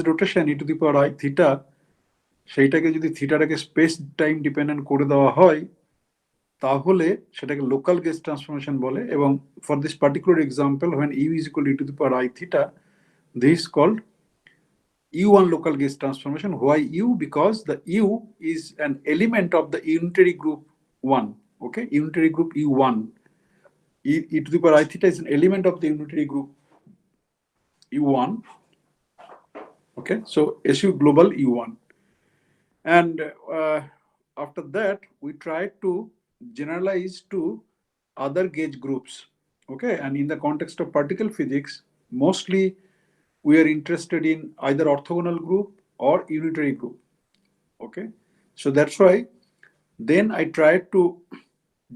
rotation e to the power I theta সেইটাকে যদি থিটাটাকে space time dependent করে দেওয়া হয় তাহলে সেটাকে লোকাল গেজ ট্রান্সফরমেশন বলে এবং for this particular example when u is equal to the power I theta this is called u1 local gauge transformation. Why u? Because the u is an element of the unitary group 1. Okay, unitary group u1. E to the power I theta is an element of the unitary group u1. Okay, so SU global u1. And after that we try to generalize to other gauge groups. Okay, and in the context of particle physics mostly we are interested in either orthogonal group or unitary group. Okay, so that's why then I tried to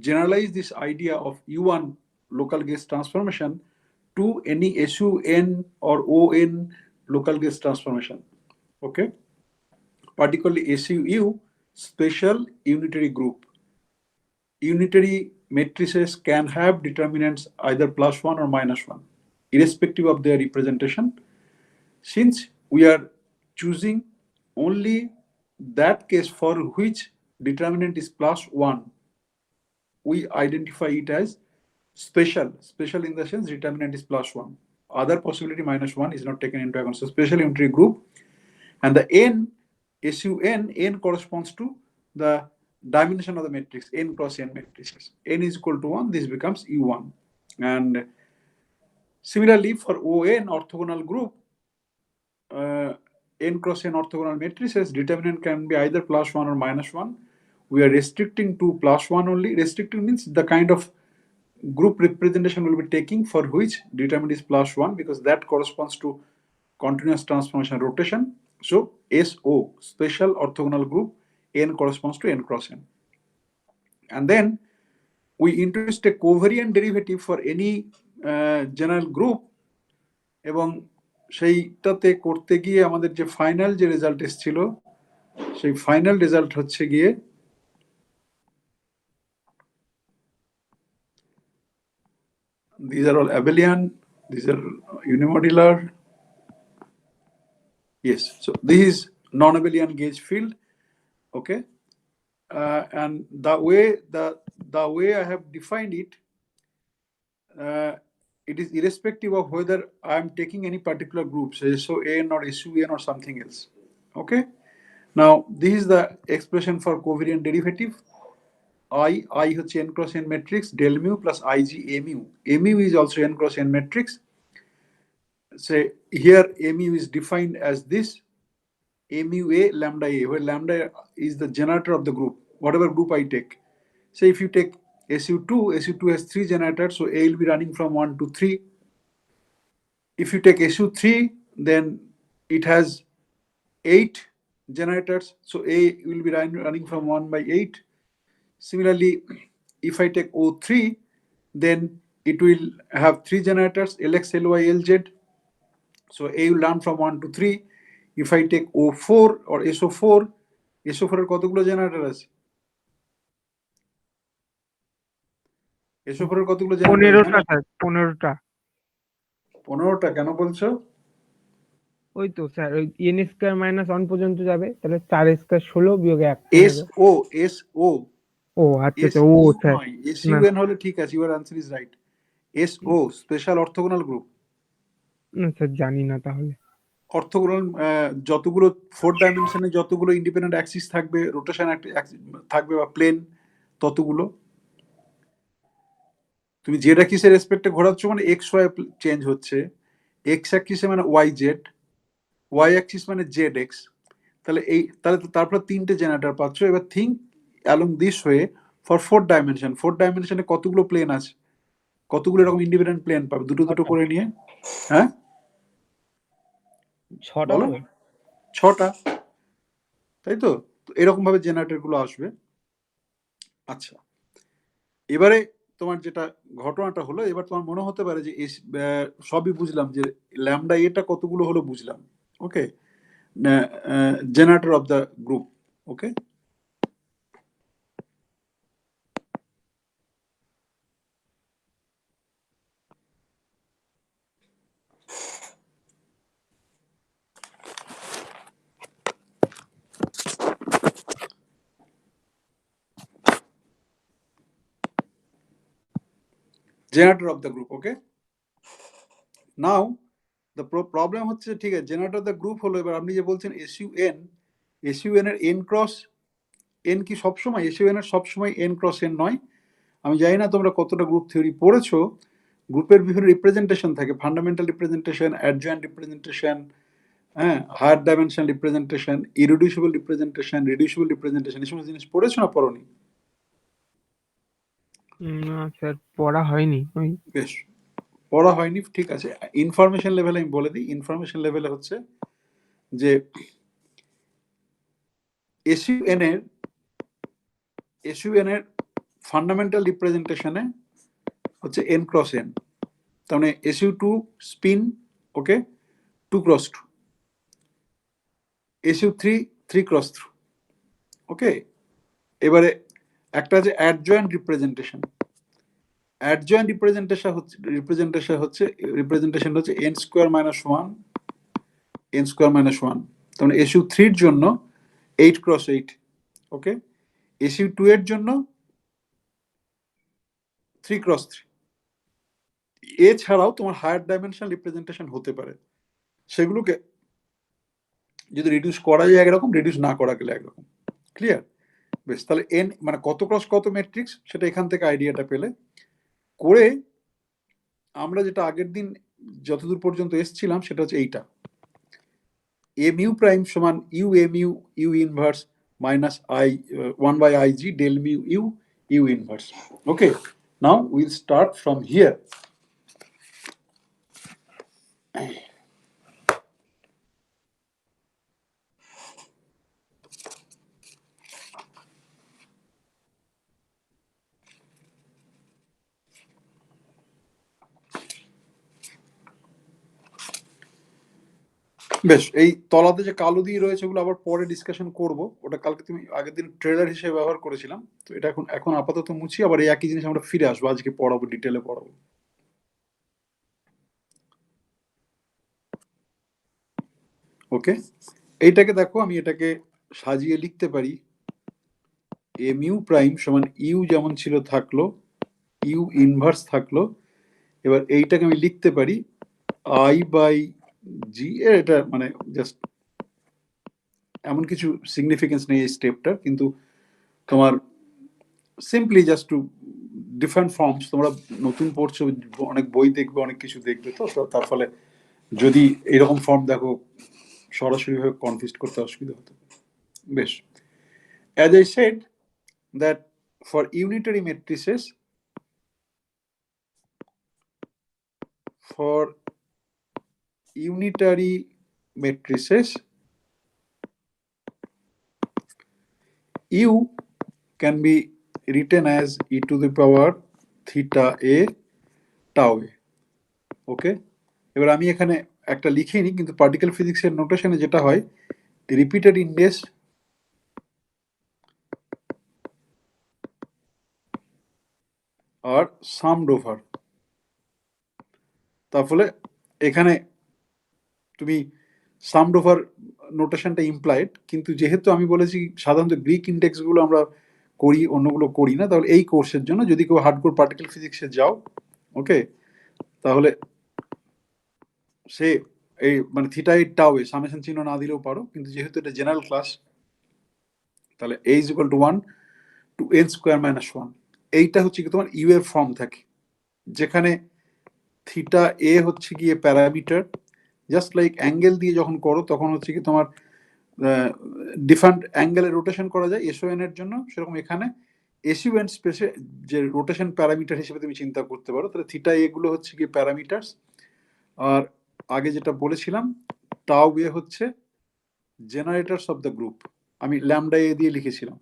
generalize this idea of u1 local gauge transformation to any SUN or ON local gauge transformation. Okay, particularly SUU special unitary group. Unitary matrices can have determinants either +1 or -1 irrespective of their representation. Since we are choosing only that case for which determinant is +1, we identify it as special. Special in the sense determinant is +1. Other possibility -1 is not taken into account. So special unitary group, and the n SUN n corresponds to the dimension of the matrix n cross n matrices. N is equal to 1. This becomes U1, and similarly for ON orthogonal group. N cross n orthogonal matrices, determinant can be either +1 or -1. We are restricting to +1 only. Restricting means the kind of group representation will be taking for which determinant is +1 because that corresponds to continuous transformation rotation. So SO special orthogonal group n corresponds to n cross n. And then we introduced a covariant derivative for any general group এবং সেইটাতে করতে গিয়ে আমাদের যে final যে result এসেছিল সেই final result হচ্ছে গিয়ে these are all abelian, these are unimodular. Yes, so this is non-abelian gauge field. Okay, and the way I have defined it, it is irrespective of whether I am taking any particular group, say SON or SUN or something else. Okay, now this is the expression for covariant derivative. I হচ্ছে n cross n matrix del mu plus ig a mu. A mu is also n cross n matrix. Say here a mu is defined as this a mu a lambda a, where lambda is the generator of the group, whatever group I take. Say if you take SU2, SU2 has 3 generators, so A will be running from 1 to 3. If you take SU3, then it has 8 generators, so A will be running from 1 by 8. Similarly, if I take O3, then it will have 3 generators, LX, LY, LZ. So A will run from 1 to 3. If I take O4 or SO4, SO4 এর কতগুলো generator আছে? SO4 এর কতগুলো generator? 15টা sir, 15টা। 15টা কেন বলছো? ওই তো sir, ওই n স্কয়ার মাইনাস 1 পর্যন্ত যাবে, তাহলে 4 স্কয়ার 16 বিয়োগ 1 SO SO ও আচ্ছা আচ্ছা, ও স্যার নয়, SUN হলে ঠিক আছে, your answer is right. SO special orthogonal group. না স্যার জানি না তাহলে। অর্থোগোনাল যতগুলো 4 ডাইমেনশনে যতগুলো ইন্ডিপেন্ডেন্ট অ্যাক্সিস থাকবে, রোটেশন থাকবে বা প্লেন, ততগুলো তুমি জেড অ্যাক্সিসের রেসপেক্টে ঘোরাচ্ছ মানে এক্স ওয়াই চেঞ্জ হচ্ছে, এক্স অ্যাক্সিসে মানে ওয়াই জেড, ওয়াই অ্যাক্সিস মানে জেড এক্স। তাহলে তারপর 3টে জেনারেটর পাচ্ছ। এবার think along this way for 4 dimension. 4 ডাইমেনশনে কতগুলো প্লেন আছে, কতগুলো এরকম ইন্ডিপেন্ডেন্ট প্লেন পাবে দুটো দুটো করে নিয়ে? হ্যাঁ, 6টা হবে। 6টা, তাই তো? এরকম ভাবে জেনারেটর গুলো আসবে। আচ্ছা, এবারে তোমার যেটা ঘটনাটা হলো, এবার তোমার মনে হতে পারে যে সবই বুঝলাম, যে ল্যামডা এটা কতগুলো হলো বুঝলাম। Okay, generator of the group. Okay, generator of the group. Okay, now the problem হচ্ছে, ঠিক আছে, জেনারেটর অফ দ্য গ্রুপ হলো, এবার আপনি যে বলছেন এসইউএন এর এন ক্রস এন কি সবসময়, এসইউএন এর সবসময় এন ক্রস এন নয়। আমি জানি না তোমরা কতটা গ্রুপ থিওরি পড়েছো। গ্রুপের বিভিন্ন রিপ্রেজেন্টেশন থাকে, ফান্ডামেন্টাল রিপ্রেজেন্টেশন, অ্যাডজয়েন্ট রিপ্রেজেন্টেশন, হ্যাঁ, higher dimension representation, irreducible representation, reducible representation, এই সমস্ত জিনিস পড়েছো না পড়োনি? না স্যার, পড়া হয়নি ওই। বেশ, পড়া হয়নি, ঠিক আছে। ইনফরমেশন লেভেলে আমি বলে দিই, ইনফরমেশন লেভেলে হচ্ছে যে এসইউএন এর ফান্ডামেন্টাল রিপ্রেজেন্টেশনে হচ্ছে এন ক্রস এন, তার মানে SU two spin, okay, 2x2, SU three cross three, okay. এবারে একটা আছে অ্যাডজয়েন্ট রিপ্রেজেন্টেশন। অ্যাডজয়েন্ট রিপ্রেজেন্টেশন হচ্ছে N square minus one, N square minus one, তার মানে এসইউ থ্রির জন্য 8x8, ওকে। এসইউ টু এর জন্য 3x3। এছাড়াও তোমার হায়ার ডাইমেনশনাল রিপ্রেজেন্টেশন হতে পারে, সেগুলোকে যদি রিডিউস করা যায় একরকম, রিডিউস না করা গেলে একরকম। ক্লিয়ার? বেশ, তাহলে এন মানে কত ক্রস কত ম্যাট্রিক্স, সেটা এখান থেকে আইডিয়াটা পেলে। করে আমরা যেটা আগের দিন যতদূর পর্যন্ত এসছিলাম সেটা হচ্ছে এইটা, এম ইউ প্রাইম সমান U M U U inverse minus I 1/ig del mu U U inverse. Okay, now will start from here. বেশ, এই তলাতে যে কালো দিয়ে রয়েছে ওগুলো আবার পরে ডিসকাশন করব, ওটা কালকে তুমি আগের দিন ট্রেলার হিসেবে ব্যবহার করেছিলাম, তো এটা এখন আপাতত মুছি, আবার এই একই জিনিস আমরা ফিরে আসবো, আজকে পড়াবো, ডিটেলে পড়াবো। ওকে, এইটাকে দেখো, আমি এটাকে সাজিয়ে লিখতে পারি, এম ইউ প্রাইম সমান ইউ যেমন ছিল থাকলো, ইউ ইনভার্স থাকলো। এবার এইটাকে আমি লিখতে পারি আই বাই জি, এটা মানে জাস্ট এমন কিছু সিগনিফিকেন্স নেই এই স্টেপটার, কিন্তু তোমার simply just two different forms, তোমরা নতুন পড়ছো, অনেক বই দেখবে, অনেক কিছু দেখবে, তো তার ফলে যদি এরকম ফর্ম দেখো সরাসরিভাবে কনফিউজ করতে অসুবিধা হতো। বেশ, as I said that for unitary matrices, for unitary matrices, u can be written as e to the power theta a tau a, ওকে। এবার আমি এখানে একটা লিখিনি, কিন্তু পার্টিকেল ফিজিক্সের নোটেশনে যেটা হয়, রিপিটেড ইন্ডেক্স আর সামড ওভার, তার ফলে এখানে তুমি সামড ওভার নোটেশনটা ইমপ্লাইড, কিন্তু যেহেতু আমি বলেছি সাধারণত গ্রিক ইন্ডেক্সগুলো আমরা করি, অন্যগুলো করি না, তাহলে এই কোর্সের জন্য যদি কেউ হার্ডকোর পার্টিকেল ফিজিক্সে যাও, ওকে, তাহলে সে এই মানে থিটা এইট টাও এ সামেশন চিহ্ন না দিলেও পারো, কিন্তু যেহেতু এটা জেনারেল ক্লাস, তাহলে a is equal to 1 to n square minus 1, এইটা হচ্ছে কি তোমার ইউ এর ফর্ম থাকে, যেখানে থিটা এ হচ্ছে গিয়ে প্যারামিটার, জাস্ট লাইক অ্যাঙ্গেল দিয়ে যখন করো তখন হচ্ছে কি তোমার ডিফারেন্ট অ্যাঙ্গেলে রোটেশন করা যায় এসওএন এর জন্য, সেরকম এখানে এসইউএন স্পেসে যে রোটেশন প্যারামিটার হিসেবে তুমি চিন্তা করতে পারো, তাহলে থিটা এগুলো হচ্ছে কি প্যারামিটার্স। আর আগে যেটা বলেছিলাম, টাউ এ হচ্ছে জেনারেটরস অফ দ্য গ্রুপ, আমি ল্যামডা এ দিয়ে লিখেছিলাম।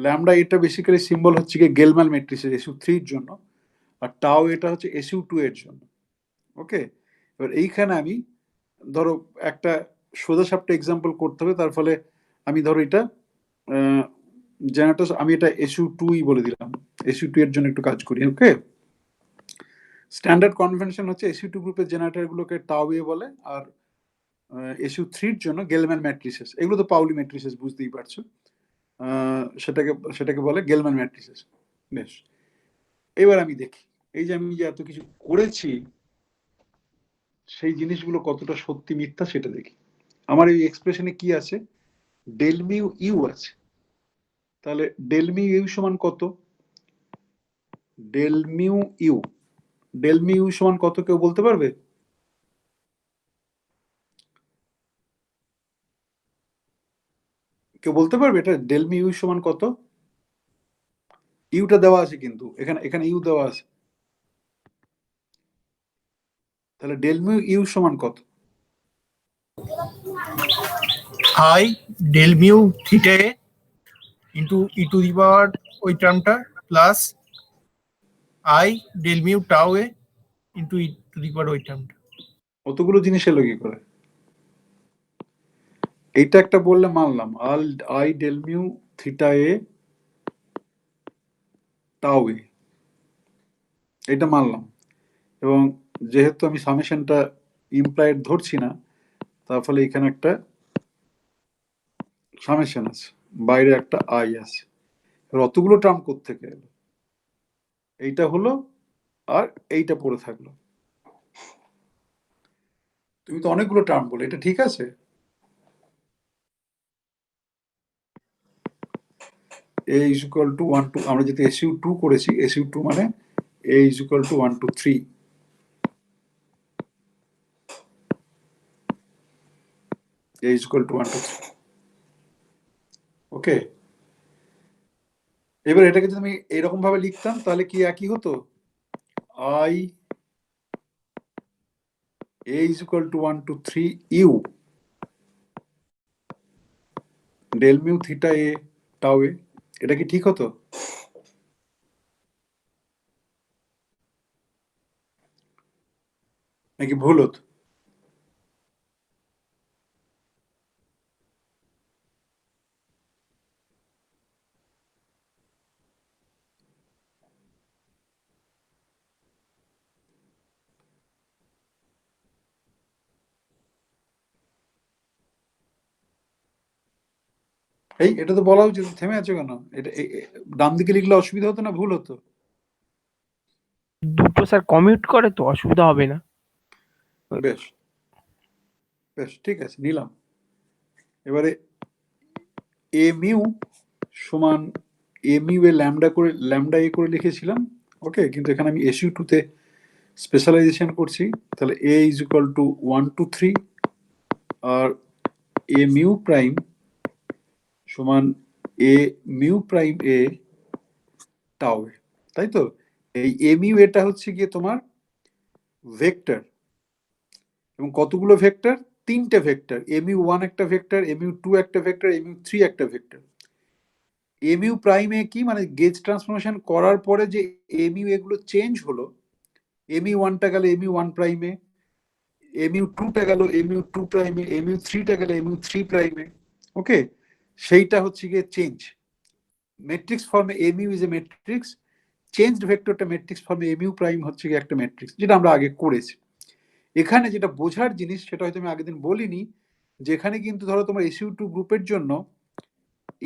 ল্যামডা এটা বেসিক্যালি সিম্বল হচ্ছে কি গেলম্যান ম্যাট্রিক্সের এসইউ থ্রির জন্য, আর টাও এটা হচ্ছে এসইউ টু এর জন্য, ওকে। এবার এইখানে আমি ধরো একটা সোজাসাপটা এক্সাম্পল করতে হবে, তার ফলে আমি ধরো এটা জেনারেটর, আমি এটা এসইউ টুই বলে দিলাম, এসইউ টু এর জন্য একটু কাজ করি, ওকে। স্ট্যান্ডার্ড কনভেনশন হচ্ছে এসইউ টু গ্রুপের জেনারেটরগুলোকে টাও এ বলে, আর এসইউ থ্রির জন্য গেলম্যান ম্যাট্রিসেস, এগুলো তো পাউলি ম্যাট্রিসেস, বুঝতেই পারছো। সেটাকে বলে গেলম্যান ম্যাট্রিসেস। বেশ, এবার আমি দেখি এই যে আমি যে এত কিছু করেছি সেই জিনিসগুলো কতটা সত্যি মিথ্যা সেটা দেখি। আমার এই এক্সপ্রেশনে কি আছে? ডেল মিউ ইউ আছে। তাহলে ডেল মিউ ইউ সমান কত? Del mu U, del mu U সমান কত কেউ বলতে পারবে? কেউ বলতে পারবে এটা ডেল মিউ ইউ সমান কত? ইউটা দেওয়া আছে কিন্তু এখানে, এখানে ইউ দেওয়া আছে। তাহলে ডেল মিউ ইউ সমান কত? I del mu theta a into e to the power ওই টার্মটা plus I del mu tau a into e to the power ওই টার্মটা। অতগুলো জিনিস এলো কি করে? এইটা একটা বললে মানলাম, I del mu theta A tau A, এটা মানলাম। এবং যেহেতু আমি সামেশনটা ইমপ্লাইড ধরছি না, তার ফলে এখানে একটা সামেশন আছে, বাইরে একটা আই আছে। এবার অতগুলো টার্ম কোত্থেকে এলো? এইটা হলো আর এইটা পড়ে থাকলো। তুমি তো অনেকগুলো টার্ম বলে, এটা ঠিক আছে? a is equal to 1 to, আমরা যেহেতু SU 2 করেছি, SU 2 মানে a is equal to 1 to 3, a is equal to 1 to 3, ওকে। এবার এটাকে যদি আমি এরকম ভাবে লিখতাম তাহলে কি একই হতো? I a is equal to 1 to 3 u del mu theta a tau a, এটা কি ঠিক হতো? নাকি ভুল হতো? এই এটা তো বলা উচিত, থেমে আছো কেন? এটা ডান দিকে লিখলে অসুবিধা হতো না, ভুল হতো? দুটো স্যার কমিউট করে তো অসুবিধা হবে না। বেশ বেশ, ঠিক আছে, নিলাম। এবারে এ মিউ সমান এ মিউ এ ল্যামডা করে, ল্যামডা এ করে লিখেছিলাম, ওকে। কিন্তু এখানে আমি এসইউ টুতে স্পেশালাইজেশন করছি, তাহলে A is equal to 1 to 3 আর এ মিউ প্রাইম সমান A mu prime A tau A, তাই তো? এই এ মিউ এটা হচ্ছে গিয়ে তোমার ভেক্টর, এবং কতগুলো ভেক্টর? তিনটে ভেক্টর। এ মিউ 1 একটা ভেক্টর, এ মিউ 2 একটা ভেক্টর, এ মিউ 3 একটা ভেক্টর। এ মিউ প্রাইম এ কি মানে গেজ ট্রান্সফরমেশন করার পরে যে এ মিউ এগুলো চেঞ্জ হলো, এ মিউ 1টা গেল এ মিউ 1 প্রাইমে, এ মিউ 2টা গেল এ মিউ 2 প্রাইমে, এ মিউ 3টা গেল এ মিউ 3 প্রাইমে, ওকে। সেইটা হচ্ছে গিয়ে চেঞ্জ। ম্যাট্রিক্স ফর্মে A mu is a matrix, changed ভেক্টরটা ম্যাট্রিক্স ফর্মে এ মিউ প্রাইম হচ্ছে গিয়ে একটা ম্যাট্রিক্স, যেটা আমরা আগে করেছি। এখানে যেটা বোঝার জিনিস সেটা হয়তো আমি আগের দিন বলিনি, যেখানে কিন্তু ধরো তোমার এসইউ 2 গ্রুপের জন্য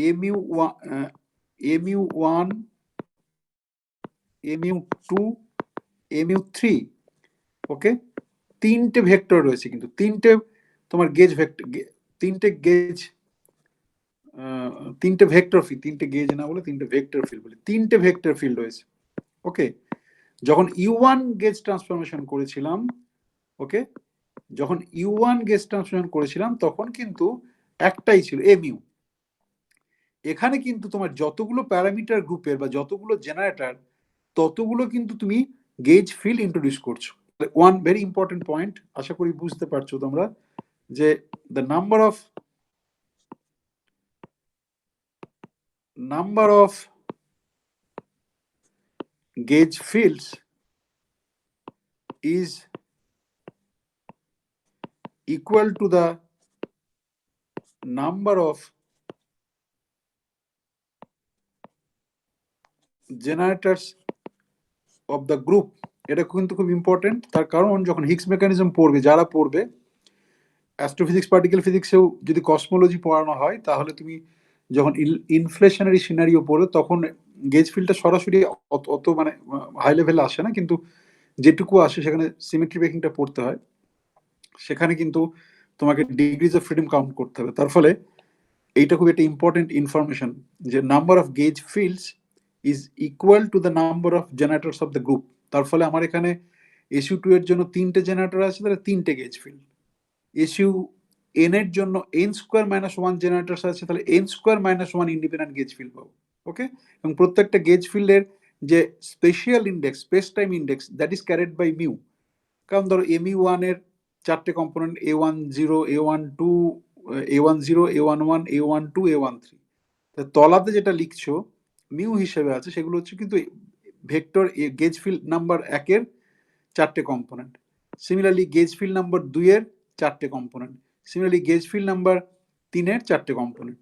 এ মিউ 1, এ মিউ 2, এ মিউ 3, ওকে, তিনটে ভেক্টর রয়েছে, কিন্তু তিনটে তোমার গেজ ভেক্টর, তিনটে গেজ, তিনটে ভেক্টর ফিল্ড, তিনটে গেজ না বলে তিনটে ভেক্টর ফিল্ড বলে, তিনটে ভেক্টর ফিল্ড রয়েছে, ওকে। যখন ইউ1 গেজ ট্রান্সফরমেশন করেছিলাম, ওকে, যখন ইউ1 গেজ ট্রান্সফরমেশন করেছিলাম তখন কিন্তু একটাই ছিল এ মিউ। এখানে কিন্তু তোমার যতগুলো প্যারামিটার গ্রুপের বা যতগুলো জেনারেটর, ততগুলো কিন্তু তুমি গেজ ফিল্ড ইন্ট্রোডিউস করছো। ওয়ান ভেরি ইম্পর্টেন্ট পয়েন্ট, আশা করি বুঝতে পারছো তোমরা, যে the number of gauge fields is equal to the number of generators of the group। এটা কিন্তু খুব ইম্পর্টেন্ট, তার কারণ যখন হিগস মেকানিজম পড়বে, যারা পড়বে অ্যাস্ট্রোফিজিক্স পার্টিকেল ফিজিক্সেও যদি কসমোলজি পড়ানো হয়, তাহলে তুমি যখন ইনফ্লেশনারি সিনারিও পড়ে তখন গেজ ফিল্ডটা সরাসরি অত মানে হাই লেভেলে আসে না, কিন্তু যেটুকু আসে সেখানে সিমেট্রি ব্রেকিংটা পড়তে হয়, সেখানে কিন্তু তোমাকে ডিগ্রিজ অফ ফ্রিডম কাউন্ট করতে হবে। তার ফলে এইটা খুব একটা ইম্পর্টেন্ট ইনফরমেশন যে number of gauge fields is equal to the number of জেনারেটরস of the group. তার ফলে আমার এখানে এসইউ 2 এর জন্য 3টে জেনারেটর আছে, তাহলে 3টে গেজ ফিল্ড। এসইউ এন এর জন্য এন স্কোয়ার মাইনাস 1 জেনারেটরস আছে, তাহলে N square minus 1 independent gauge field পাবো। ওকে, এবং প্রত্যেকটা গেজ ফিল্ডের যে spatial index, space time index, that is carried by mu. কারণ ধরো এমইউ 1 এর 4টে component A10, A12, A10, A11, A12, A13, তলাতে যেটা লিখছো মিউ হিসেবে আছে সেগুলো হচ্ছে কিন্তু ভেক্টর গেজ ফিল্ড নাম্বার 1 এর 4টে component, similarly gauge field number 2 এর 4টে component, similarly gauge field number 3 এর 4টে কম্পোনেন্ট।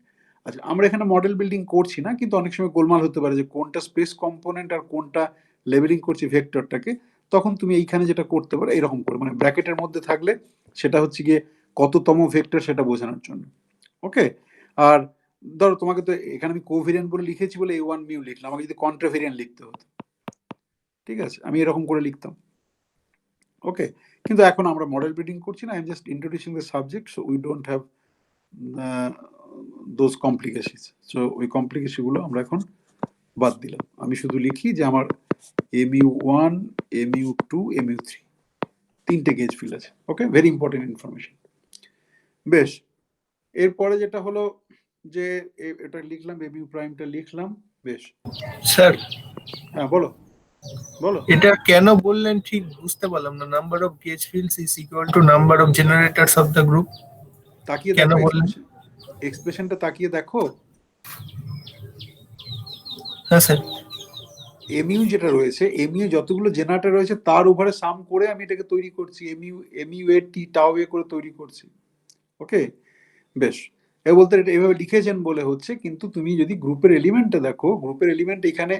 আচ্ছা, আমরা এখানে মডেল বিল্ডিং করছি না, কিন্তু অনেক সময় গোলমাল হতে পারে যে কোনটা স্পেস কম্পোনেন্ট আর কোনটা লেবেলিং করছি ভেক্টরটাকে, তখন তুমি এইখানে যেটা করতে পারো এরকম করে, মানে ব্র্যাকেটের মধ্যে থাকলে সেটা হচ্ছে গিয়ে কততম ভেক্টর সেটা বোঝানোর জন্য। ওকে, আর ধরো তোমাকে তো এখানে আমি কোভেরিয়েন্ট বলে লিখেছি বলে A1 মিউ লিখলাম, আমাকে যদি কন্ট্রাভেরিয়েন্ট লিখতে হতো, ঠিক আছে, আমি এরকম করে লিখতাম। ওকে, কিন্তু এখন আমরা মডেল বিল্ডিং করছি না, I am just introducing the subject, so we don't have those complications. So ওই কমপ্লিকেশনগুলো আমরা এখন বাদ দিলাম, আমি শুধু লিখি যে আমার MU1, MU2, MU3 3টে গেজ ফিল্ড আছে। ওকে, ভেরি ইম্পর্টেন্ট ইনফরমেশন। বেশ, এরপরে যেটা হলো যে এটা লিখলাম, MU প্রাইমটা লিখলাম। বেশ স্যার, হ্যাঁ বলো বলো। এটা কেন বললেন ঠিক বুঝতে পারলাম না। Number of gauge fields is equal two number of জেনারেটরস of the group, তাকিয়ে কেন দেখো বললেন? এক্সপ্রেশনটা, তাকিয়ে দেখো। হ্যাঁ স্যার। এমইউ যেটা রয়েছে, এমইউ যতগুলো জেনারেটর রয়েছে তার উপরে সাম করে আমি এটাকে তৈরি করছি, এমইউ এর টি টাও এ করে তৈরি করছি। ওকে, বেশ, এ বলতে এটা এভাবে লিখেছেন বলে হচ্ছে, কিন্তু তুমি যদি গ্রুপের এলিমেন্টটা দেখো, গ্রুপের এলিমেন্ট এখানে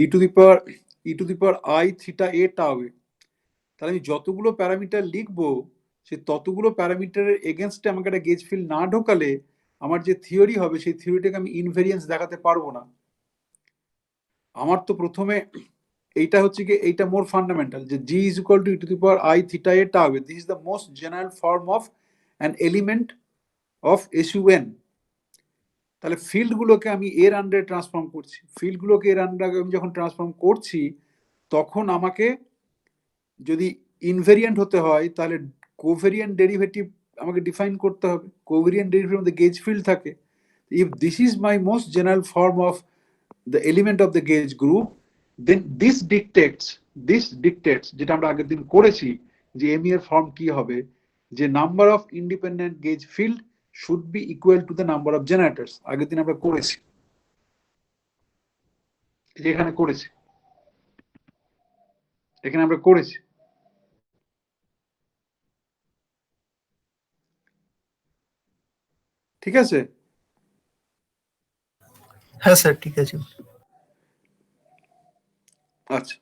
e to the power I theta A tau A, তাহলে আমি যতগুলো প্যারামিটার লিখবো সে ততগুলো প্যারামিটারের এগেনস্টে আমাকে একটা গেজ ফিল্ড না ঢোকালে আমার যে থিওরি হবে সেই থিওরিটাকে আমি ইনভেরিয়েন্স দেখাতে পারবো না। আমার তো প্রথমে এইটা হচ্ছে কি, এইটা মোর ফান্ডামেন্টাল, যে G is equal to E to the power I theta A tau A, this is the most general form of an element of SU N. তাহলে ফিল্ডগুলোকে আমি এর আন্ডারে ট্রান্সফর্ম করছি, ফিল্ডগুলোকে এর আন্ডারে আমি যখন ট্রান্সফর্ম করছি তখন আমাকে যদি ইনভেরিয়েন্ট হতে হয় তাহলে কোভেরিয়েন্ট ডেরিভেটিভ আমাকে ডিফাইন করতে হবে, কোভেরিয়েন্ট ডেরিভেটিভ মধ্যে গেজ ফিল্ড থাকে। If this is my most general form of the element of the gauge group, then this dictates যেটা আমরা আগের দিন করেছি যে এমই এর ফর্ম কি হবে, যে number of independent gauge field should be equal to the number of জেনারেটরস। আগের দিন আমরা করেছি, এখানে করেছি, এখানে আমরা করেছি। ঠিক আছে, হ্যাঁ স্যার, ঠিক আছে। আচ্ছা,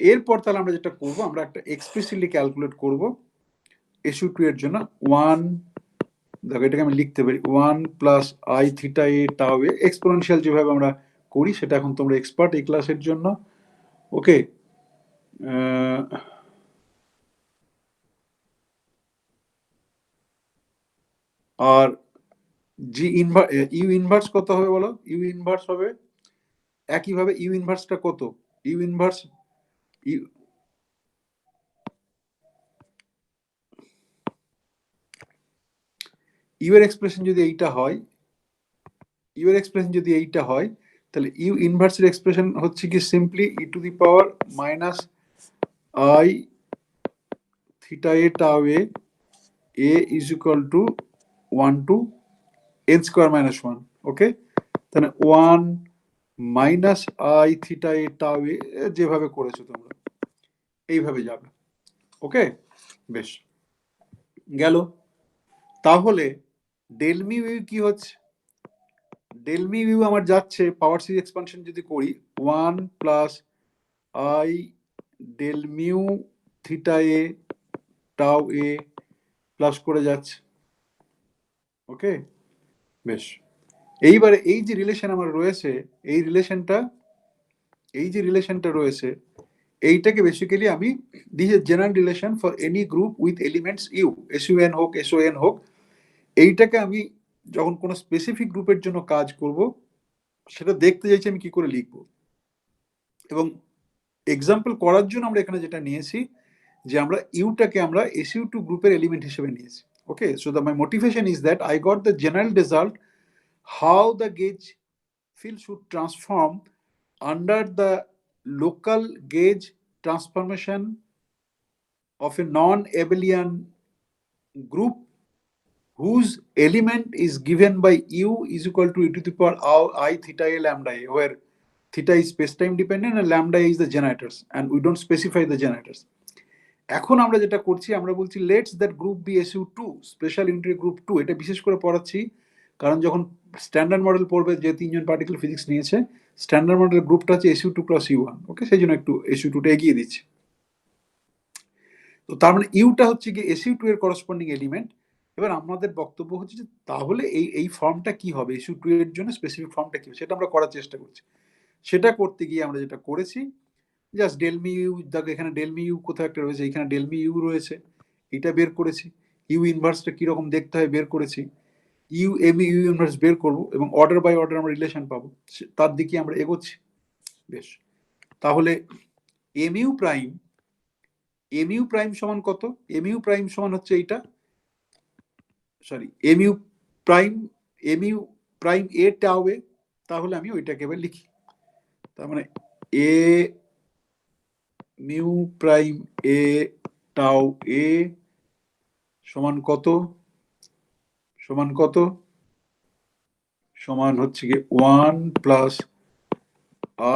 এরপর তাহলে আমরা যেটা করবো, আমরা একটা এক্সপ্রেসিভলি ক্যালকুলেট করবো এসইউ 2 এর জন্য। 1, দেখো এটাকে আমি লিখতে পারি 1 plus I theta A tau A, exponential যেভাবে আমরা করি সেটা এখন তোমরা এক্সপার্ট এই ক্লাসের জন্য। ওকে, আর জি ইউ ইনভার্স কত হবে বলো? ইউ ইনভার্স হবে একইভাবে, ইউ ইনভার্সটা কত? ইউ ইনভার্স ইউ এর এক্সপ্রেশন যদি এইটা হয়, ইউ এর এক্সপ্রেশন যদি এইটা হয়, তাহলে ইউ ইনভার্সের এক্সপ্রেশন হচ্ছে কি simply e to the power minus I theta A tau A is equal to 1 to n square minus 1। Okay, তাহলে 1 minus I theta A tau এ, যেভাবে করেছো তোমরা এইভাবে যাবে। ওকে, বেশ গেল। তাহলে ডেল মিউ ইউ কি হচ্ছে? ডেল মিউ ইউ আমার যাচ্ছে পাওয়ার সিরিজ এক্সপানশন যদি করি 1 plus I del mu theta A tau A plus করে যাচ্ছে। ওকে, বেশ, এইবারে এই যে রিলেশন আমার রয়েছে, এই যে রিলেশনটা রয়েছে, এইটাকে বেসিক্যালি আমি this is general relation for any group with elements U, SU N হোক এসওএন হোক। এইটাকে আমি যখন কোনো স্পেসিফিক গ্রুপের জন্য কাজ করব, সেটা দেখতে চাইছি আমি কি করে লিখব। এবং এক্সাম্পল করার জন্য আমরা এখানে যেটা নিয়েছি, যে আমরা ইউটাকে আমরা SU2 গ্রুপের এলিমেন্ট হিসেবে নিয়েছি। Okay, so the my motivation is that I got the general result how the gauge field should transform under the local gauge transformation of a non-abelian group whose element is given by u is equal to e to the power I theta a lambda a, where theta is space-time dependent and lambda is the generators, and we don't specify the generators. এখন আমরা যেটা করছি, আমরা বলছি let's that group be SU2 special unitary group 2। এটা বিশেষ করে পড়াচ্ছি কারণ যখন স্ট্যান্ডার্ড মডেল পড়বে, যে তিনজন পার্টিকেল ফিজিক্স নিয়েছে, স্ট্যান্ডার্ড মডেল গ্রুপটা হচ্ছে SU2 + U1। ওকে, সেই জন্য একটু SU2টা এগিয়ে দিচ্ছি। তো তার মানে ইউটা হচ্ছে কি SU2 এর করসপন্ডিং এলিমেন্ট। এবার আমাদের বক্তব্য হচ্ছে যে তাহলে এই ফর্মটা কি হবে, SU2 এর জন্য স্পেসিফিক ফর্মটা কি হবে, সেটা আমরা করার চেষ্টা করছি। সেটা করতে গিয়ে আমরা যেটা করেছি, জাস্ট ডেল মি ইউ, দেখো এখানে ডেল মি ইউ কোথাও একটা রয়েছে, এখানে ডেল মি ইউ রয়েছে, এটা বের করেছি। ইউ ইনভার্সটা কিরকম দেখতে হয় বের করেছি। ইউ ইনভার্স বের করবো এবং অর্ডার বাই অর্ডার আমরা রিলেশন পাবো, তার দিকে আমরা এগোচ্ছি। বেশ, তাহলে এমইউ প্রাইম সমান কত? এমইউ প্রাইম সমান হচ্ছে এইটা, sorry mu prime A tau A. তাহলে আমি ওইটাকে এবার লিখি। তার মানে A mu prime A tau A সমান কত? সমান হচ্ছে কি 1 plus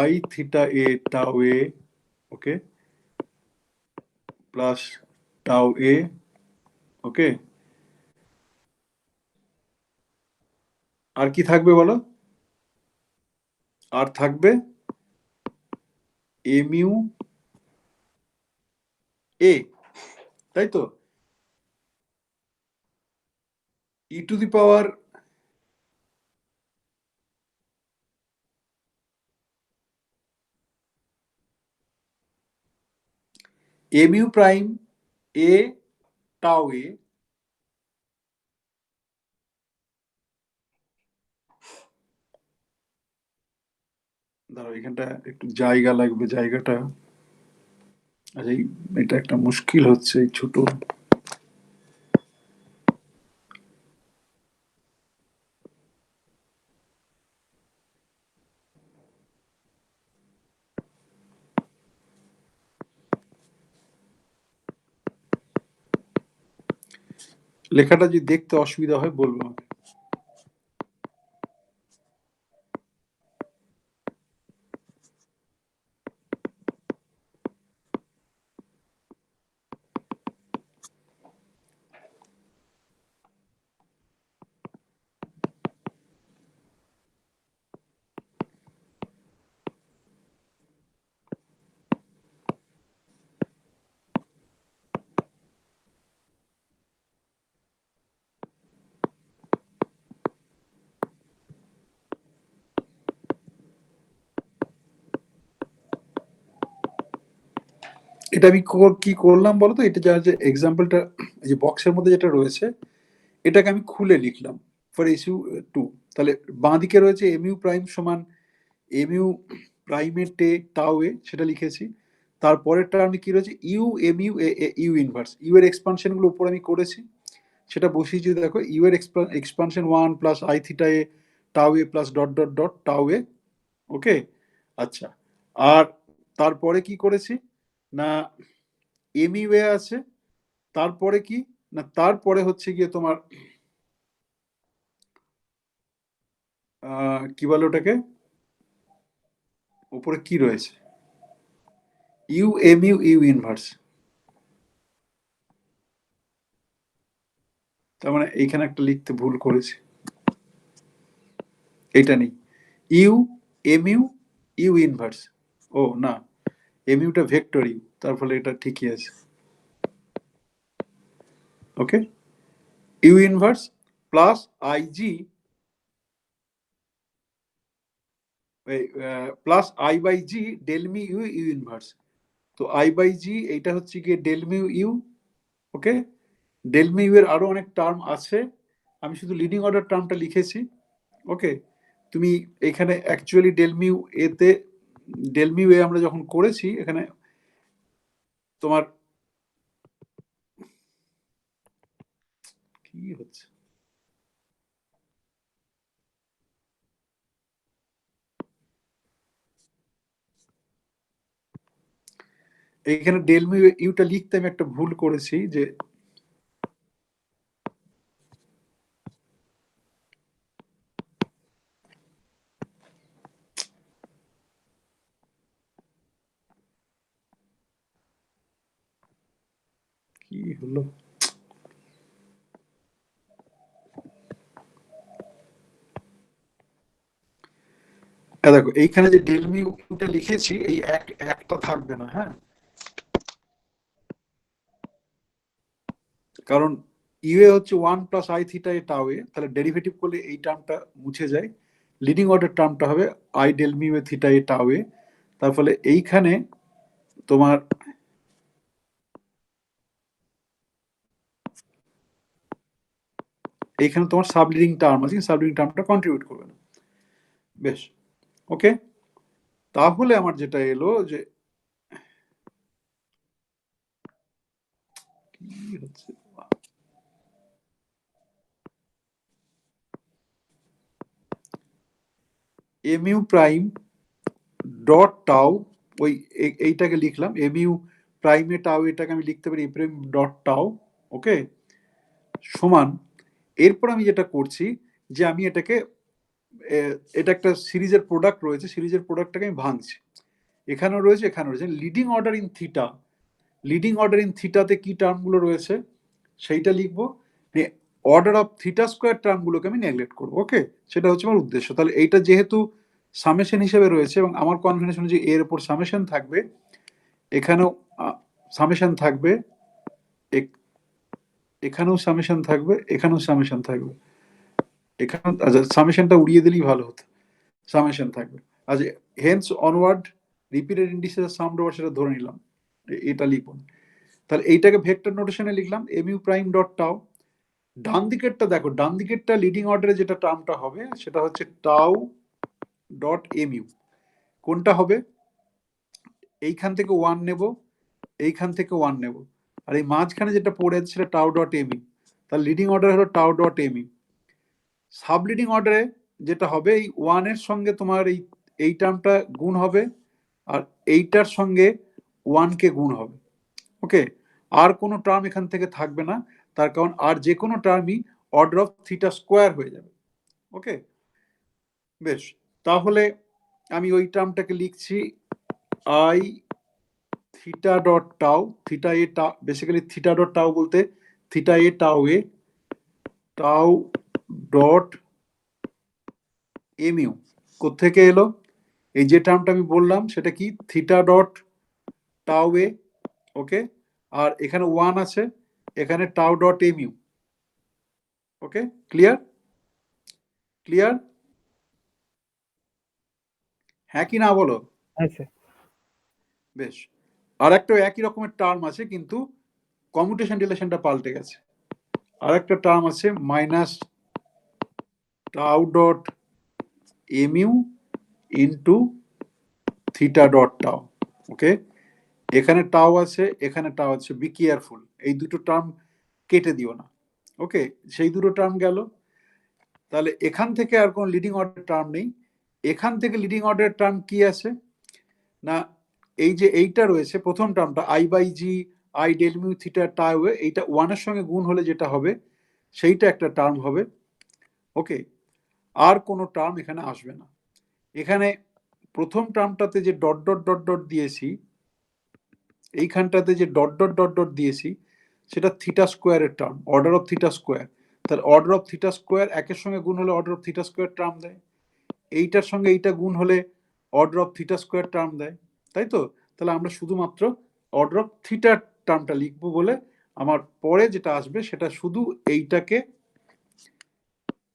I theta A tau A, okay, plus tau A. Okay, আর কি থাকবে বলো? আর থাকবে এমিউ এ, তাই তো? E to the power A mu prime A tau A দাঁড়াও, এখানটা একটু জায়গা লাগবে, জায়গাটা আচ্ছা এটা একটা মুশকিল হচ্ছে এই ছোট। লেখাটা যদি দেখতে অসুবিধা হয় বলবো আমাকে। এটা আমি কি করলাম বলতো, এটা যা যে এক্সাম্পলটা এই যে বক্সের মধ্যে যেটা রয়েছে, এটাকে আমি খুলে লিখলাম ফর SU2। তাহলে বাঁ দিকে রয়েছে এমইউ প্রাইম সমান এমইউ প্রাইমের টে টাউ এ, সেটা লিখেছি। তারপরেরটা আমি কি রয়েছে U mu U inverse, U এর এক্সপানশন গুলো উপর আমি করেছি, সেটা বসিয়েছি। দেখো ইউ এর expansion 1 plus I theta A tau A plus dot dot dot tau A. Okay, আচ্ছা, আর তারপরে কি করেছি না এমইউ এ আছে, তারপরে কি না তারপরে হচ্ছে গিয়ে তোমার কি বলে ওটাকে, উপরে কি রয়েছে ইউ এমইউ ইউ ইনভার্স। তার মানে এইখানে একটা লিখতে ভুল করেছি, এইটা নেই, ইউ এমইউ ইউ ইনভার্স। ও না, এমইউটা ভেক্টর ইউ, তার ফলে এটা ঠিকই আছে। Okay, U inverse plus I G plus I by G del mu U U inverse. তো আই বাই জি এইটা হচ্ছে গিয়ে del mu U. Okay, del mu এর আরো অনেক টার্ম আছে, আমি শুধু লিডিং অর্ডার টার্মটা লিখেছি। ওকে, তুমি এখানে অ্যাকচুয়ালি ডেল মিউ এ আমরা যখন করেছি এখানে তোমার কি হচ্ছে, এইখানে ডেল মিউ ইউটা লিখতে আমি একটা ভুল করেছি, যে কি হলো, দেখো এইখানে যে ডেল মিউ ইউটা লিখেছি এই একটা থাকবে না, হ্যাঁ, কারণ ইউ এ হচ্ছে 1 plus I theta A tau A, তাহলে ডেরিভেটিভ করলে এই টার্মটা মুছে যায়, লিডিং অর্ডার টার্মটা হবে I del mu A theta A tau A. তার ফলে এইখানে তোমার সাব লিডিং টার্ম আছে, সাব লিডিং টার্মটা কন্ট্রিবিউট করবে না। বেশ, ওকে, তাহলে আমার যেটা এলো যে কি হচ্ছে, এমইউ প্রাইম ডট টাউ, ওই এইটাকে লিখলাম এমইউ প্রাইমে টাউ, এটাকে আমি লিখতে পারি প্রাইম ডট টাউ। ওকে, সমান, এরপর আমি যেটা করছি যে আমি এটাকে এটা একটা সিরিজের প্রোডাক্ট রয়েছে, সিরিজের প্রোডাক্টটাকে আমি ভাঙছি, এখানেও রয়েছে এখানেও রয়েছে, leading order in theta, leading order in থিটাতে কি টার্মগুলো রয়েছে সেইটা লিখবো, অর্ডার অফ থিটা স্কোয়ার টার্মগুলোকে আমি নেগলেক্ট করবো। ওকে, সেটা হচ্ছে আমার উদ্দেশ্য। তাহলে এইটা যেহেতু সামেশন হিসেবে রয়েছে এবং আমার কনফিডেন্স যে এর উপর সামেশন থাকবে, এখানেও সামেশন থাকবে, এখানেও সামেশন থাকবে, এখানেও সামেশন থাকবে, এখানে আচ্ছা সামেশনটা উড়িয়ে দিলেই ভালো হতো, সামেশন থাকবে। আচ্ছা, hence onward repeated indices summed over সেটা ধরে নিলাম, এটা লিখবো। তাহলে এইটাকে ভেক্টর নোটেশনে লিখলাম এমইউ প্রাইম ডট টাউ। ডান দিকেরটা দেখো, ডান দিকেরটা লিডিং অর্ডারে যেটা টার্মটা হবে সেটা হচ্ছে টাউ ডট এমইউ। কোনটা হবে, এইখান থেকে 1 নেব, এইখান থেকে 1 নেব, আর এই মাঝখানে যেটা পড়ে আছে সেটা টাউ ডট এমইউ। তাহলে লিডিং অর্ডার হলো tau dot mu. Sub leading অর্ডারে যেটা হবে এই 1 এর সঙ্গে তোমার এই টার্মটা গুণ হবে, আর এইটার সঙ্গে 1 কে গুণ হবে। ওকে, আর কোনো টার্ম এখান থেকে থাকবে না, তার কারণ আর যে কোনো টার্মই অর্ডার অফ থিটা স্কোয়ার হয়ে যাবে। ওকে, বেশ, তাহলে আমি ওই টার্মটাকে লিখছি I theta dot tau, theta A tau, basically theta dot tau বলতে theta A tau A tau dot mu কোত্থেকে এলো, এই যে টার্মটা আমি বললাম সেটা কি theta dot tau A. Okay, আর এখানে 1 আছে, এখানে টাউ ডট এমইউ। ওকে, ক্লিয়ার, ক্লিয়ার, হ্যাঁ কি না বলো। আচ্ছা, বেশ, আর একটা একই রকমের টার্ম আছে কিন্তু কমিউটেশন রিলেশনটা পাল্টে গেছে। আর একটা টার্ম আছে minus tau dot mu into theta dot tau. Okay, এখানে টাউ আছে, এখানে টাউ আছে, বি কেয়ারফুল, এই দুটো টার্ম কেটে দিও না। ওকে, সেই দুটো টার্ম গেল, তাহলে এখান থেকে আর কোনো লিডিং অর্ডার টার্ম নেই। এখান থেকে লিডিং অর্ডার টার্ম কি আছে না, এই যে এইটা রয়েছে প্রথম টার্মটা I by G I del mu theta tau A, এইটা 1 এর সঙ্গে গুণ হলে যেটা হবে সেইটা একটা টার্ম হবে। ওকে, আর কোনো টার্ম এখানে আসবে না। এখানে প্রথম টার্মটাতে যে ডট ডট ডট ডট দিয়েছি, এইখানটাতে যে ডট ডট ডট ডট দিয়েছি সেটা থিটা স্কোয়ারের term, order of theta square. তাহলে অর্ডার অফ থিটা স্কোয়ার একের সঙ্গে গুণ হলে order of theta square term দেয়, এইটার সঙ্গে এইটা গুণ হলে order of theta square term দেয়, তাই তো। তাহলে আমরা শুধুমাত্র অর্ডার অফ থিটা টার্মটা লিখবো বলে আমার পরে যেটা আসবে সেটা শুধু এইটাকে,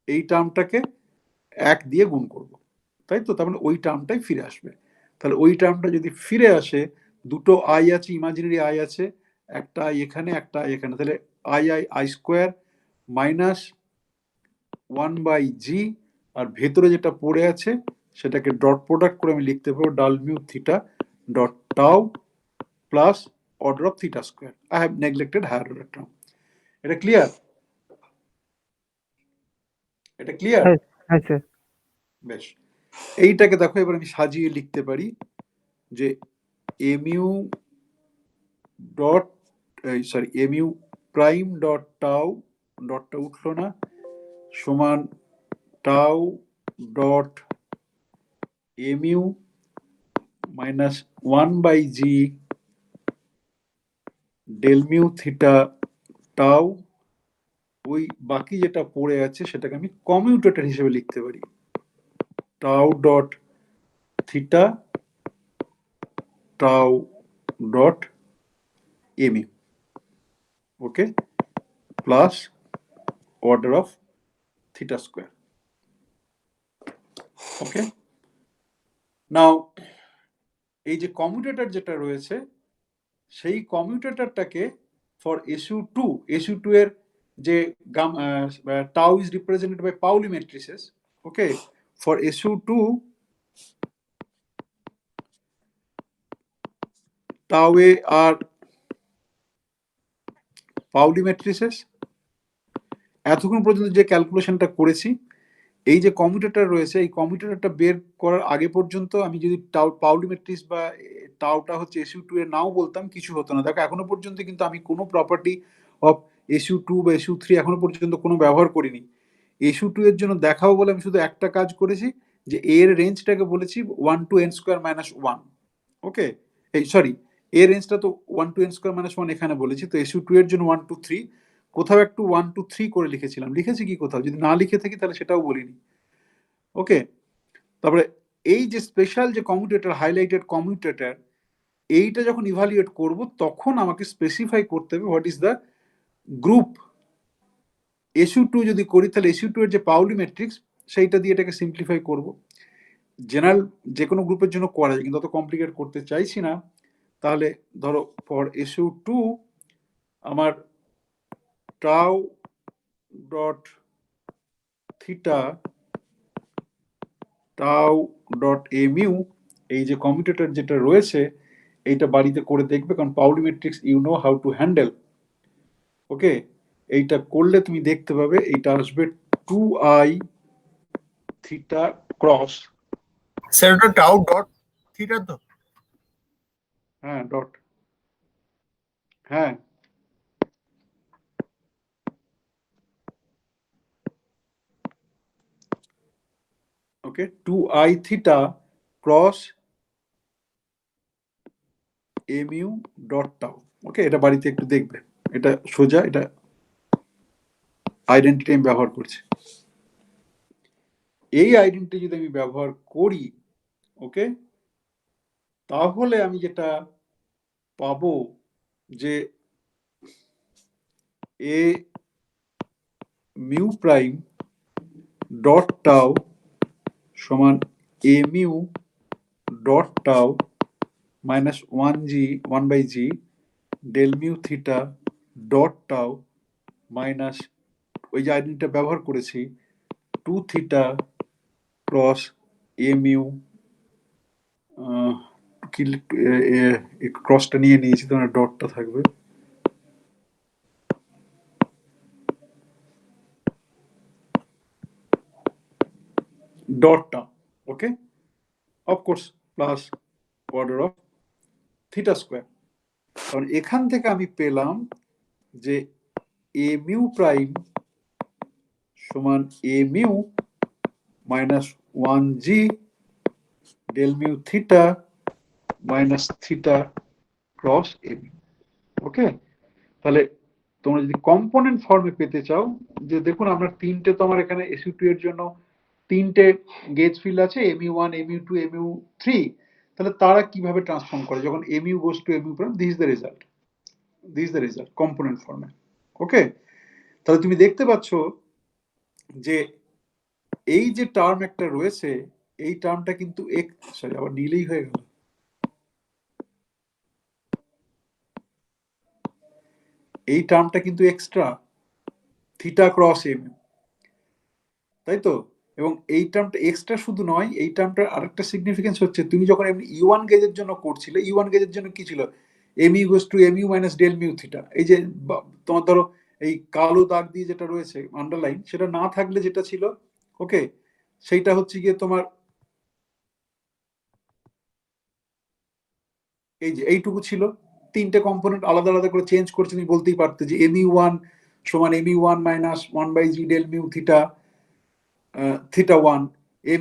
এই টার্মটাকে 1 দিয়ে গুণ করব। তাই তো? তার মানে ওই টার্মটাই ফিরে আসবে। তাহলে ওই টার্মটা যদি ফিরে আসে, দুটো আই আছে, ইমাজিনারি আই আছে, একটা আই এখানে, একটা আই এখানে, তাহলে আই স্কোয়ার মাইনাস 1/g, আর ভেতরে যেটা পড়ে আছে সেটাকে ডট প্রোডাক্ট করে আমি লিখতে পারবো del mu theta dot tau plus order of theta square. I have neglected higher order term. এটা ক্লিয়ার? এটা ক্লিয়ার? হ্যাঁ হ্যাঁ স্যার। বেশ, এইটাকে দেখো এবার আমি সাজিয়ে লিখতে পারি যে A mu dot sorry A mu prime dot tau, ডটটা উঠলো না, সমান tau dot A mu minus 1/g del mu theta tau, ওই বাকি যেটা পড়ে আছে সেটাকে আমি কমিউটেটর হিসেবে লিখতে পারি tau dot theta tau dot A mu, okay, plus order of theta square. Okay, now এই যে কমিউটেটর যেটা রয়েছে সেই কমিউটেটরটাকে ফর SU2 এর যে tau is represented by Pauli matrices, okay, for SU2 tau A are Pauli matrices. এতক্ষণ পর্যন্ত যে ক্যালকুলেশনটা করেছি, এই যে কমিউটেটর রয়েছে এই কমিউটেটরটা বের করার আগে পর্যন্ত আমি যদি পাউলি ম্যাট্রিক্স বা টাউটা হচ্ছে SU2 এর নাও বলতাম, কিছু হতো না। দেখো এখনো পর্যন্ত কিন্তু আমি কোনো প্রপার্টি অফ SU2 বা SU3 এখনো পর্যন্ত কোনো ব্যবহার করিনি। SU2 এর জন্য দেখাবো বলে আমি শুধু একটা কাজ করেছি, যে এর রেঞ্জটাকে বলেছি 1 to n স্কোয়ার মাইনাস 1, ওকে, এই সরি এর রেঞ্জটা তো 1 to n স্কোয়ার মাইনাস 1 এখানে বলেছি, তো SU2 এর জন্য 1 to 3, কোথাও একটু 1 to 3 করে লিখেছিলাম, লিখেছি কি কোথাও? যদি না লিখে থাকি তাহলে সেটাও বলিনি, ওকে। তারপরে এই যে স্পেশাল যে কমিউটেটর, হাইলাইটেড কমিউটেটর, এইটা যখন ইভালুয়েট করব তখন আমাকে স্পেসিফাই করতে হবে what is the group. SU2 যদি করি তাহলে SU2 এর যে পাউলি ম্যাট্রিক্স সেইটা দিয়ে এটাকে সিম্পলিফাই করব। জেনারেল যে কোনো গ্রুপের জন্য করা যায়, কিন্তু অত কমপ্লিকেট করতে চাইছি না। তাহলে ধরো ফর SU2 আমার tau dot theta tau dot A mu, এই যে কমিউটেটর যেটা রয়েছে এইটা বাড়িতে করে দেখবে, কারণ Pauli matrix you know how to handle, okay. এইটা করলে তুমি দেখতে পাবে এইটা আসবে 2i থিটা ক্রস, স্যার ওটা টাউ ডট থিটা তো? হ্যাঁ ডট, হ্যাঁ okay, 2i theta cross A mu dot tau, okay. এটা বাড়িতে একটু দেখবে, এটা সোজা, এটা আইডেন্টিটি আমি ব্যবহার করছি। এই আইডেন্টিটি যদি আমি ব্যবহার করি, ওকে, তাহলে আমি যেটা পাবো যে A mu prime dot tau সমান A mu dot tau minus 1/g del mu theta dot tau minus ওই যে আইডেন্টিটা ব্যবহার করেছি 2 থিটা ক্রস এ মিউ, ক্রসটা নিয়ে নিয়েছি, তোমার ডটটা থাকবে, ডটটা, okay, of course plus order of theta square. কারণ এখান থেকে আমি পেলাম যে এ মিউ প্রাইম সমান A mu minus 1g del mu theta minus theta cross A mu, okay. তাহলে তোমরা যদি কম্পোনেন্ট ফর্মে পেতে চাও, যে দেখুন আমরা তিনটে, তো আমার এখানে SU2 এর জন্য তিনটে গেজ ফিল্ড আছে, mu1 mu2 mu3, তাহলে তারা কিভাবে ট্রান্সফর্ম করে যখন mu goes to mu prime, this is the result component ফর্মে, ওকে। তাহলে তুমি দেখতে পাচ্ছ যে এই যে টার্ম একটা রয়েছে এই টার্মটা কিন্তু সরি আবার নিলেই হয়ে গেল, এই টার্মটা কিন্তু এক্সট্রা থিটা ক্রস এমিউ, তাই তো? এবং এই টার্মটা এক্সট্রা শুধু নয়, এই টার্মটার আরেকটা সিগনিফিকেন্স হচ্ছে তুমি যখন এমনি ইউ1 গেজের জন্য করছিলে, ইউ1 গেজের জন্য কি ছিল, MU goes to MU minus del mu theta. এই যে তোমার ধরো এই কালো দাগ দিয়ে যেটা রয়েছে আন্ডারলাইন, সেটা না থাকলে যেটা ছিল, ওকে, সেইটা হচ্ছে গিয়ে তোমার এই যে এইটুকু ছিল, তিনটে কম্পোনেন্ট আলাদা আলাদা করে চেঞ্জ করছে, তুমি বলতেই পারতে যে এমইউ1 সমান এমইউ1 minus 1/g del mu theta theta1,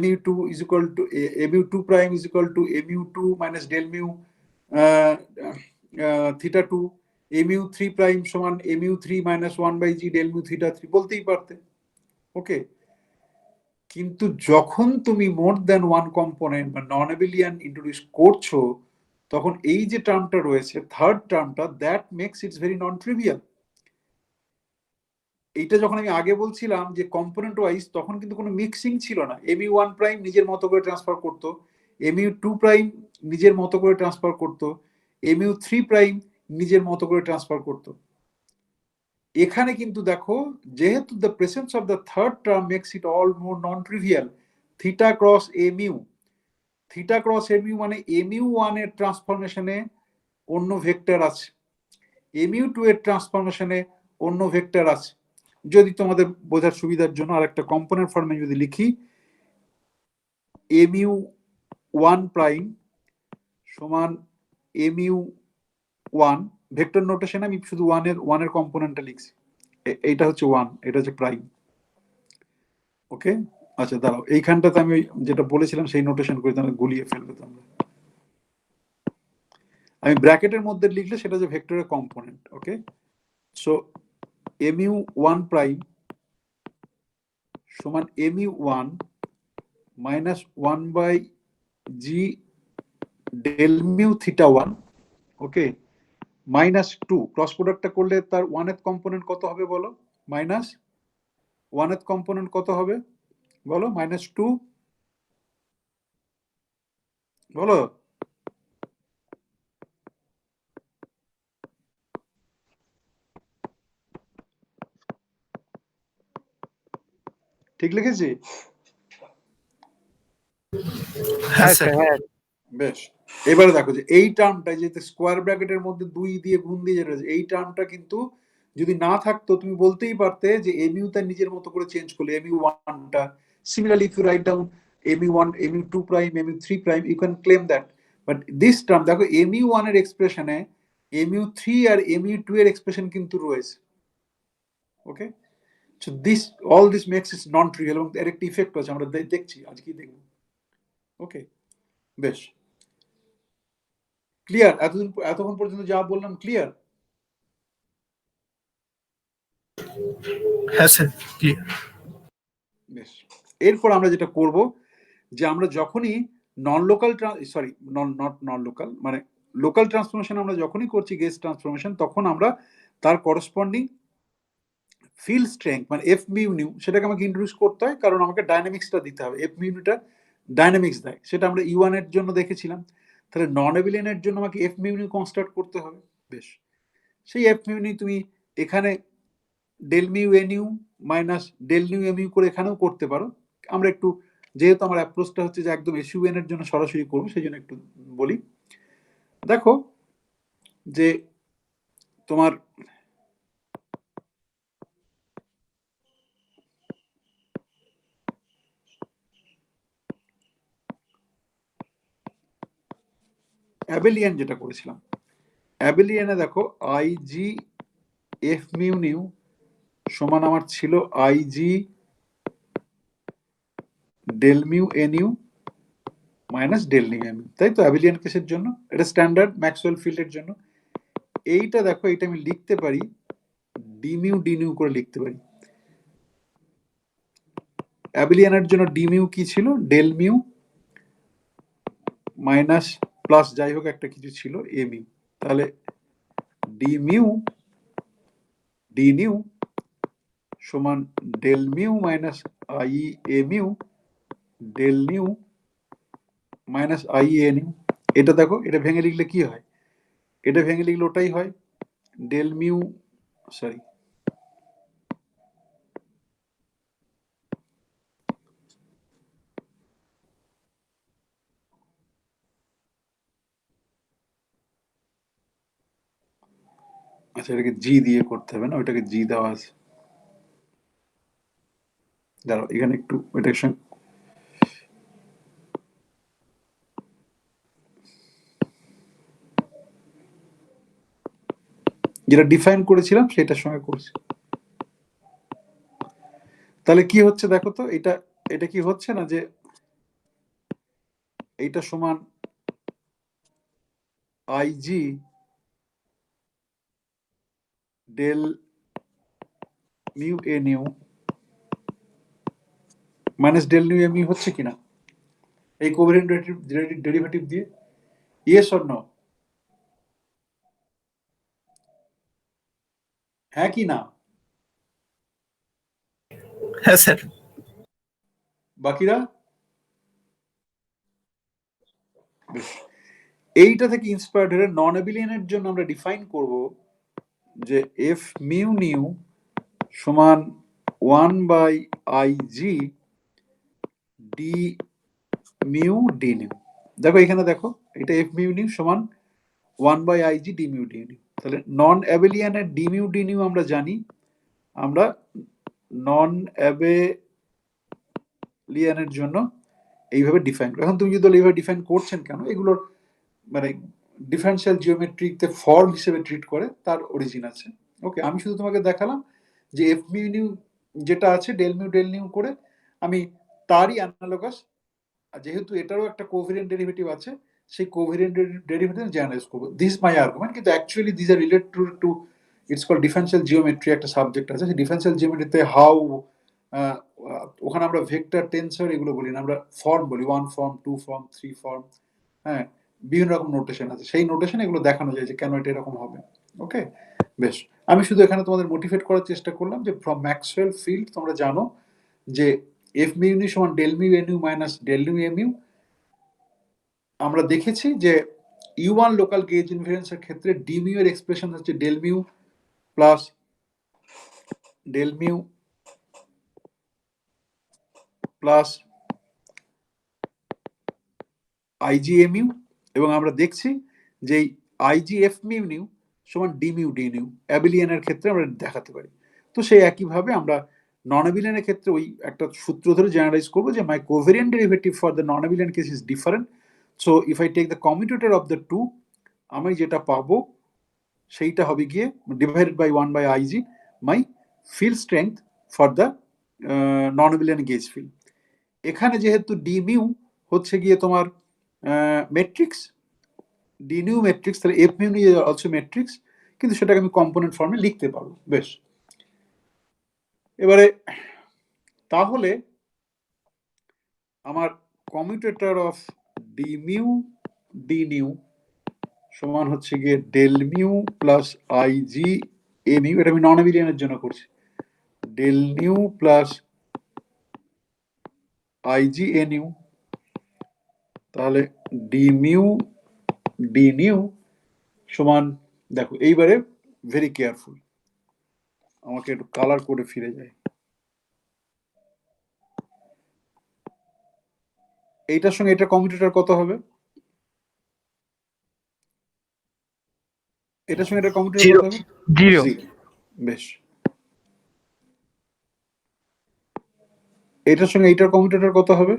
mu2 is equal to mu2 prime is equal to mu2 minus del mu theta2, mu3 prime সমান mu3 minus 1/g del mu theta3 বলতেই পারতে, ওকে। কিন্তু যখন তুমি মোর দ্যান ওয়ান কম্পোনেন্ট বা নন অ্যাবিলিয়ান introduce করছো, তখন এই যে টার্মটা রয়েছে থার্ড টার্মটা, that makes it's very non trivial. এইটা যখন আমি আগে বলছিলাম যে কম্পোনেন্ট ওয়াইজ, তখন কিন্তু কোনো মিক্সিং ছিল না, mu1 প্রাইম নিজের মতো করে ট্রান্সফার করতো, mu2 প্রাইম নিজের মতো করে ট্রান্সফার করতো, mu3 প্রাইম নিজের মতো করে ট্রান্সফার করতো। এখানে কিন্তু দেখো, যেহেতু the presence of the third term makes it all more non trivial, theta cross A mu, theta cross A mu মানে mu1 এর ট্রান্সফরমেশনে অন্য ভেক্টর আছে, mu2 এর ট্রান্সফরমেশনে অন্য ভেক্টর আছে। যদি তোমাদের বোঝার সুবিধার জন্য আরেকটা কম্পোনেন্ট ফর্মে যদি লিখি, mu1 প্রাইম সমান mu1, ভেক্টর নোটেশনে আমি শুধু ওয়ানের কম্পোনেন্টটা লিখছি, এইটা হচ্ছে 1, এটা হচ্ছে প্রাইম, ওকে। আচ্ছা দাঁড়াও, এইখানটাতে আমি যেটা বলেছিলাম সেই নোটেশন করে তাহলে গুলিয়ে ফেলবে তোমরা। আমি ব্র্যাকেটের মধ্যে লিখলে সেটা যে ভেক্টরের কম্পোনেন্ট, ওকে। সো mu1 প্রাইম সমান mu1 minus 1/g del mu theta 1, okay, minus 2, cross প্রোডাক্টটা করলে তার ওয়ানেথ কম্পোনেন্ট কত হবে বলো, মাইনাস ওয়ানেথ কম্পোনেন্ট কত হবে বলো, -2 বলো, ঠিক লিখেছি? হ্যাঁ স্যার। বেশ, এবারে দেখো যে এই টার্মটা যেতে স্কোয়ার ব্র্যাকেটের মধ্যে 2 দিয়ে গুণ দিয়ে যেটা, এই টার্মটা কিন্তু যদি না থাকতো তুমি বলতেই পারতে যে এমিউ তার নিজের মতো করে চেঞ্জ করলে mu1টা। Similarly if you write down mu1, mu2 prime, mu3 prime, you can claim that. But this term দেখো mu1 এর এক্সপ্রেশনে mu3 আর mu2 এর এক্সপ্রেশন কিন্তু রয়েছে, okay. So this all this makes it non trivial, এবং এর একটা ইফেক্ট আছে, আমরা দেখছি আজকেই দেখবো, ওকে। বেশ ক্লিয়ার? এতক্ষণ পর্যন্ত যা বললাম ক্লিয়ার? হ্যাঁ স্যার, ক্লিয়ার। বেশ, এরপর আমরা যেটা করব যে আমরা যখনই non local sorry not non local মানে লোকাল ট্রান্সফরমেশন আমরা যখনই করছি গেজ ট্রান্সফরমেশন, তখন আমরা তার করসপন্ডিং ফিল্ড স্ট্রেংথ মানে এফ মিউ নিউ সেটাকে আমাকে ইন্ট্রোডিউস করতে হয়, কারণ আমাকে ডাইনামিক্সটা দিতে হবে। এফ মিউটা ডাইনামিক্স দেয়, সেটা আমরা ইউ1 এর জন্য দেখেছিলাম। তাহলে নন এবিলিয়ানের জন্য আমাকে এফ মিউ নিউ কনস্ট্রাক্ট করতে হবে। বেশ, সেই এফ মিউ নিউ তুমি এখানে del mu N U minus del nu M U করে এখানেও করতে পারো। আমরা একটু, যেহেতু আমার অ্যাপ্রোচটা হচ্ছে যে একদম এসইউএন এর জন্য সরাসরি করবো, সেই জন্য একটু বলি। দেখো যে তোমার অ্যাবেলিয়ান যেটা করেছিলাম, অ্যাবেলিয়ানে দেখো আইজি এফ মিউ নিউ সমান আমার ছিল IG del mu N U minus del nu M U, তাই তো? অ্যাবেলিয়ান কেসের জন্য এটা স্ট্যান্ডার্ড ম্যাক্সওয়েল ফিল্ডের জন্য। এইটা দেখো, এটা আমি লিখতে পারি ডি মিউ ডি নিউ করে লিখতে পারি। অ্যাবেলিয়ানের জন্য ডি মিউ কি ছিল, ডেল মিউ মাইনাস প্লাস যাই হোক একটা কিছু ছিল এ মিউ, তাহলে ডি মিউ ডি নিউ সমান del mu minus I A mu del nu minus I A nu. এটা দেখো, এটা ভেঙে লিখলে কি হয়? এটা ভেঙে লিখলে ওটাই হয়, ডেল মিউ, সরি, আচ্ছা এটাকে জি দিয়ে করতে হবে না, ওইটাকে জি দেওয়া আছে। দাঁড়াও এখানে একটু এটার সঙ্গে যেটা ডিফাইন করেছিলাম সেটার সঙ্গে করছি। তাহলে কি হচ্ছে দেখো তো, এটা এটা কি হচ্ছে না যে এইটা সমান I G del mu A nu minus del nu A mu হচ্ছে কিনা এই কোভেরিয়েন্ট ডেরিভেটিভ দিয়ে? Yes or no? হ্যাঁ কি না? হ্যাঁ স্যার। বাকিরা? বেশ, এইটা থেকে ইন্সপায়ার্ড হয়ে নন অ্যাবিলিয়ানের জন্য আমরা ডিফাইন করব যে এফ মিউ নিউ সমান 1/ig D mu D new. দেখো এখানে দেখো, এটা এফ মিউ নিউ সমান 1/ig D mu D new. তাহলে নন অ্যাবেলিয়ানের ডি মিউ ডি নিউ আমরা জানি, আমরা নন অ্যাবেলিয়ানের জন্য এইভাবে ডিফাইন করি। এখন তুমি যদি এইভাবে ডিফাইন করছেন কেন, এগুলোর মানে ডিফারেন্সিয়াল জিওমেট্রিতে ফর্ম হিসেবে ট্রিট করে, তার অরিজিন আছে। ওকে, আমি শুধু তোমাকে দেখালাম যে এফ মিউ নিউ যেটা আছে ডেল নিউ করে আমি তারই অ্যানালগাস, যেহেতু এটারও একটা কোভেরিয়েন্ট ডেরিভেটিভ আছে, সেই কোভেরিয়েন্ট ডেরিভেটিভ জেনারেলাইজ করবো। দিস মাই আর্গুমেন্ট, কিন্তু actually this are related to it's call differential geometry, একটা সাবজেক্ট আছে সেই ডিফারেন্সিয়াল জিওমেট্রিতে হাউ, ওখানে আমরা ভেক্টর টেনসর এগুলো বলি না, আমরা ফর্ম বলি, 1 ফর্ম 2 ফর্ম 3 ফর্ম, হ্যাঁ বিভিন্ন রকম নোটেশন আছে, সেই নোটেশন এগুলো দেখানো যায় যে কেন এটা এরকম হবে। ওকে, বেশ, আমি শুধু এখানে তোমাদের মোটিভেট করার চেষ্টা করলাম যে ফ্রম ম্যাক্সওয়েল ফিল্ড তোমরা জানো যে এফ মিউ নিউ সমান del mu A nu minus del nu A mu. আমরা দেখেছি যে ইউ1 লোকাল গেজ ইনভেরিয়েন্সের ক্ষেত্রে ডি মিউ এর এক্সপ্রেশন হচ্ছে del mu plus del mu plus I G A mu, এবং আমরা দেখছি যে আইজিএফ মিউ নিউ সমান ডি মিউ ডি নিউ অ্যাবিলিয়ানের ক্ষেত্রে আমরা দেখাতে পারি। তো সেই একইভাবে আমরা নন অ্যাবিলিয়ানের ক্ষেত্রে ওই একটা সূত্র ধরে জেনারেলাইজ করবো যে my covariant derivative for the non abelian case is different, so if I take the commutator of the two, আমি যেটা পাবো সেইটা হবে গিয়ে divided by 1/ig my field strength for the non abelian gauge field. এখানে যেহেতু D mu হচ্ছে গিয়ে তোমার মেট্রিক্স, ডি নিউ মেট্রিক্স, তাহলে F mu nu also matrix, কিন্তু সেটাকে আমি কম্পোনেন্ট ফর্মে লিখতে পারবো। বেশ, এবারে তাহলে আমার commutator of D mu D nu সমান হচ্ছে গিয়ে del mu plus IG A mu, এটা আমি নন অ্যাবিলিয়ানের জন্য করছি, del nu plus IG A nu, তাহলে ডি মিউ ডি নিউ সমান, দেখো এইবারে ভেরি কেয়ারফুল, আমাকে একটু কালার করে ফিরে যায়, এইটার সঙ্গে এটা কমিউটেটর কত হবে, এটার সঙ্গে এটা কমিউটেটর কত হবে? জিরো। বেশ, এটার সঙ্গে এইটার কমিউটেটর কত হবে?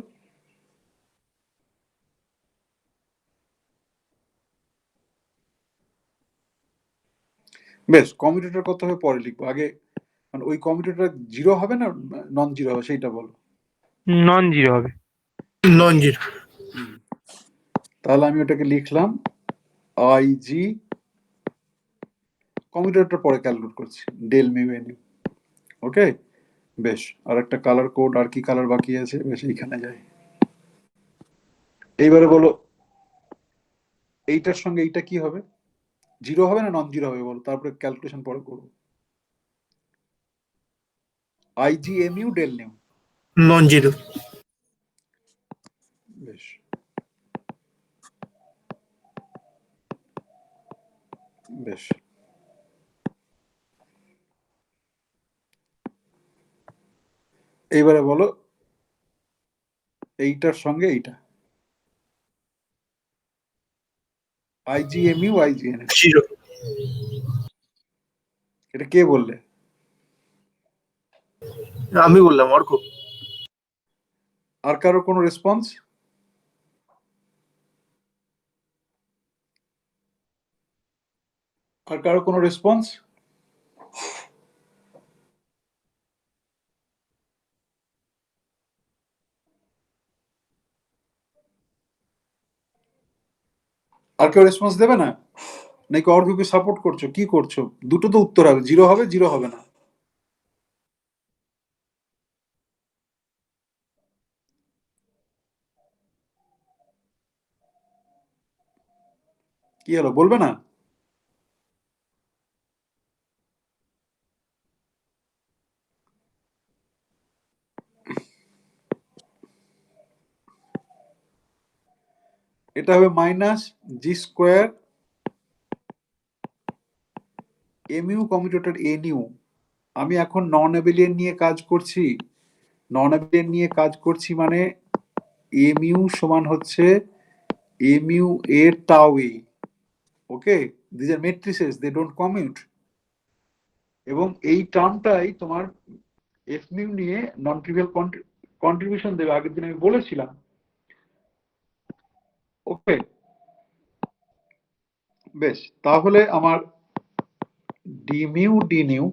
বেশ, কমিউটেটর কত হবে পরে লিখবো, আগে মানে ওই কমিউটেটর জিরো হবে না নন জিরো হবে সেইটা বলো। নন জিরো হবে। নন জিরো। তাহলে আমি ওটাকে লিখলাম আইজি, কমিউটেটরটা পরে ক্যালকুলেট করছি, ডেল মিউ এন ইউ। ওকে, বেশ, আর একটা কালার কোড, আর কি কালার বাকি আছে, বেশ এইখানে যাই। এইবারে বলো এইটার সঙ্গে এইটা কি হবে, জিরো হবে না নন জিরো হবে বলো, তারপরে ক্যালকুলেশন পরে করবো। আইজিএমইউ ডেল নিউ, নন জিরো। বেশ, বেশ, এইবারে বলো এইটার সঙ্গে এইটা, IgMu IgNu, 0. এটা কে বললে? আমি বললাম অর্ক। আর কারো কোনো রেসপন্স? আর কারো কোনো রেসপন্স? আর কেউ রেসপন্স দেবে না? নাকি অর্ঘকে সাপোর্ট করছো? কি করছো? দুটো তো উত্তর হবে, জিরো হবে, জিরো হবে না। কি হলো, বলবে না? এটা হবে minus G square mu কমিউটেটেড NU. আমি এখন নন অ্যাবিলিয়েন্ট নিয়ে কাজ করছি। নন অ্যাবিলিয়েন্ট নিয়ে কাজ করছি মানে এমইউ সমান হচ্ছে A mu A tau A. Okay, this are matrices, they don't commute. এবং এই টার্মটাই তোমার এফ মিউ নিয়ে নন ট্রিভিয়াল কন্ট্রিবিউশন দেবে, আগের দিন আমি বলেছিলাম। ওকে, বেশ, তাহলে আমার ডি মিউ ডি নিউ,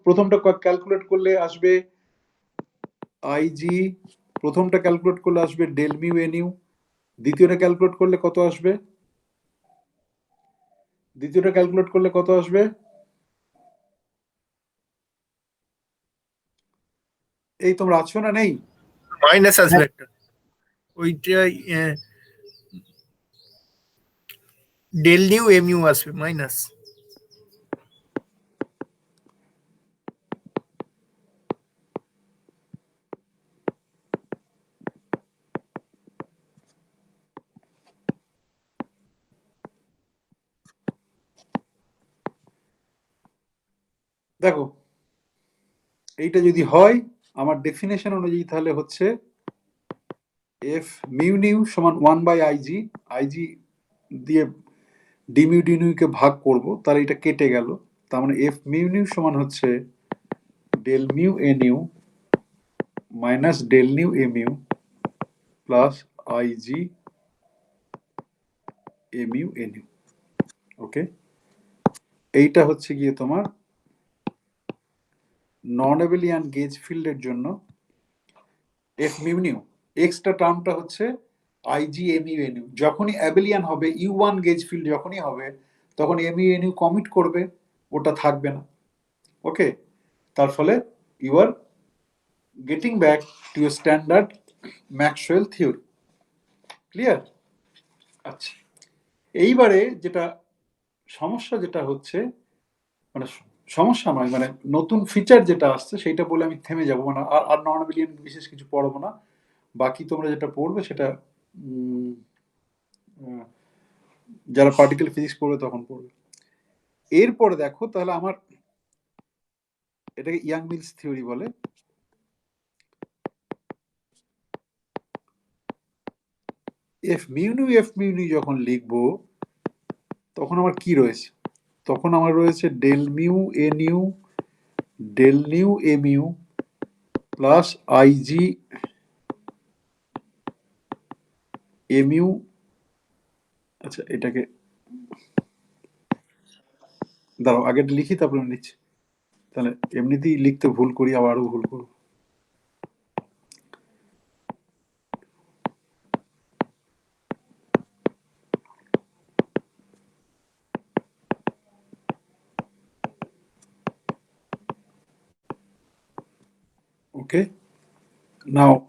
প্রথমটা ক্যালকুলেট করলে আসবে আইজি, প্রথমটা ক্যালকুলেট করলে আসবে ডেল মিউ এ নিউ, দ্বিতীয়টা ক্যালকুলেট করলে কত আসবে? দ্বিতীয়টা ক্যালকুলেট করলে কত আসবে? এই তোমরা আছো না নেই? মাইনাস আসবে একটা, ওইটাই ডেল নিউ এমইউ আসবে মাইনাস। দেখো, এইটা যদি হয় আমার ডেফিনেশন অনুযায়ী তাহলে হচ্ছে এফ মিউ নিউ সমান 1/IG, আইজি দিয়ে ডি মিউ ডি নিউ কে ভাগ করব, তাহলে এটা কেটে গেল। তার মানে এফ মিউ নিউ সমান হচ্ছে del mu A nu minus del nu A mu plus IG A mu A nu. Okay, এইটা হচ্ছে গিয়ে তোমার নন অ্যাবেলিয়ান গেজ ফিল্ডের জন্য এফ মিউ নিউ। এক্সট্রা টার্মটা হচ্ছে I G M U N U. যখনই অ্যাবেলিয়ান হবে, ইউ ওয়ান গেজ ফিল্ড যখনই হবে, তখন M U N U commute করবে, ওটা থাকবে না। ওকে, তার ফলে you are getting back to your standard Maxwell theory. Clear? আচ্ছা, এইবারে যেটা সমস্যা যেটা হচ্ছে, মানে সমস্যা নয়, মানে নতুন ফিচার যেটা আসছে সেইটা বলে আমি থেমে যাবো, মানে আর নন অ্যাবেলিয়ান বিশেষ কিছু পড়বো না। বাকি তোমরা যেটা পড়বে সেটা উম, আহ, যারা পার্টিকেল ফিজিক্স পড়বে তখন পড়বে। এরপরে দেখো তাহলে আমার, এটাকে ইয়াং মিলস থিওরি বলে। এফ মিউ নিউ যখন লিখবো তখন আমার কি রয়েছে? তখন আমার রয়েছে del mu A nu del nu A mu plus IG A mu. আচ্ছা, এটাকে দাঁড়াও, আগে লিখি তারপরে আমি লিখছি, তাহলে এমনিতেই লিখতে ভুল করি, আবারও ভুল করবো। Okay, now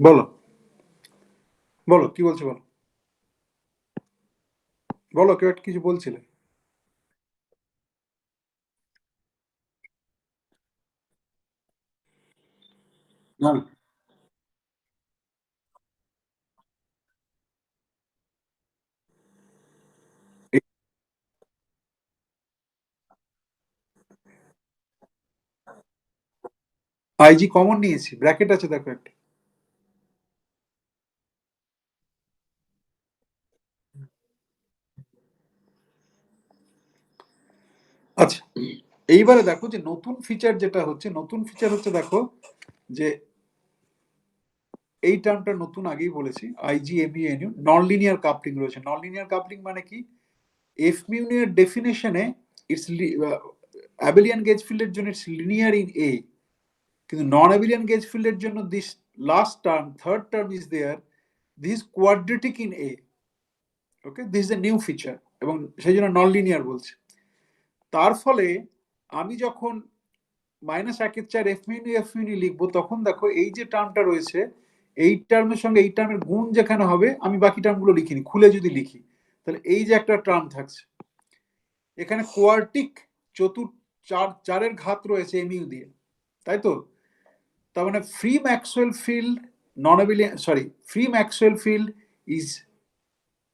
বলো বলো কি বলছো, বলো বলো, কেউ একটা কিছু বলছিলে। না, আইজি কমন নিয়েছি, ব্র্যাকেট আছে দেখো একটা। আচ্ছা, এইবারে দেখো যে নতুন ফিচার যেটা হচ্ছে, নতুন ফিচার হচ্ছে দেখো যে এই টার্মটা নতুন, আগেই বলেছি, আইজিএমইএনইউ নন লিনিয়ার কাপলিং রয়েছে। নন লিনিয়ার কাপলিং মানে কি, এফ মিউনিয়ার ডেফিনেশনে ইটস অ্যাবেলিয়ান গেজ ফিল্ডের জন্য ইটস লিনিয়ার ইন এ, কিন্তু নন অ্যাবেলিয়ান গেজ ফিল্ডের জন্য this last term, third term is there, this quadratic in A. Okay, this is a new feature, এবং সেই জন্য নন লিনিয়ার বলছে। তার ফলে আমি যখন -1/4 এফ মিউনি লিখবো, তখন দেখো এই যে টার্মটা রয়েছে, এই টার্মের সঙ্গে এই টার্মের গুণ যেখানে হবে, আমি বাকি টার্মগুলো লিখিনি, খুলে যদি লিখি তাহলে এই যে একটা টার্ম থাকছে, এখানে কোয়ার্টিক চতুর চারের ঘাত রয়েছে এমইউ দিয়ে, তাই তো? তার মানে free Maxwell field, non abelian, sorry, free Maxwell field is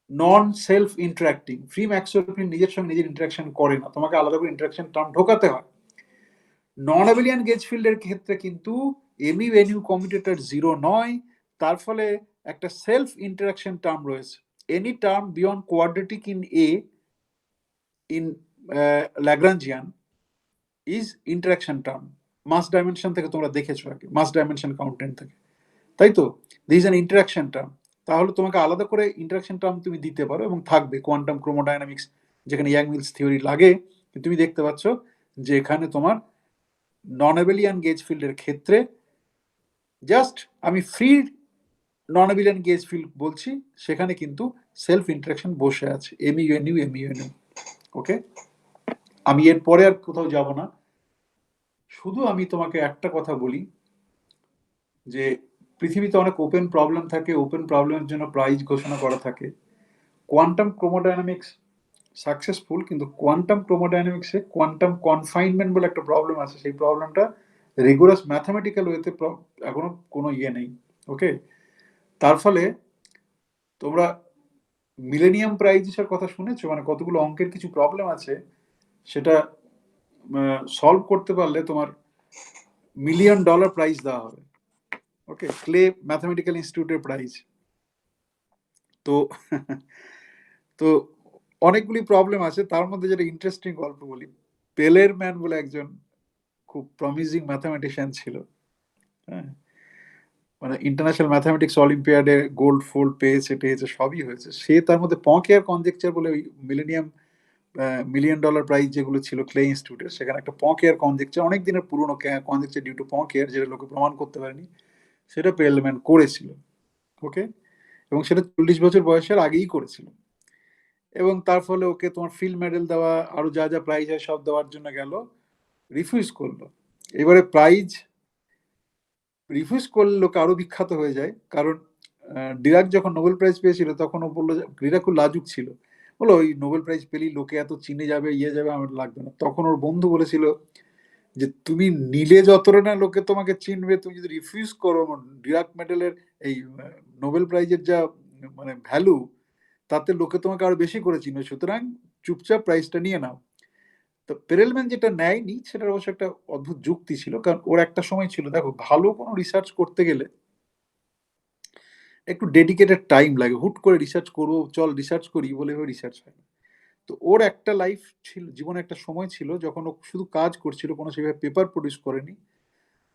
non self interacting. Free Maxwell field নিজের সঙ্গে নিজের ইন্টারাকশন করে না, তোমাকে আলাদা করে ইন্টারাকশন টার্ম ঢোকাতে হয়। নন অ্যাবেলিয়ান গেজ ফিল্ডের ক্ষেত্রে কিন্তু এমইউ এনইউ কমিউটেটর জিরো নয়, তার ফলে একটা সেলফ ইন্টারাকশন টার্ম রয়েছে। Any term beyond quadratic in A in Lagrangian is interaction term. Mass dimension থেকে তোমরা দেখেছো আগে, মাস ডাইমেনশন কাউন্টেন্ট থেকে, তাই তো? This is an interaction term. তাহলে তোমাকে আলাদা করে ইন্টারাকশন টার্ম তুমি দিতে পারো, এবং থাকবে কোয়ান্টাম ক্রোমোডাইনামিক্স যেখানে ইয়াং মিলস থিওরি লাগে। তুমি দেখতে পাচ্ছ যে এখানে তোমার নন অ্যাবেলিয়ান গেজ ফিল্ডের ক্ষেত্রে জাস্ট আমি ফ্রি নন অ্যাবেলিয়ান গেজ ফিল্ড বলছি, সেখানে কিন্তু সেলফ ইন্টারাকশন বসে আছে, এমইউএনইউ। ওকে, আমি এর পরে আর কোথাও যাব না, শুধু আমি তোমাকে একটা কথা বলি যে পৃথিবীতে অনেক ওপেন প্রবলেম থাকে, ওপেন প্রবলেমের জন্য প্রাইজ ঘোষণা করা থাকে। কোয়ান্টাম ক্রোমোডাইনামিক্স সাকসেসফুল, কিন্তু কোয়ান্টাম ক্রোমোডাইনামিক্সে কোয়ান্টাম কনফাইনমেন্ট বলে একটা প্রবলেম আছে, সেই প্রবলেমটা রিগোরাস ম্যাথামেটিক্যাল ওয়েতে এখনো কোনো ইয়ে নেই। ওকে, তার ফলে তোমরা মিলেনিয়াম প্রাইজের কথা শুনেছো, মানে কতগুলো অঙ্কের কিছু প্রবলেম আছে, সেটা সলভ করতে পারলে তোমার $1,000,000 প্রাইজ দেওয়া হবে। ওকে, ক্লে ম্যাথামেটিক্যাল ইনস্টিটিউটের প্রাইজ। তো তো অনেকগুলি প্রবলেম আছে, তার মধ্যে যেটা ইন্টারেস্টিং গল্প বলি। পেলের ম্যান বলে একজন খুব প্রমিজিং ম্যাথামেটিশিয়ান ছিল, হ্যাঁ, মানে ইন্টারন্যাশনাল ম্যাথামেটিক্স অলিম্পিয়াডে গোল্ড ফোল্ড পেয়েছে টেয়েছে, সবই হয়েছে। সে তার মধ্যে পকেয়ার কনজেকচার বলে ওই মিলেনিয়াম $1,000,000 প্রাইজ যেগুলো ছিল ক্লে ইনস্টিটিউটের, সেখানে একটা পকেয়ার কনজেকচার, অনেক দিনের পুরনো কনজেকচার ডিউ টু পকেয়ার, যেটা লোকে প্রমাণ করতে পারেনি, সেটা পেলম্যান করেছিল। ওকে, এবং সেটা 40 বছর বয়সের আগেই করেছিল, এবং তার ফলে ওকে তোমার ফিল্ড মেডেল দেওয়া, আরো যা যা প্রাইজ হয় সব দেওয়ার জন্য গেল, রিফিউজ করলো। এবারে প্রাইজ রিফিউজ করলে লোকে আরো বিখ্যাত হয়ে যায়, কারণ ডিরাক যখন নোবেল প্রাইজ পেয়েছিল তখন ও বললো, ডিরাক খুব লাজুক ছিল, বলো ওই নোবেল প্রাইজ পেলেই লোকে এত চিনে যাবে, ইয়ে যাবে, আমার লাগবে না। তখন ওর বন্ধু বলেছিল যে তুমি নিলে যতটা না লোকে তোমাকে চিনবে, তুমি যদি রিফিউজ করো, ডিরাক মেডেলের এই নোবেল প্রাইজের যা মানে ভ্যালু, তাতে লোকে তোমাকে আরো বেশি করে চিনবে, সুতরাং চুপচাপ প্রাইজটা নিয়ে নাও। তো পেরেলম্যান যেটা নেয়নি, সেটার অবশ্য একটা অদ্ভুত যুক্তি ছিল, কারণ ওর একটা সময় ছিল, দেখো ভালো কোনো রিসার্চ করতে গেলে একটু ডেডিকেটেড টাইম লাগে, হুট করে রিসার্চ করবো, চল রিসার্চ করি বলে রিসার্চ হয় না। তো ওর একটা লাইফ ছিল, জীবনে একটা সময় ছিল যখন ও শুধু কাজ করছিল, কোনো সেভাবে পেপার প্রডিউস করেনি,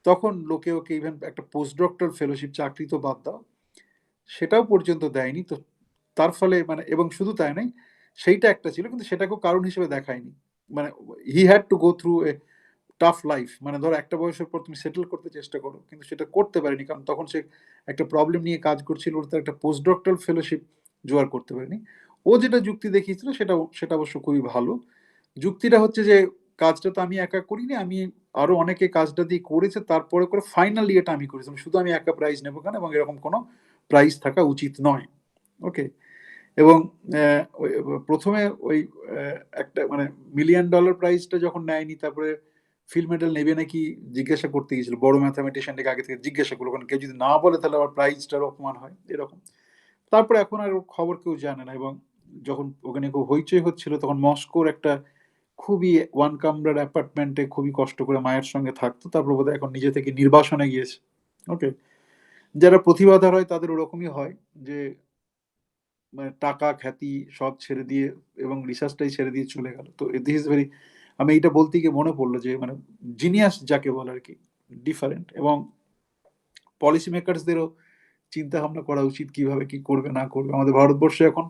তখন লোকে ওকে ইভেন একটা পোস্ট ডক্টর ফেলোশিপ, চাকরি তো বাদ দাও, সেটাও পর্যন্ত দেয়নি। তো তার ফলে মানে, এবং শুধু তাই নয়, সেইটা একটা ছিল, কিন্তু সেটাকেও কারণ হিসেবে দেখায়নি। মানে he had to go through a tough life, মানে ধরো একটা বয়সের পর তুমি সেটেল করতে চেষ্টা করো, কিন্তু সেটা করতে পারেনি, কারণ তখন সে একটা প্রবলেম নিয়ে কাজ করছিল, ওর তার একটা পোস্ট ডক্টরাল ফেলোশিপ জোগাড় করতে পারেনি। ও যেটা যুক্তি দেখিয়েছিল সেটা সেটা অবশ্য খুবই ভালো। যুক্তিটা হচ্ছে যে কাজটা তো আমি একা করিনি, আমি আরো অনেকে কাজটা দিয়ে করেছে, তারপরে করে ফাইনালি এটা আমি করেছিলাম, শুধু আমি একা প্রাইজ নেবো কেন, এবং এরকম কোনো প্রাইজ থাকা উচিত নয়। ওকে, এবং প্রথমে ওই একটা মানে $1,000,000 প্রাইজটা যখন নেয়নি, তারপরে ফিল্ড মেডেল নেবে নাকি জিজ্ঞাসা করতে গিয়েছিল, বড় ম্যাথামেটিশিয়ানটাকে আগে থেকে জিজ্ঞাসা করলো, কারণ কেউ যদি না বলে তাহলে আবার প্রাইজটার অপমান হয় এরকম। তারপরে এখন আর ওর খবর কেউ জানে না, এবং যখন ওখানে খুব হইচই হচ্ছিল তখন মস্কোর একটা খুবই ওয়ান কামরার অ্যাপার্টমেন্টে খুবই কষ্ট করে মায়ের সঙ্গে থাকতো, তারপর বোধহয় এখন নিজে থেকে নির্বাসনে গিয়েছে। ওকে, যারা প্রতিভাধর হয় তাদের ওরকমই হয়, যে মানে টাকা খ্যাতি সব ছেড়ে দিয়ে এবং রিসার্চটাই ছেড়ে দিয়ে চলে গেল। তো দিস ইজ ভেরি, আমি এইটা বলতে গিয়ে মনে পড়লো যে মানে জিনিয়াস যাকে বলে আর কি, ডিফারেন্ট। এবং পলিসি মেকারসদেরও চিন্তা ভাবনা করা উচিত কিভাবে কি করবে না করবে। আমাদের ভারতবর্ষে এখন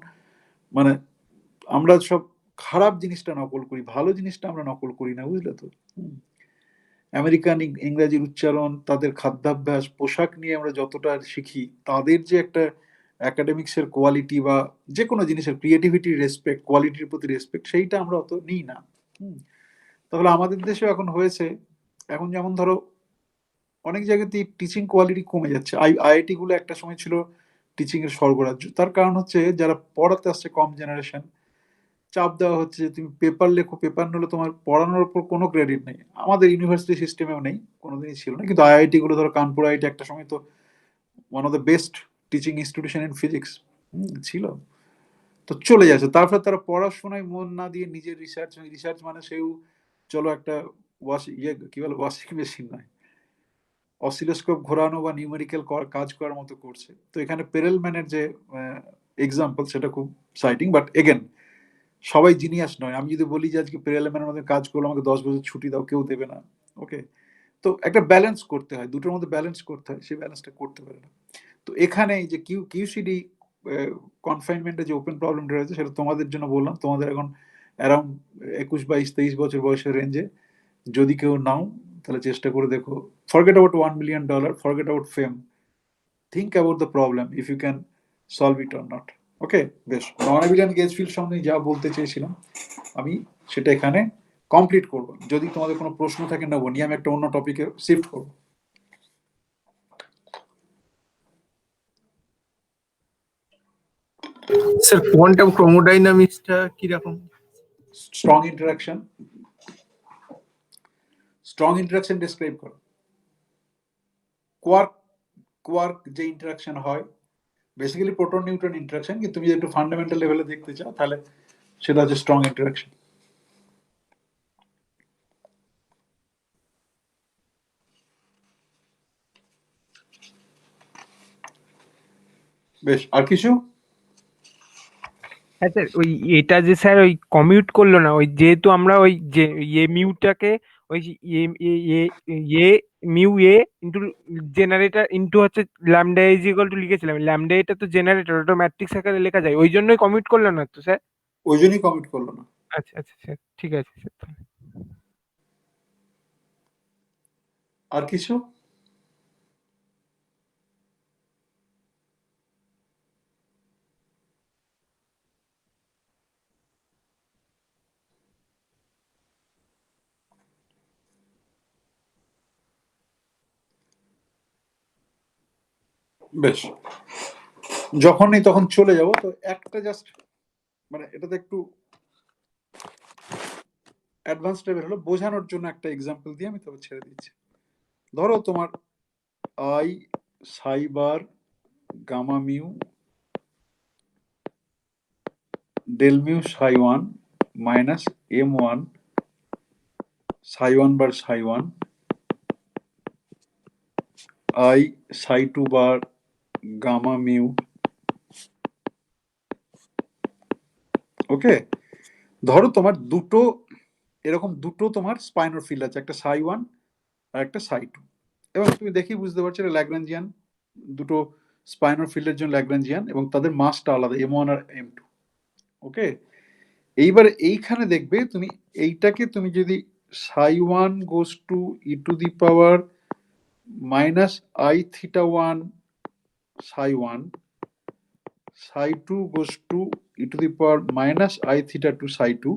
মানে আমরা সব খারাপ জিনিসটা নকল করি, ভালো জিনিসটা আমরা নকল করি না, বুঝলে তো। আমেরিকান ইংরাজির উচ্চারণ, তাদের খাদ্যাভ্যাস, পোশাক নিয়ে আমরা যতটা শিখি, তাদের যে একটা একাডেমিক্সের কোয়ালিটি বা যে কোনো জিনিসের ক্রিয়েটিভিটির রেসপেক্ট, কোয়ালিটির প্রতি রেসপেক্ট, সেইটা আমরা অত নিই না। তাহলে আমাদের দেশেও এখন হয়েছে, এখন যেমন ধরো অনেক জায়গাতেই টিচিং কোয়ালিটি কমে যাচ্ছে। আইআইটি গুলো একটা সময় ছিল টিচিং এর স্বর্গরাজ্য। তার কারণ হচ্ছে যারা পড়াতে আসছে কম জেনারেশন, চাপ দেওয়া হচ্ছে যে তুমি পেপার লেখো, পেপার নিলে তোমার পড়ানোর উপর কোনো ক্রেডিট নেই। আমাদের ইউনিভার্সিটি সিস্টেমেও নেই, কোনোদিনই ছিল না, কিন্তু আইআইটি গুলো ধরো কানপুর আইআইটি একটা সময় তো one of the best teaching institution in physics ছিল। তো চলে যাচ্ছে, তারপরে তারা পড়াশোনায় মন না দিয়ে নিজের রিসার্চ, রিসার্চ মানে সেও চলো একটা কি বলে ওয়াশিং মেশিন নয়, অসিলোস্কোপ ঘোরানো বা নিউমেরিক্যাল কাজ করার মতো করছে। তো এখানে পেরেলম্যানের যে এক্সাম্পল সেটা খুব সাইটিং, বাট এগেন সবাই জিনিয়াস নয়। আমি যদি বলি যে আজকে পেরেলম্যানের মধ্যে কাজ করলো, আমাকে 10 বছর ছুটি দাও, কেউ দেবে না। ওকে, তো একটা ব্যালেন্স করতে হয়, দুটোর মধ্যে ব্যালেন্স করতে হয়, সেই ব্যালেন্সটা করতে পারে না। তো এখানে এই যে কিউসিডি কনফাইনমেন্টে যে ওপেন প্রবলেমটা রয়েছে, সেটা তোমাদের জন্য বললাম, তোমাদের এখন অ্যারাউন্ড 21, 22, 23 বছর বয়সের রেঞ্জে যদি কেউ নাও, তাহলে চেষ্টা করে দেখো। Forget about $1 million, forget about fame, think about the problem, if you can solve it or not. Okay, বেশ, নন-এভিডেন্ট গেজ ফিল্ড সম্বন্ধে যা বলতে চেয়েছিলাম আমি সেটা এখানে কমপ্লিট করব। যদি তোমাদের কোনো প্রশ্ন থাকে নেবো, নিয়ে আমি একটা অন্য টপিকে শিফট করবো। স্যার কোয়ান্টাম ক্রোমোডাইনামিক্সটা কি রকম? স্ট্রং ইন্টারাকশন ডেসক্রাইব করো। কোয়ার্ক যে ইন্টারাকশন হয়, বেসিক্যালি প্রোটন নিউট্রন ইন্টারাকশন, কিন্তু তুমি যদি একটু ফান্ডামেন্টাল লেভেলে দেখতে চাও তাহলে সেটা হচ্ছে স্ট্রং ইন্টারাকশন। বেশ, আর কিছু? হ্যাঁ স্যার, ওই এটা যে স্যার ওই কমিউট করলো না, ওই যেহেতু আমরা ওই যে এ মিউটাকে ওই এ মিউ এ ইন্টু জেনারেটর ইন্টু হচ্ছে ল্যামডা ইজ ইকুয়াল টু লিখেছিলাম, ল্যামডা এটা তো জেনারেটর, ওটা ম্যাট্রিক্স আকারে লেখা যায়, ওই জন্যই কমিউট করলো না তো স্যার? ওই জন্যই কমিট করলো না। আচ্ছা আচ্ছা স্যার, ঠিক আছে স্যার। আর কিছু? বেশ, যখনই তখন চলে যাব। তো একটা জাস্ট মানে এটাতে একটু অ্যাডভান্স লেভেল হলো, বোঝানোর জন্য একটা এক্সাম্পল দিয়ে আমি তবে ছেড়ে দিচ্ছি। ধরো তোমার I psi bar gamma mu del mu psi one minus M1 psi one bar psi one I psi two bar gamma mu. Okay, ধরো তোমার এরকম দুটো তোমার স্পাইনার ফিল্ড আছে, একটা সাই ওয়ান আর একটা সাই টু, এবং তুমি দেখেই বুঝতে পারছো এটা ল্যাগ্রাঞ্জিয়ান, দুটো স্পাইনার ফিল্ডের জন্য ল্যাগ্রাঞ্জিয়ান, এবং তাদের মাসটা আলাদা, M1 আর M2। ওকে, এইবারে এইখানে দেখবে তুমি এইটাকে তুমি যদি psi one goes to E to the power minus I theta one psi one, psi two goes to E to the power minus I theta two psi two,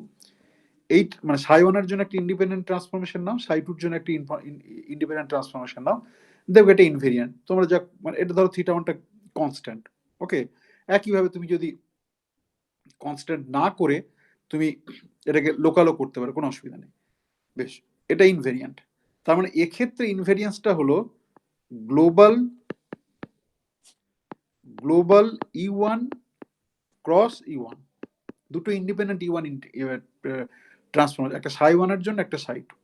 এই মানে সাই ওয়ানের জন্য একটা ইন্ডিপেন্ডেন্ট ট্রান্সফরমেশন নাও, সাই টুর জন্য একটা ইন্ডিপেন্ডেন্ট ট্রান্সফরমেশন নাও, দেখবে এটা invariant. তোমরা যা মানে এটা ধরো থিটা ওয়ানটা কনস্ট্যান্ট, ওকে। একইভাবে তুমি যদি কনস্ট্যান্ট না করে তুমি এটাকে লোকালও করতে পারো, কোনো অসুবিধা নেই। বেশ, এটা ইনভেরিয়েন্ট। তার মানে এক্ষেত্রে ইনভেরিয়েন্সটা হলো global global E1 cross E1, দুটো ইন্ডিপেন্ডেন্ট E1 ট্রান্সফর্ম, একটা সাই ওয়ানের জন্য একটা সাই টু,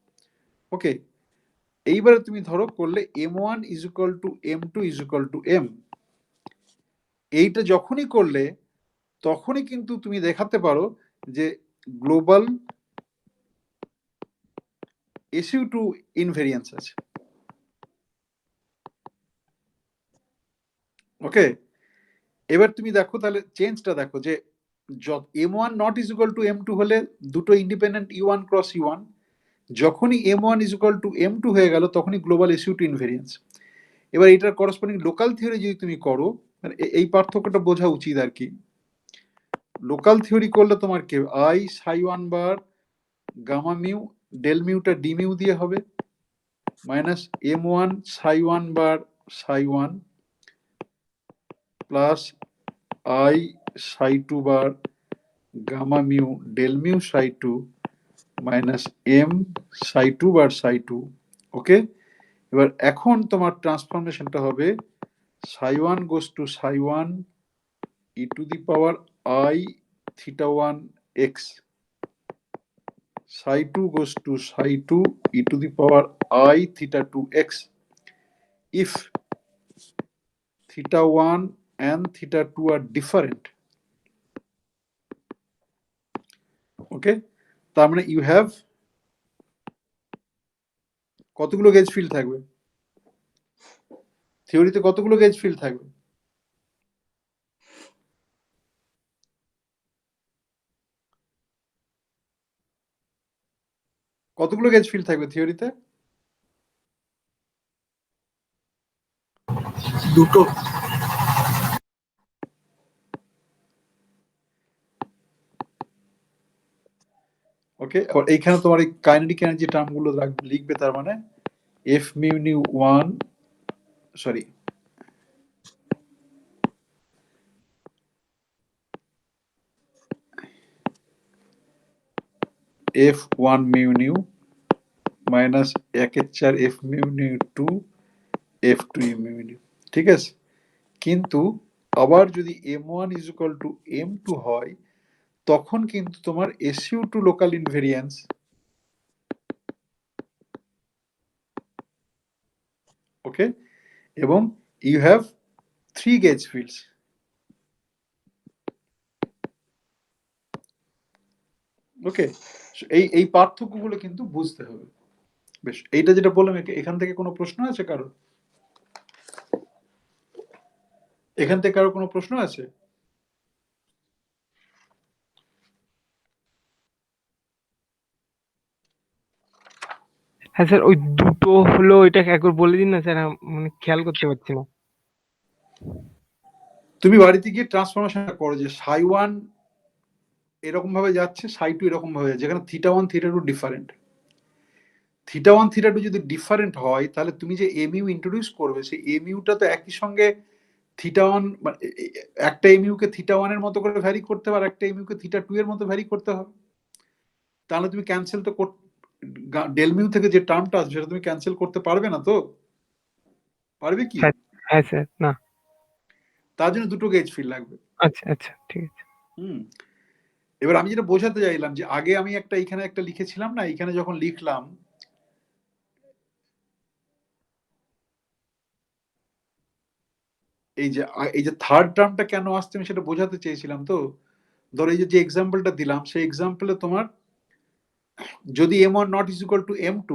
ওকে। এইবারে তুমি ধরো করলে M1 is equal to M2 is equal two M, এইটা যখনই করলে তখনই কিন্তু তুমি দেখাতে পারো যে গ্লোবাল SU2 ইনভেরিয়েন্স আছে, ওকে। এবার তুমি দেখো তাহলে চেঞ্জটা দেখো যে M1 not is equal to M2 হলে দুটো ইন্ডিপেন্ডেন্ট E1 ক্রস E1, যখনই M1 is equal to M2 হয়ে গেল তখনই গ্লোবাল SU2 ইনভেরিয়েন্স। এবার এটার করসপন্ডিং লোকাল থিওরি যদি তুমি করো, মানে এই পার্থক্যটা বোঝা উচিত আর কি। লোকাল থিওরি করলে তোমার কি I psi one bar gamma mu, del মিউটা ডি মিউ দিয়ে হবে, minus M1 psi one bar psi one plus I psi two bar gamma mu del mu psi two minus M psi two bar psi two, okay. এবার এখন তোমার ট্রান্সফরমেশনটা হবে psi one goes to psi one E to the power I theta one X, psi 2 goes to psi 2 e to the power I theta 2x if theta 1 and theta 2 are different, okay। তার মানে you have কতগুলো gauge field থাকবে থিওরিতে, কতগুলো gauge field থাকবে? কতগুলো gauge field থাকবে থিওরিতে? দুটো। ওকে, আর এইখানে তোমার এই কাইনেটিক এনার্জি টার্মগুলো লিখবে, তার মানে F mu nu 1 sorry F1 mu nu minus 1/4 F mu nu 2 F2 mu nu, ঠিক আছে। কিন্তু আবার যদি M1 is equal to M2 হয় তখন কিন্তু তোমার SU2 লোকাল ইনভেরিয়েন্স, ওকে, এবং ইউ হ্যাভ 3 গেজ ফিল্ডস, ওকে। এই পার্থক্যগুলো কিন্তু বুঝতে হবে। বেশ, এইটা যেটা বললাম এখান থেকে কোনো প্রশ্ন আছে কারো? এখান থেকে কারো কোনো প্রশ্ন আছে? হ্যাঁ স্যার, ওই দুটো হলো এটা একবার বলে দিন না স্যার, মানে খেয়াল করতে পারছি না। তুমি বাড়িতে গিয়ে ট্রান্সফরমেশনটা করো যে সাই ওয়ান এরকম ভাবে যাচ্ছে, সাই টু এরকম ভাবে যাচ্ছে, যেখানে theta one theta two different. Theta one theta two যদি ডিফারেন্ট হয় তাহলে তুমি যে এমইউ ইন্ট্রোডিউস করবে সেই এমইউটা তো একই সঙ্গে থিটা ওয়ান, একটা এমইউ কে থিটা ওয়ানের মতো করে ভ্যারি করতে হবে, আর একটা এমইউ কে থিটা টু এর মতো ভ্যারি করতে হবে। তাহলে তুমি ক্যান্সেল তো ডেল মিউ থেকে যে টার্মটা আসবে সেটা তুমি ক্যান্সেল করতে পারবে না, তো পারবে কি? হ্যাঁ স্যার, না। তার জন্য দুটো গেজ ফিল্ড লাগবে। আচ্ছা আচ্ছা, ঠিক আছে। এবার আমি যেটা বোঝাতে চাইলাম যে আগে আমি একটা এখানে একটা লিখেছিলাম না, এখানে যখন লিখলাম এই যে থার্ড টার্মটা কেন আসছে আমি সেটা বোঝাতে চেয়েছিলাম। তো ধরো এই যে এক্সাম্পলটা দিলাম সেই এক্সাম্পলে তোমার যদি M1 not is equal to M2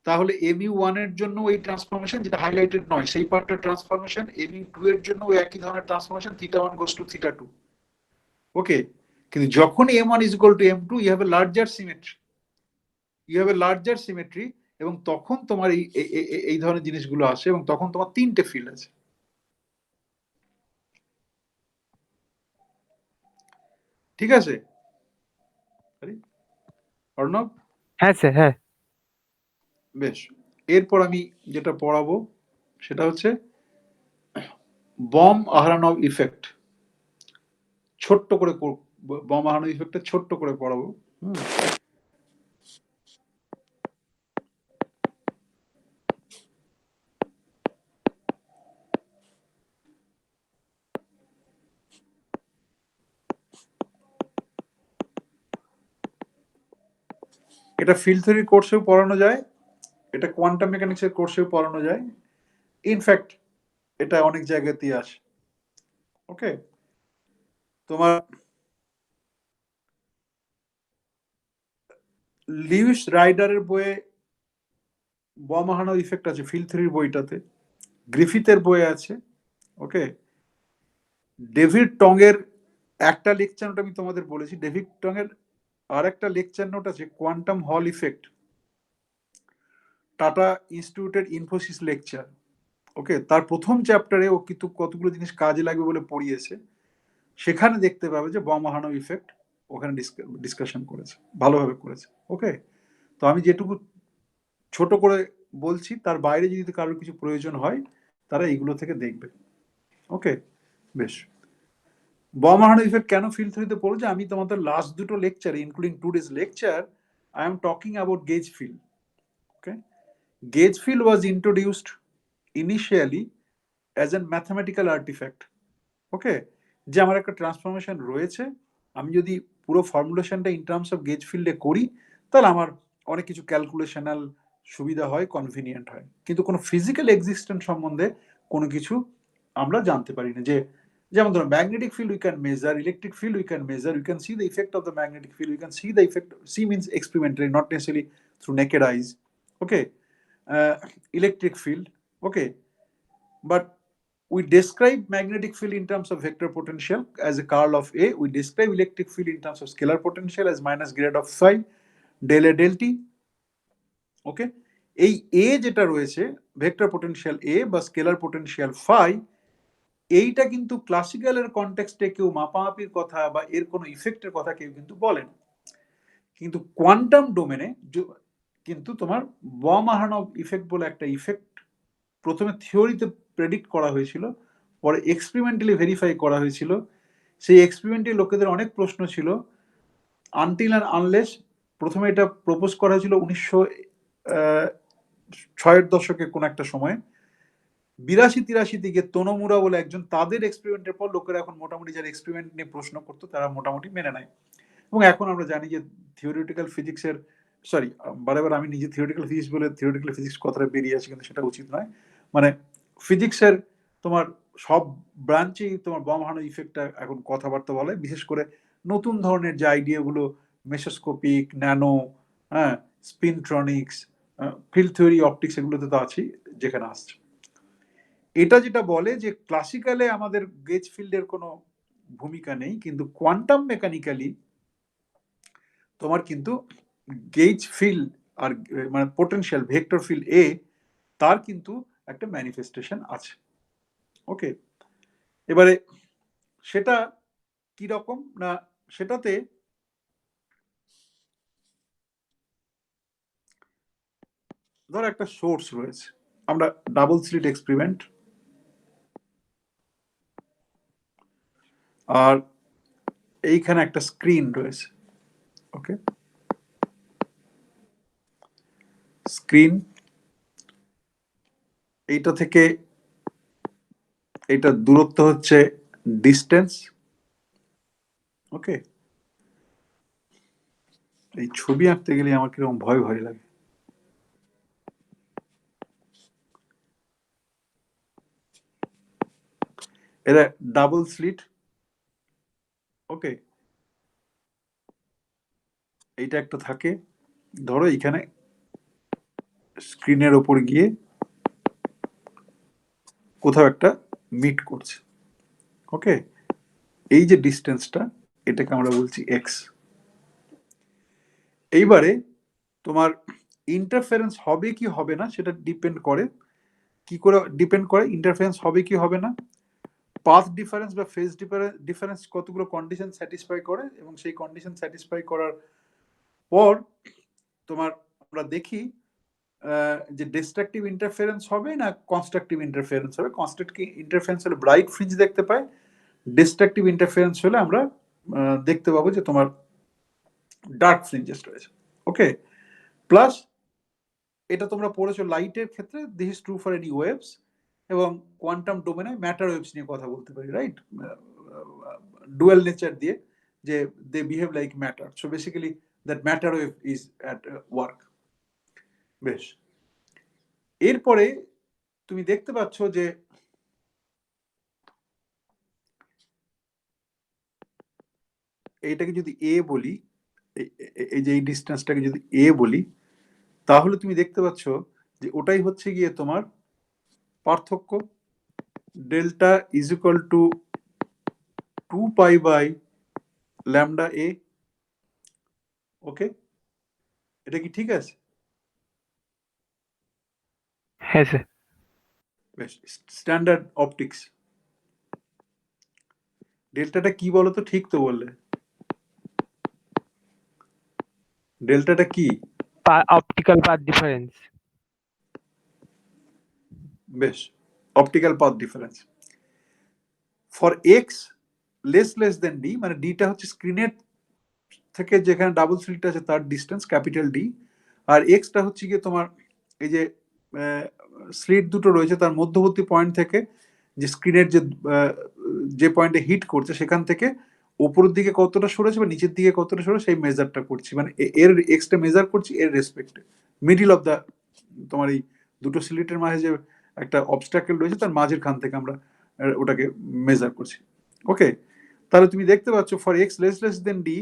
তাহলে MU1 এর জন্য এই ট্রান্সফরমেশন যেটা হাইলাইটেড নয় সেই পার্টটা ট্রান্সফরমেশন, MU2 এর জন্য ওই একই ধরনের transformation theta 1 goes to theta 2, okay. কিন্তু যখন M1 is equal to M2 you have a larger symmetry, এবং তখন তোমার এই ধরনের জিনিসগুলো আসে এবং তখন তোমার তিনটে ফিল্ড আছে, ঠিক আছে। অর্ণব? হ্যাঁ স্যার, হ্যাঁ। বেশ, এরপর আমি যেটা পড়াবো সেটা হচ্ছে বম আহরানভ ইফেক্ট। ছোট্ট করে বম আহরানভ ইফেক্টটা ছোট্ট করে পড়াবো। এটা ফিল্ড থিওরি কোর্সেও পড়ানো যায়, এটা কোয়ান্টাম মেকানিক্সের কোর্সেও পড়ানো যায়, ইনফ্যাক্ট এটা অনেক জায়গাতেই আসে। ওকে, তোমার লিউইস রাইডারের বইয়ে বম আহরানভ ইফেক্ট আছে, ফিল্ড থিওরির বইটাতে, গ্রিফিথের বইয়ে আছে। ওকে, ডেভিড টং এর একটা লেকচার নোট আমি তোমাদের বলেছি, ডেভিড টং এর আর একটা লেকচার নোট আছে কোয়ান্টাম হল ইফেক্ট, টাটা ইনস্টিটিউটের ইনফোসিস লেকচার। ওকে, তার প্রথম চ্যাপ্টারে ও কিন্তু কতগুলো জিনিস কাজে লাগবে বলে পড়িয়েছে, সেখানে দেখতে পাবে যে বম আহরানভ ইফেক্ট ওখানে ডিসকাশন করেছে, ভালোভাবে করেছে। ওকে, তো আমি যেটুকু ছোট করে বলছি তার বাইরে যদি কারোর কিছু প্রয়োজন হয় তারা এইগুলো থেকে দেখবে। ওকে, বেশ। বম আহরানভ ইফেক্ট কেন ফিল্ড থিওরিতে পড়ো, যে আমি তোমাদের লাস্ট দুটো লেকচারে including today's lecture I am talking about gauge field. Okay, gauge field was introduced initially as a mathematical artifact. ওকে, যে আমার একটা ট্রান্সফরমেশন রয়েছে, আমি যদি পুরো ফর্মুলেশনটা ইন টার্মস অফ গেজ ফিল্ডে করি তাহলে আমার অনেক কিছু ক্যালকুলেশনাল সুবিধা হয়, কনভিনিয়েন্ট হয়, কিন্তু কোনো ফিজিক্যাল এক্সিস্টেন্স সম্বন্ধে কোনো কিছু আমরা জানতে পারি না। যে যেমন ধরো magnetic field we can measure, electric field we can measure, we can see the effect of the magnetic field, we can see the effect, see means experimentally, not necessarily through naked eyes. Okay, electric field. Okay, but we describe magnetic field in terms of vector potential as a curl of A. We describe electric field in terms of scalar potential as minus grad of psi del A del T. Okay, এই A যেটা রয়েছে vector potential A বা scalar potential phi, এইটা কিন্তু ক্লাসিক্যালের কনটেক্সটে কেউ মাপামাপির কথা বা এর কোনো ইফেক্টের কথা কেউ কিন্তু বলে না, কিন্তু কোয়ান্টাম ডোমেনে কিন্তু তোমার বম আহরানভ ইফেক্ট বলে একটা ইফেক্ট প্রথমে থিওরিতে প্রেডিক্ট করা হয়েছিল, পরে এক্সপেরিমেন্টালি ভেরিফাই করা হয়েছিল। সেই এক্সপেরিমেন্টে লোকেদের অনেক প্রশ্ন ছিল, আনটিল অ্যান্ড আনলেস প্রথমে এটা প্রপোজ করা হয়েছিল 1906 দশকে কোন একটা সময়, 82-83 দিকে তোনোমুরা বলে একজন, তাদের এক্সপেরিমেন্টের পর লোকেরা এখন মোটামুটি যারা এক্সপেরিমেন্ট নিয়ে প্রশ্ন করতো তারা মোটামুটি মেনে নেয়। এবং এখন আমরা জানি যে থিওরিটিক্যাল ফিজিক্সের, সরি বারবার আমি নিজে থিওরিটিক্যাল ফিজিক্স বলে থিওরিটিক্যাল ফিজিক্স কথাটা বেরিয়ে আসে, কিন্তু সেটা উচিত নয়। মানে ফিজিক্সের তোমার সব ব্রাঞ্চেই তোমার বম আহরানভ ইফেক্টটা এখন কথাবার্তা বলে, বিশেষ করে নতুন ধরনের যে আইডিয়াগুলো মেসোস্কোপিক, ন্যানো, হ্যাঁ, স্পিনট্রনিক্স, ফিল্ড থিওরি, অপটিক্স, এগুলোতে তো আছেই যেখানে আসছে। এটা যেটা বলে যে ক্লাসিক্যালে আমাদের গেজ ফিল্ডের কোনো ভূমিকা নেই, কিন্তু কোয়ান্টাম মেকানিক্যালি তোমার কিন্তু গেজ ফিল্ড আর মানে পোটেনশিয়াল ভেক্টর ফিল্ড এ, তার কিন্তু একটা ম্যানিফেস্টেশন আছে। ওকে, এবারে সেটা কি রকম না, সেটাতে ধর একটা সোর্স রয়েছে, আমরা ডাবল স্লিট এক্সপেরিমেন্ট, আর এইখানে একটা স্ক্রিন রয়েছে। ওকে, স্ক্রিন, এইটা থেকে এইটা দূরত্ব হচ্ছে ডিস্টেন্স। ওকে, এই ছবি আঁকতে গেলে আমার কিরকম ভয় ভয় লাগে। এটা ডাবল স্লিট। ওকে, এইটা একটা থাকে, ধরো এখানে স্ক্রিনের ওপর গিয়ে কোথাও একটা মিট করছে। ওকে, এই যে ডিস্টেন্সটা, এটাকে আমরা বলছি এক্স। এইবারে তোমার ইন্টারফারেন্স হবে কি হবে না সেটা ডিপেন্ড করে, কি করে ডিপেন্ড করে ইন্টারফারেন্স হবে কি হবে না, পাথ ডিফারেন্স বা ফেজ ডিফারেন্স কতগুলো কন্ডিশন স্যাটিসফাই করে, এবং সেই কন্ডিশন স্যাটিসফাই করার পর তোমার আমরা দেখি যে ডিস্ট্রাকটিভ ইন্টারফারেন্স হবে না কনস্ট্রাকটিভ ইন্টারফারেন্স হবে। কনস্ট্রাকটিভ ইন্টারফারেন্স হলে ব্রাইট ফ্রিঞ্জ দেখতে পাই, ডিস্ট্রাকটিভ ইন্টারফারেন্স হলে আমরা দেখতে পাবো যে তোমার ডার্ক ফ্রিঞ্জেস রয়েছে। ওকে, প্লাস এটা তোমরা পড়েছো লাইটের ক্ষেত্রে, this is true for any waves, এবং কোয়ান্টাম ডোমেনে ম্যাটার ওয়েভস নিয়ে কথা বলতে পারি, রাইট? ডুয়াল নেচার দিয়ে, যে they behave like matter, so basically that matter wave is at work. বেশ, এরপরে তুমি দেখতে পাচ্ছ যে এইটাকে যদি এ বলি, এই যে এই ডিস্টেন্সটাকে যদি এ বলি, তাহলে তুমি দেখতে পাচ্ছ যে ওটাই হচ্ছে গিয়ে তোমার পার্থক্য, delta is equal to 2 pi by lambda A. Okay, এটা কি ঠিক আছে? হ্যাঁ স্যার। বেশ, স্ট্যান্ডার্ড অপটিক্স। ডেল্টাটা কি বলো তো? ঠিক তো বললে, ডেল্টাটা কি? Optical path difference. বেশ, optical path difference for X less than D, মানে ডিটা হচ্ছে স্ক্রিনের থেকে যেখানে ডাবল স্লিটটা আছে তার ডিস্টেন্স ক্যাপিটাল ডি, আর এক্সটা হচ্ছে গিয়ে তোমার এই যে স্লিট দুটো রয়েছে তার মধ্যবর্তী পয়েন্ট থেকে যে স্ক্রিনের যে পয়েন্টে হিট করছে সেখান থেকে উপরের দিকে কতটা সরেছে বা নিচের দিকে কতটা সরে সেই মেজারটা করছি, মানে এর এক্সটা মেজার করছি এর রেসপেক্টে, মিডিল অফ দ্য তোমার এই দুটো স্লিটের মাঝে যে একটা অবস্ট্যাকেল রয়েছে তার মাঝের খান থেকে আমরা ওটাকে মেজার করছি। ওকে, তাহলে তুমি দেখতে পাচ্ছ for X less than D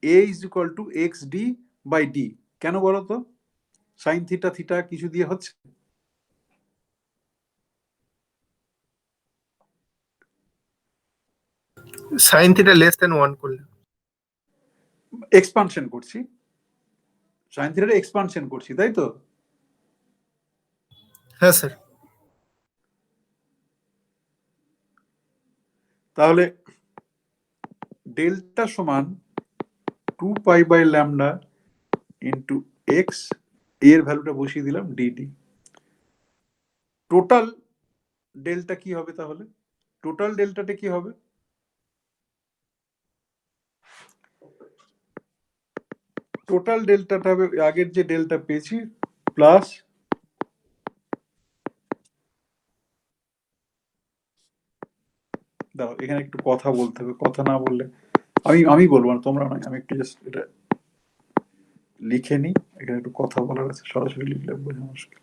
A is equal to X D by D. কেন বলো তো? সাইন থিটা থিটা কিছু দিয়ে হচ্ছে, সাইন থিটা লেস দেন 1 করলে। এক্সপানশন করছি, সাইন থিটাটা এক্সপানশন করছি, তাই তো? হ্যাঁ স্যার। তাহলে ডেল্টা সমান 2 pi by lambda into X, এর ভ্যালুটা বসিয়ে দিলাম ডিডি। টোটাল ডেল্টা কি হবে তাহলে? টোটাল ডেল্টাটা কি হবে? টোটাল ডেল্টাটা হবে আগের যে ডেল্টা পেয়েছি প্লাস দাও, এখানে একটু কথা বলতে হবে, কথা না বললে আমি বলবো না, তোমরা নয়, আমি একটু জাস্ট এটা লিখে নিই, এখানে একটু কথা বলার আছে, সরাসরি লিখলে বোঝা মুশকিল।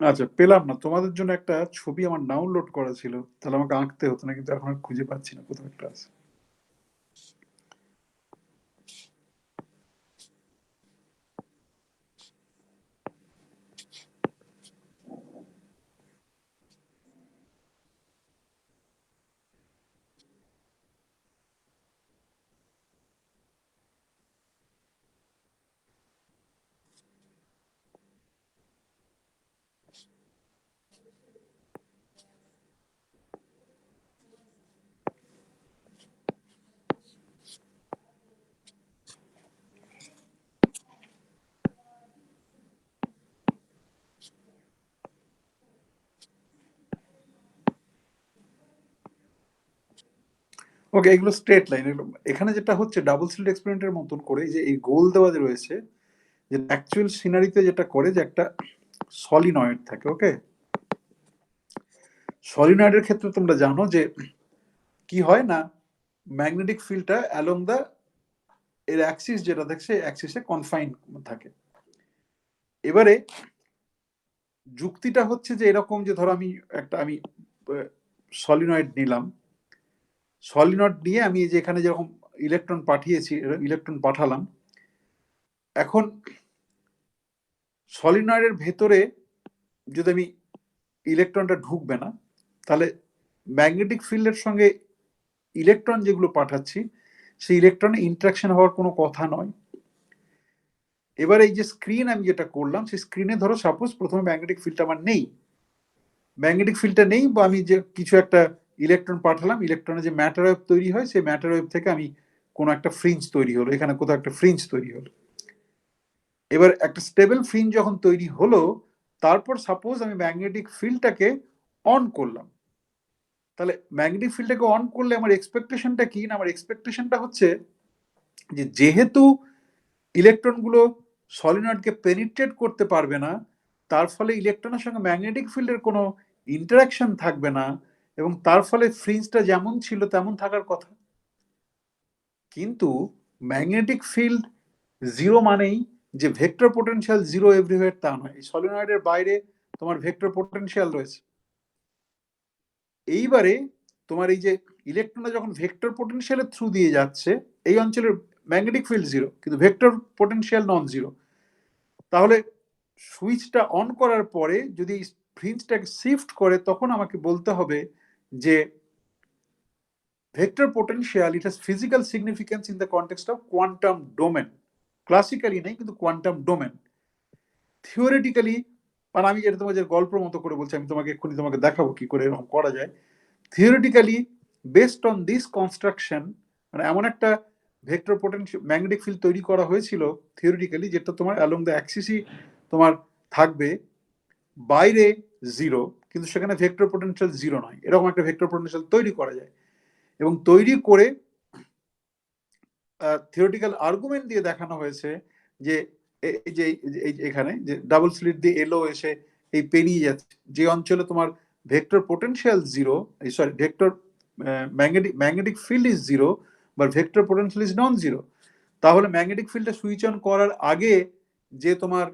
আচ্ছা, পেলাম না, তোমাদের জন্য একটা ছবি আমার ডাউনলোড করা ছিল, তাহলে আমাকে আঁকতে হতো না, কিন্তু এখন আর খুঁজে পাচ্ছি না, কোথাও একটা আছে। ওকে, এগুলো স্ট্রেট লাইন। এখানে যেটা হচ্ছে ডাবল স্লিট এক্সপেরিমেন্টের মতন করে যে এই গোল দেওয়া যে রয়েছে, যে অ্যাকচুয়াল সিনারিতে যেটা করে যে একটা সলিনয়েড থাকে। ওকে, সলিনয়েডের ক্ষেত্রে তোমরা জানো যে কি হয় না, ম্যাগনেটিক ফিল্ডটা অ্যালং দ্য এর অ্যাক্সিস যেটা দেখছে অ্যাক্সিসে কনফাইন থাকে। এবারে যুক্তিটা হচ্ছে যে এরকম যে ধরো আমি সলিনয়েড নিলাম, সলিনয়েড নিয়ে আমি যে এখানে যেরকম ইলেকট্রন পাঠিয়েছি, ইলেকট্রন পাঠালাম, এখন সলিনয়েডের ভেতরে যদি আমি ইলেকট্রনটা ঢুকবে না, তাহলে ম্যাগনেটিক ফিল্ডের সঙ্গে ইলেকট্রন যেগুলো পাঠাচ্ছি সেই ইলেকট্রনে ইন্টারাকশন হওয়ার কোনো কথা নয়। এবার এই যে স্ক্রিন আমি যেটা করলাম, সেই স্ক্রিনে ধরো সাপোজ প্রথমে ম্যাগনেটিক ফিল্ডটা আমার নেই, ম্যাগনেটিক ফিল্ডটা নেই, বা আমি যে কিছু একটা ইলেকট্রন পাঠালাম, ইলেকট্রনে যে ম্যাটার ওয়েভ তৈরি হয় সেই ম্যাটার ওয়েভ থেকে আমি কোনো একটা ফ্রিঞ্জ তৈরি হলো, এখানে কোথাও একটা ফ্রিঞ্জ তৈরি হলো। এবার একটা স্টেবল ফ্রিঞ্জ যখন তৈরি হলো, তারপর সাপোজ আমি ম্যাগনেটিক ফিল্ডটাকে অন করলাম, তাহলে ম্যাগনেটিক ফিল্ডটাকে অন করলে আমার এক্সপেকটেশনটা কি না, আমার এক্সপেকটেশনটা হচ্ছে যে যেহেতু ইলেকট্রনগুলো সলিনয়েডকে পেনিট্রেট করতে পারবে না, তার ফলে ইলেকট্রনের সঙ্গে ম্যাগনেটিক ফিল্ডের কোনো ইন্টারাকশন থাকবে না, এবং তার ফলে ফ্রিঞ্জটা যেমন ছিল তেমন থাকার কথা। কিন্তু ম্যাগনেটিক ফিল্ড জিরো মানেই যে ভেক্টর পোটেনশিয়াল জিরো এভরিওয়্যার তা নয়। এই সলিনয়েডের বাইরে তোমার ভেক্টর পোটেনশিয়াল রয়েছে। এইবারে তোমার এই যে ইলেকট্রনটা যখন ভেক্টর পোটেনশিয়ালের থ্রু দিয়ে যাচ্ছে, এই অঞ্চলের ম্যাগনেটিক ফিল্ড জিরো কিন্তু ভেক্টর পোটেনশিয়াল নন জিরো, তাহলে সুইচটা অন করার পরে যদি ফ্রিঞ্জটাকে শিফট করে, তখন আমাকে বলতে হবে যে vector potential it has physical significance in the context of quantum domain. Classically নেই, কিন্তু কোয়ান্টাম ডোমেন। থিওরিটিক্যালি, মানে আমি যেটা তোমাদের গল্পের মতো করে বলছি, আমি তোমাকে এক্ষুনি তোমাকে দেখাবো কি করে এরকম করা যায়। Theoretically based on this construction, মানে এমন একটা ভেক্টর পোটেনশিয়াল ম্যাগনেটিক ফিল্ড তৈরি করা হয়েছিল থিওরিটিক্যালি, যেটা তোমার অ্যালং দ্য অ্যাক্সিসই তোমার থাকবে, বাইরে জিরো কিন্তু সেখানে ভেক্টর পোটেনশিয়াল জিরো নয়, এরকম একটা ভেক্টর পোটেনশিয়াল তৈরি করা যায়। এবং তৈরি করে থিওরিটিক্যাল আর্গুমেন্ট দিয়ে দেখানো হয়েছে যে এই যে এখানে যে ডাবল স্লিট দিয়ে এলো এসে এই পেরিয়ে যাচ্ছে, যে অঞ্চলে তোমার vector potential zero, sorry vector magnetic field is zero বা vector potential is non zero, তাহলে ম্যাগনেটিক ফিল্ডটা সুইচ অন করার আগে যে তোমার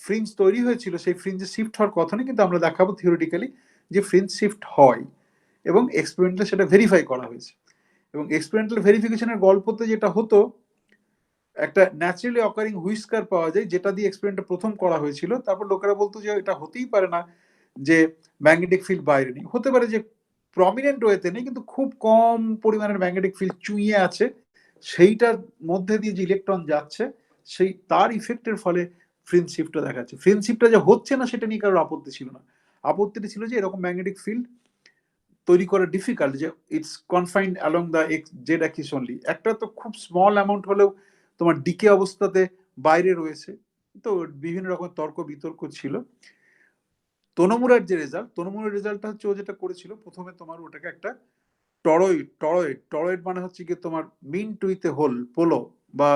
ফ্রিঞ্জ তৈরি হয়েছিল সেই ফ্রিঞ্জে শিফট হওয়ার কথা নেই, কিন্তু আমরা দেখাবো থিওরিটিক্যালি যে ফ্রিঞ্জ শিফট হয়, এবং এক্সপেরিমেন্টালি সেটা ভেরিফাই করা হয়েছে। এবং এক্সপেরিমেন্টাল ভেরিফিকেশনের গল্পতে যেটা হতো, একটা ন্যাচারালি অকারিং হুইস্কার পাওয়া যায়, যেটা দিয়ে এক্সপেরিমেন্টটা প্রথম করা হয়েছিল। তারপর লোকেরা বলতো যে এটা হতেই পারে না যে ম্যাগনেটিক ফিল্ড বাইরে নেই, হতে পারে যে প্রমিনেন্ট ওয়েতে নেই, কিন্তু খুব কম পরিমাণের ম্যাগনেটিক ফিল্ড চুইয়ে আছে, সেইটার মধ্যে দিয়ে যে ইলেকট্রন যাচ্ছে সেই তার ইফেক্টের ফলে ফ্রিঞ্জ শিফটটা দেখাচ্ছে। ফ্রিঞ্জ শিফটটা যে হচ্ছে না সেটা নিয়ে কারোর আপত্তি ছিল না, আপত্তিটা ছিল যে এরকম ম্যাগনেটিক ফিল্ড তৈরি করা ডিফিকাল্ট, যে it's confined along the Z Axis only. একটা তো খুব স্মল অ্যামাউন্ট হলেও তোমার ডিকে অবস্থাতে বাইরে রয়েছে, তো বিভিন্ন রকম তর্ক বিতর্ক ছিল। তনমুরার যে রেজাল্ট, তনমুরার রেজাল্টটা হচ্ছে ও যেটা করেছিল, প্রথমে তোমার ওটাকে একটা টরয়েড মানে হচ্ছে কি তোমার মিন টুইতে হোল পোলো বা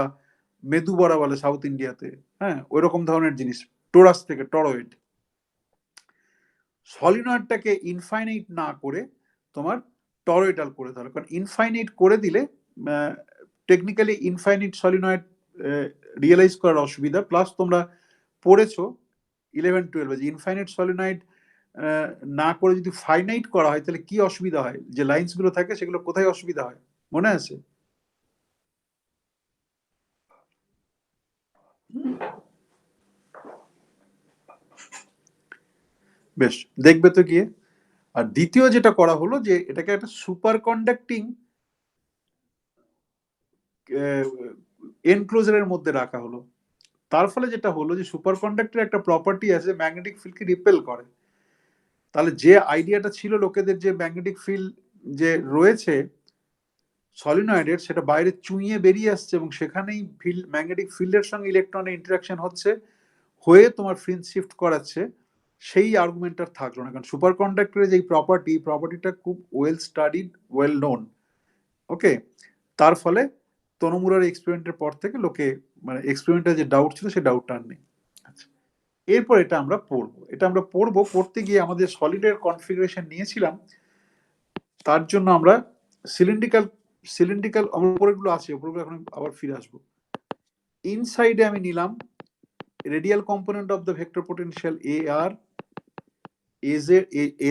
মেদু বড়া বলে সাউথ ইন্ডিয়াতে, হ্যাঁ ওই রকম ধরনের জিনিস, টোরাস থেকে টরয়েড। সলিনয়েডটাকে ইনফাইনাইট না করে তোমার টরয়েডাল করে দিল, কারণ ইনফাইনাইট করে দিলে টেকনিক্যালি ইনফাইনাইট সলিনয়েড রিয়েলাইজ করার অসুবিধা, প্লাস তোমরা পড়েছো 11-12 যে ইনফাইনাইট সলিনয়েড না করে যদি ফাইনাইট করা হয় তাহলে কি অসুবিধা হয়, যে লাইন্স গুলো থাকে সেগুলো কোথায় অসুবিধা হয় মনে আছে? বেশ, দেখবে তো গিয়ে। আর দ্বিতীয় যেটা করা হলো যে এটাকে একটা সুপার কন্ডাক্টিং এনক্লোজারের মধ্যে রাখা হলো। তার ফলে যেটা হলো যে সুপার কন্ডাক্টরের একটা প্রপার্টি আছে ম্যাগনেটিক ফিল্ডকে রিপেল করে। তাহলে যে আইডিয়াটা ছিল লোকেদের যে ম্যাগনেটিক ফিল্ড যে রয়েছে সলিনয়েডের, সেটা বাইরে চুইয়ে বেরিয়ে আসছে এবং সেখানেই ম্যাগনেটিক ফিল্ডের সঙ্গে ইলেকট্রনের ইন্টারাকশন হচ্ছে, হয়ে তোমার ফ্রিঞ্জ শিফট করাচ্ছে, সেই আর্গুমেন্টটা থাকলো না। কারণ সুপার কন্ডাক্টরের যে প্রপার্টিটা খুব ওয়েল স্টাডিড, ওয়েল নোন, ওকে, তার ফলে তনুমুরার এক্সপেরিমেন্টের পর থেকে লোকে মানে এক্সপেরিমেন্টের যে ডাউট ছিল সেই ডাউটটা আর নেই। আচ্ছা, এরপর এটা আমরা পড়বো, পড়তে গিয়ে আমাদের সলিডের কনফিগারেশন নিয়েছিলাম, তার জন্য আমরা সিলিন্ড্রিক্যাল আমার উপরেগুলো আছে, উপরেগুলো এখন আবার ফিরে আসবো। ইনসাইডে আমি নিলাম radial component of the vector potential AR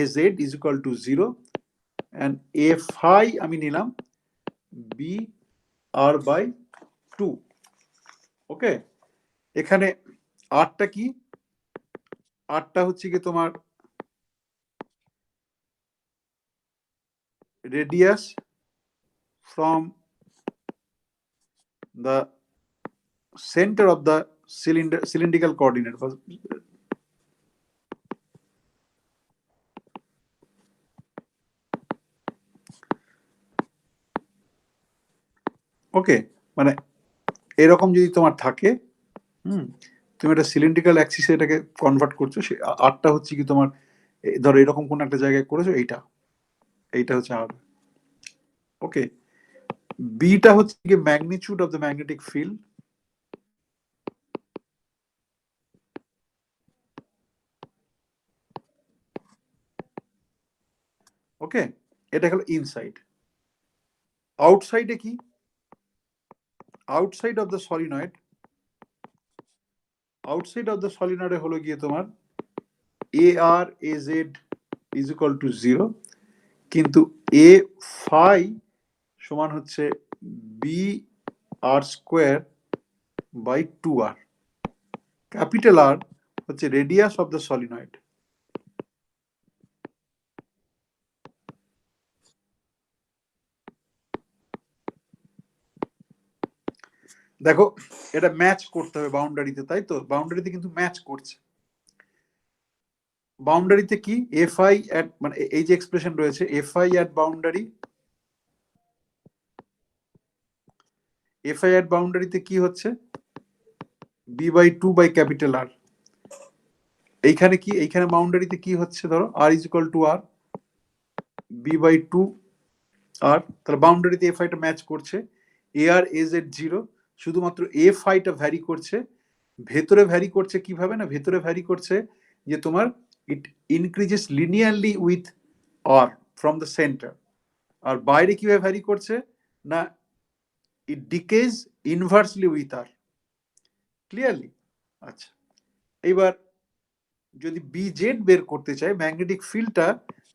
AZ is equal to 0 and A phi আমি নিলাম BR by 2। ওকে, এখানে আরটা কি, আরটা হচ্ছে কি তোমার radius from the center of the cylindrical coordinate। ওকে, মানে এরকম যদি তোমার থাকে, তুমি একটা সিলিন্ড্রিক্যাল অ্যাক্সিসে এটাকে কনভার্ট করছো, সে আরটা হচ্ছে কি তোমার ধরো এরকম কোন একটা জায়গায় করেছো, এইটা হচ্ছে আর। ওকে, বিটা হচ্ছে কি magnitude of the magnetic field. Okay, এটা হলো ইনসাইড। আউটসাইডে কি, outside of the solenoid, outside of the সলিনয়েডে হলো গিয়ে তোমার AR AZ is equal to 0, কিন্তু A phi সমান হচ্ছে BR square by 2R। Capital R হচ্ছে রেডিয়াস অফ দ্য সলিনয়েড। দেখো এটা ম্যাচ করতে হবে বাউন্ডারিতে, তাই তো? বাউন্ডারিতে কিন্তু ম্যাচ করছে। বাউন্ডারিতে কি FI এট মানে এই যে এক্সপ্রেশন রয়েছে FI এট বাউন্ডারি, FI এট বাউন্ডারিতে কি হচ্ছে B/2 বাই ক্যাপিটাল R। এইখানে কি, এইখানে বাউন্ডারিতে কি হচ্ছে ধরো R is equal to R B/2 R, তাহলে বাউন্ডারিতে FI টা ম্যাচ করছে। AR AZ 0, শুধুমাত্র FI টা ভ্যারি করছে। ভেতরে ভ্যারি করছে কিভাবে না, ভেতরে ভ্যারি করছে যে তোমার it increases linearly with R from the centre. আর বাইরে কিভাবে ভ্যারি করছে না, it decays inversely with R। Clearly? আচ্ছা, এইবার যদি BZ বের করতে চাই, ম্যাগনেটিক ফিল্ডটা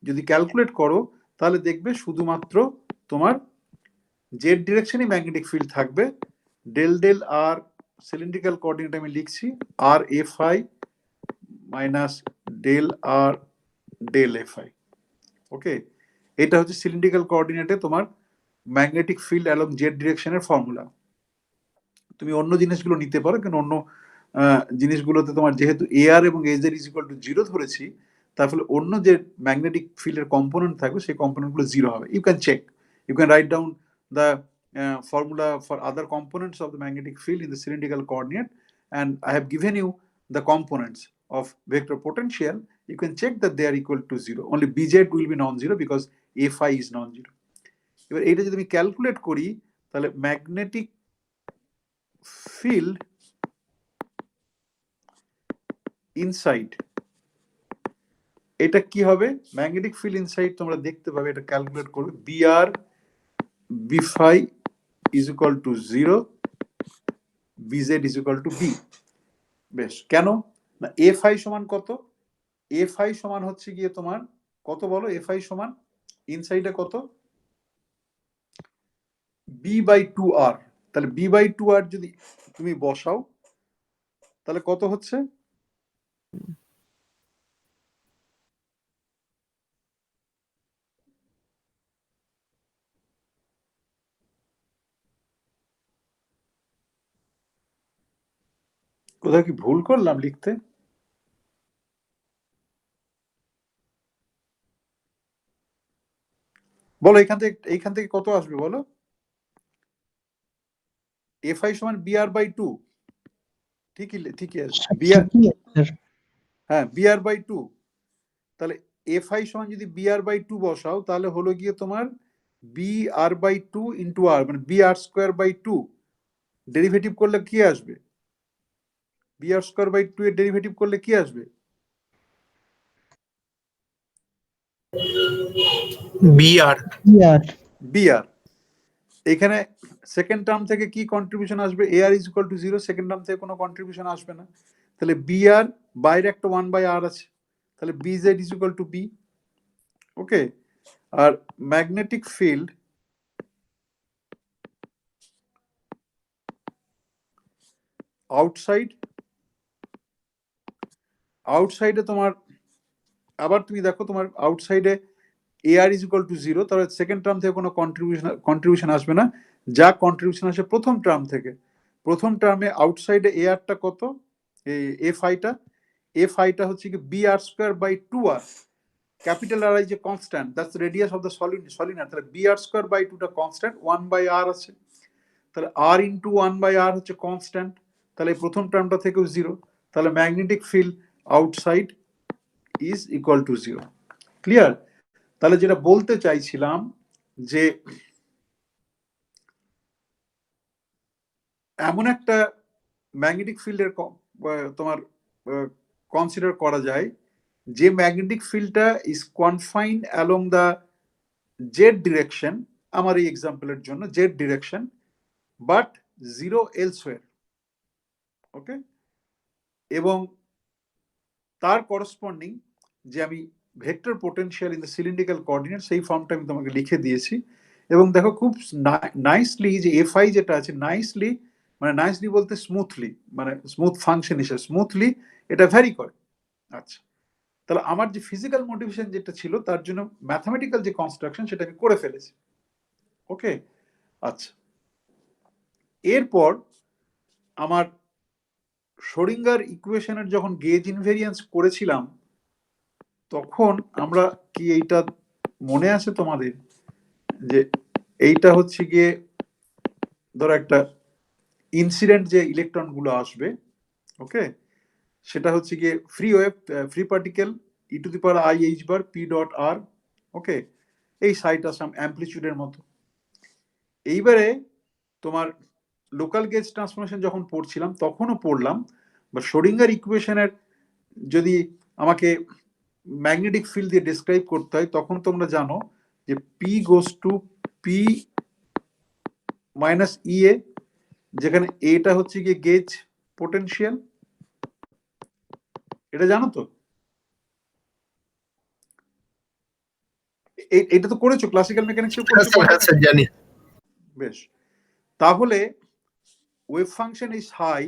যদি ক্যালকুলেট করো, তাহলে দেখবে শুধুমাত্র তোমার জেড ডিরেকশনই ম্যাগনেটিক ফিল্ড থাকবে। Del del R cylindrical coordinate আমি লিখছি R FI minus del R del FI। Okay, এটা হচ্ছে সিলিন্ড্রিক্যাল কোঅর্ডিনেটে তোমার ম্যাগনেটিক ফিল্ড অ্যালং জেড ডিরেকশনের ফর্মুলা। তুমি অন্য জিনিসগুলো নিতে পারো, কিন্তু অন্য জিনিসগুলোতে তোমার যেহেতু AR এবং AZ ইজ ইকুয়াল টু 0 ধরেছি, তার ফলে অন্য যে ম্যাগনেটিক ফিল্ডের কম্পোনেন্ট থাকবে সেই কম্পোনেন্টগুলো 0 হবে। You can check, you can write down the formula for other components of the magnetic field in the cylindrical coordinate, and I have given you the components of vector potential. You can check that they are equal to 0. Only BZ will be non-zero because FI is non-zero. এবার এইটা যদি আমি calculate করি, তাহলে magnetic field inside, এটা কি হবে, magnetic field inside তোমরা দেখতে পাবে, এটা ক্যালকুলেট করবে BR B phi is equal to 0, BZ is equal to B। বেশ, কেন না FI সমান কত, FI সমান হচ্ছে গিয়ে তোমার কত বলো, FI সমান ইনসাইডে কত B/2R। তাহলে B/2R যদি তুমি বসাও তাহলে কত হচ্ছে, কোথাও কি ভুল করলাম লিখতে? বলো এইখান থেকে কত আসবে বলো, FI সমান BR/2, ঠিকই আছে হ্যাঁ BR/2। তাহলে FI সমান যদি BR/2 বসাও তাহলে হলো গিয়ে তোমার B R by two into R, মানে B R square by two derivative করলে কি আসবে? B R square by two এর ডেরিভেটিভ করলে কি আসবে? BR R B R. এখানে সেকেন্ড টার্ম থেকে কি কন্ট্রিবিউশন আসবে? A R is equal to zero, second term থেকে কোনো কন্ট্রিবিউশন আসবে না। তাহলে বি আর বাইরে একটা ওয়ান বাই আর আছে, তাহলে B Z is equal to B. Okay, আর ম্যাগনেটিক ফিল্ড আউটসাইডে তোমার, আবার তুমি দেখো তোমার আউটসাইডে A R is equal to zero, তাহলে সেকেন্ড টার্ম থেকে কোনো কন্ট্রিবিউশন আসবে না, যা কন্ট্রিবিউশন আসে প্রথম টার্ম থেকে। প্রথম টার্মে আউটসাইডে এ আরটা কত? এফ আইটা হচ্ছে কি B R square by two R, capital R আই যে constant, that's radius of the solenoid, তাহলে বি আর স্কোয়ার বাই টুটা কনস্ট্যান্ট, ওয়ান বাই আর আছে, তাহলে R into one by R হচ্ছে কনস্ট্যান্ট, তাহলে এই প্রথম টার্মটা থেকেও জিরো, তাহলে magnetic field outside is equal to zero. Clear? তাহলে যেটা বলতে চাইছিলাম যে এমন একটা ম্যাগনেটিক ফিল্ডের তোমার কনসিডার করা যায় যে ম্যাগনেটিক ফিল্ডটা is confined along the Z direction, আমার এই এক্সাম্পলের জন্য Z direction, but zero elsewhere. Okay, এবং তার করসপন্ডিং যে আমি vector potential in the cylindrical coordinate, সেই ফর্মটা আমি তোমাকে লিখে দিয়েছি। এবং দেখো খুব নাইসলি যে এফআই যেটা আছে, নাইসলি মানে নাইসলি বলতে স্মুথলি, মানে স্মুথ ফাংশন হিসেবে স্মুথলি এটা ভ্যারি করে। আচ্ছা, তাহলে আমার যে ফিজিক্যাল মোটিভেশন যেটা ছিল তার জন্য ম্যাথামেটিক্যাল যে কনস্ট্রাকশন সেটা আমি করে ফেলেছি। ওকে, আচ্ছা, এরপর আমার শোরিঙ্গার ইকুয়েশনের যখন গেজ ইনভেরিয়েন্স করেছিলাম তখন আমরা কি, এইটা মনে আছে তোমাদের যে এইটা হচ্ছে গিয়ে ধরো একটা ইনসিডেন্ট যে ইলেকট্রন গুলো আসবে, ওকে, সেটা হচ্ছে গিয়ে free wave, free particle E to the power I H bar P dot R. Okay, এই সাইটা সাম অ্যাম্পলিটিউডের মতো। এইবারে তোমার লোকাল গেজ ট্রান্সফরমেশন যখন পড়ছিলাম তখনও পড়লাম, বা শোরিঙ্গার ইকুয়েশনের যদি আমাকে ম্যাগনেটিক ফিল্ড দিয়ে ডিসক্রাইব করতে হয় তখন তোমরা জানো যে P goes to P minus E A, যেখানে এটা হচ্ছে গিয়ে গেজ পোটেনশিয়াল। এটা জানো তো? এটা তো করেছো, ক্লাসিক্যাল মেকানিক্সে করেছো। স্যার জানি। বেশ, তাহলে wave function is high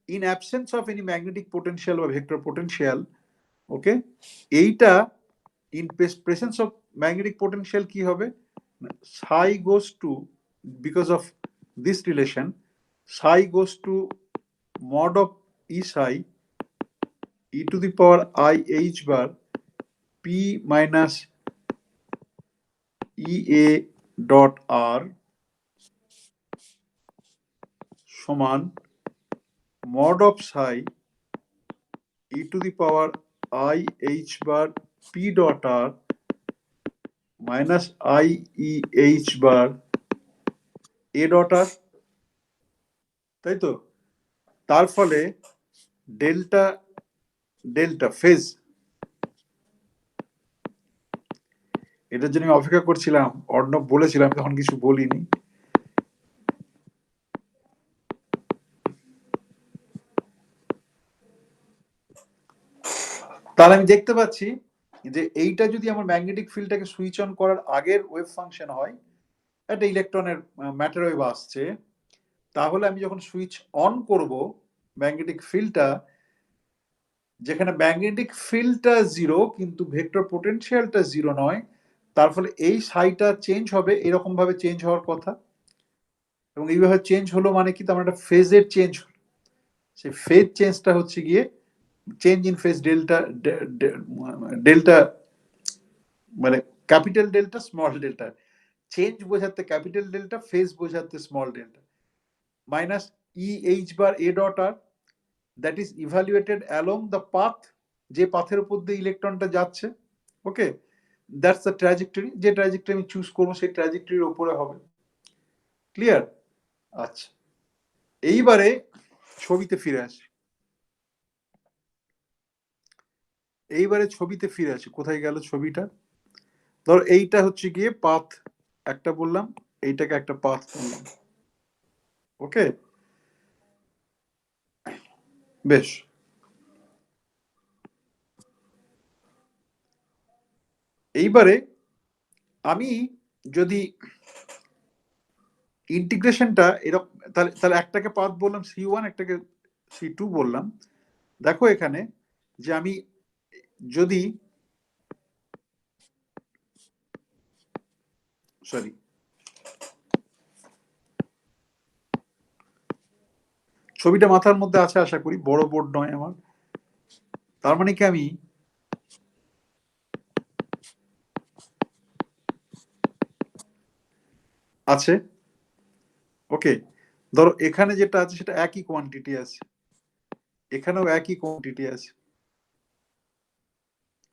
in absence of any magnetic potential বা ভেক্টর পোটেনশিয়াল। ওকে, এইটা in presence of magnetic potential কি হবে? psi goes to, because of this relation, psi goes to mod of E psi e to the power I h bar p minus E a dot r সমান mod of psi e to the power I h bar p dot r minus I e h bar a dot r, তাই তো? তার ফলে delta delta phase, এটার জন্য আমি অপেক্ষা করছিলাম, অর্ণব বলেছিলাম তখন কিছু বলিনি। তাহলে আমি দেখতে পাচ্ছি যে এইটা যদি আমার ম্যাগনেটিক ফিল্ডটাকে সুইচ অন করার আগের ওয়েভ ফাংশন হয়, একটা ইলেকট্রনের ম্যাটার ওয়েভ আসছে, তাহলে আমি যখন সুইচ অন করব ম্যাগনেটিক ফিল্ডটা, যেখানে ম্যাগনেটিক ফিল্ডটা জিরো কিন্তু ভেক্টর পোটেনশিয়ালটা জিরো নয়, তার ফলে এই সাইটা চেঞ্জ হবে, এরকম ভাবে চেঞ্জ হওয়ার কথা। এবং এইভাবে চেঞ্জ হলো মানে কি, তার একটা ফেজের চেঞ্জ হলো। সেই ফেজ চেঞ্জটা হচ্ছে গিয়ে change in phase delta, delta মানে capital delta small delta, change বোঝাতে ক্যাপিটাল ডেল্টা, ফেজ বোঝাতে small delta, minus E H bar A dot R, that is evaluated along the path, যে পাথের উপর দিয়ে ইলেকট্রনটা যাচ্ছে। ওকে, দ্যাটস দ্য ট্র্যাজেক্টরি, যে ট্র্যাজেক্টরি আমি চুজ করবো সেই ট্র্যাজেক্টরির ওপরে হবে। ক্লিয়ার? আচ্ছা, এইবারে ছবিতে ফিরে আসি। কোথায় গেল ছবিটা? ধর এইটা হচ্ছে গিয়ে পাথ একটা বললাম, এইটাকে একটা পাথ বললাম। ওকে, বেশ। এইবারে আমি যদি ইন্টিগ্রেশনটা এরকম, তাহলে একটাকে পাথ বললাম C1, একটাকে C2 বললাম। দেখো এখানে যে আমি যদি ছবিটা মাথার মধ্যে আছে আশা করি, বড় বোর্ড নয় আমার। তার মানে কি আমি আছে, ওকে। ধরো এখানে যেটা আছে সেটা একই কোয়ান্টিটি আছে, এখানেও একই কোয়ান্টিটি আছে।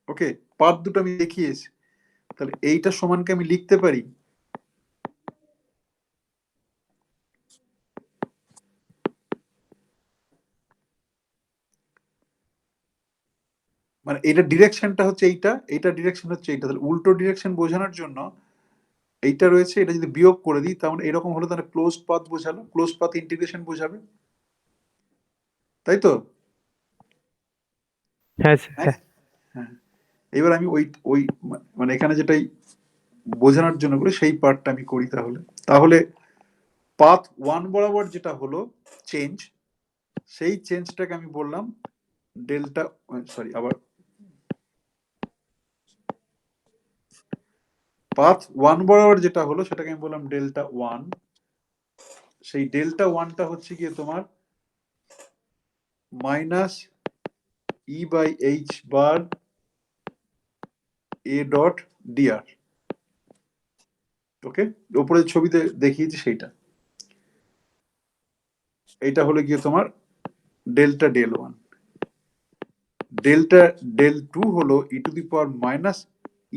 ওকে, পাথ দুটো আমি দেখিয়েছি। তাহলে এইটা সমানকে আমি লিখতে পারি মানে এটা ডিরেকশনটা হচ্ছে এইটা ডিরেকশন হচ্ছে এইটা। তাহলে উল্টো ডিরেকশন বোঝানোর জন্য এইটা রয়েছে, এটা যদি বিয়োগ করে দিই তাহলে এরকম হলো, তাহলে ক্লোজ পাথ বোঝালো, ক্লোজ পাথ ইন্টিগ্রেশন বোঝাবে, তাই তো? হ্যাঁ স্যার, হ্যাঁ। হ্যাঁ, এবার আমি ওই ওই মানে এখানে যেটাই বোঝানোর জন্য করি সেই পার্টটা আমি করি। তাহলে পাথ 1 বরাবর যেটা হলো চেঞ্জ, সেই চেঞ্জটাকে আমি বললাম ডেল্টা, আবার পাথ 1 বরাবর যেটা হলো সেটাকে আমি বললাম ডেল্টা 1। সেই ডেল্টা 1টা হচ্ছে গিয়ে তোমার minus E/H bar A dot dr। ওকে, উপরে ছবিতে দেখিয়েছি সেইটা। এইটা হলো গিয়ে তোমার ডেল্টা ডেল 1। ডেল্টা ডেল 2 হলো e⁻ minus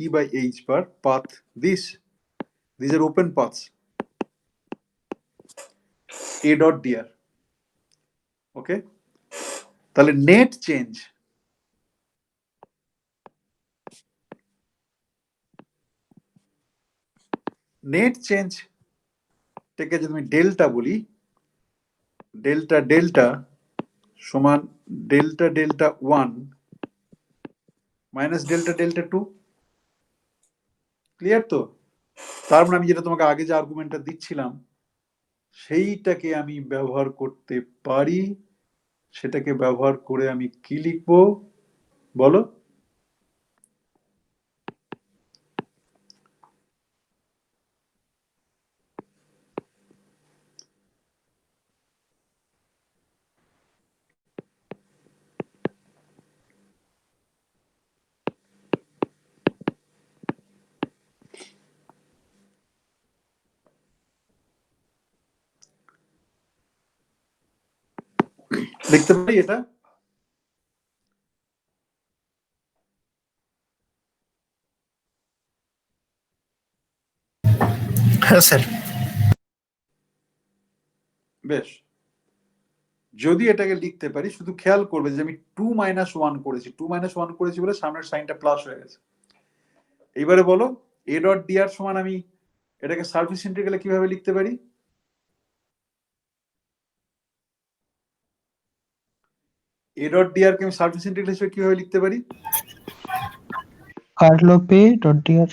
E/H bar path these are open paths A dot dr। ওকে, তাহলে নেট চেঞ্জ থেকে যদি আমি ডেল্টা বলি, ডেল্টা সমান ডেল্টা 1 মাইনাস ডেল্টা 2। ক্লিয়ার তো? তার মানে আমি যেটা তোমাকে আগে যে আর্গুমেন্টটা দিচ্ছিলাম সেইটাকে আমি ব্যবহার করতে পারি। সেটাকে ব্যবহার করে আমি কি লিখবো বলো? লিখতে পারি এটা? হ্যাঁ স্যার। বেশ, যদি এটাকে লিখতে পারি, শুধু খেয়াল করবে যে আমি 2 - 1 করেছি বলে সামনের সাইনটা প্লাস হয়ে গেছে। এইবারে বলো A ডট dr সমান আমি এটাকে সারফেস ইন্টিগ্রালে কিভাবে লিখতে পারি? A ডট dr কে আমি সারফেস ইন্টিগ্রাল হিসেবে কিভাবে লিখতে পারি? Curl of A dot DR.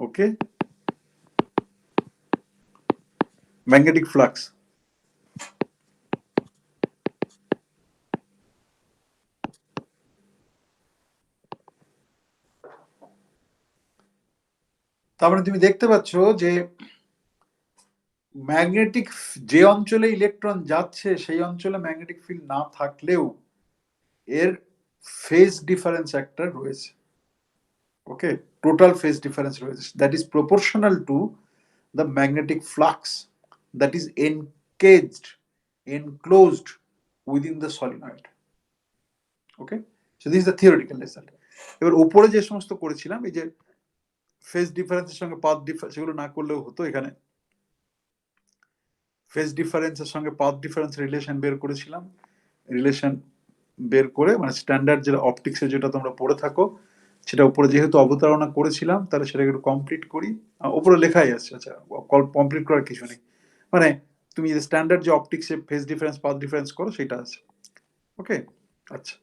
Okay, magnetic flux. তার মানে তুমি দেখতে পাচ্ছ যে ম্যাগনেটিক, যে অঞ্চলে ইলেকট্রন যাচ্ছে সেই অঞ্চলে ম্যাগনেটিক ফিল্ড না থাকলেও এর ফেজ ডিফারেন্স একটা রয়েছে। ওকে, টোটাল ফেজ ডিফারেন্স রয়েছে, that is proportional to the magnetic flux that is enclosed within the solenoid. Okay, so this is the theoretical result. এবার উপরে যে সমস্ত করেছিলাম, এই যে ফেজ ডিফারেন্সের সঙ্গে পাথ ডিফারেন্স, সেগুলো না করলেও হতো। এখানে ফেজ ডিফারেন্সের সঙ্গে পাথ ডিফারেন্স রিলেশন বের করেছিলাম, রিলেশন বের করে মানে স্ট্যান্ডার্ড যেটা অপটিক্সে যেটা তোমরা পড়ে থাকো, সেটা উপরে যেহেতু অবতারণা করেছিলাম, তাহলে সেটাকে একটু কমপ্লিট করি। উপরে লেখাই আছে, আচ্ছা কমপ্লিট করার কিছু নেই, মানে তুমি যে স্ট্যান্ডার্ড যে অপটিক্সে ফেজ ডিফারেন্স পাথ ডিফারেন্স করো সেটা আছে। ওকে, আচ্ছা,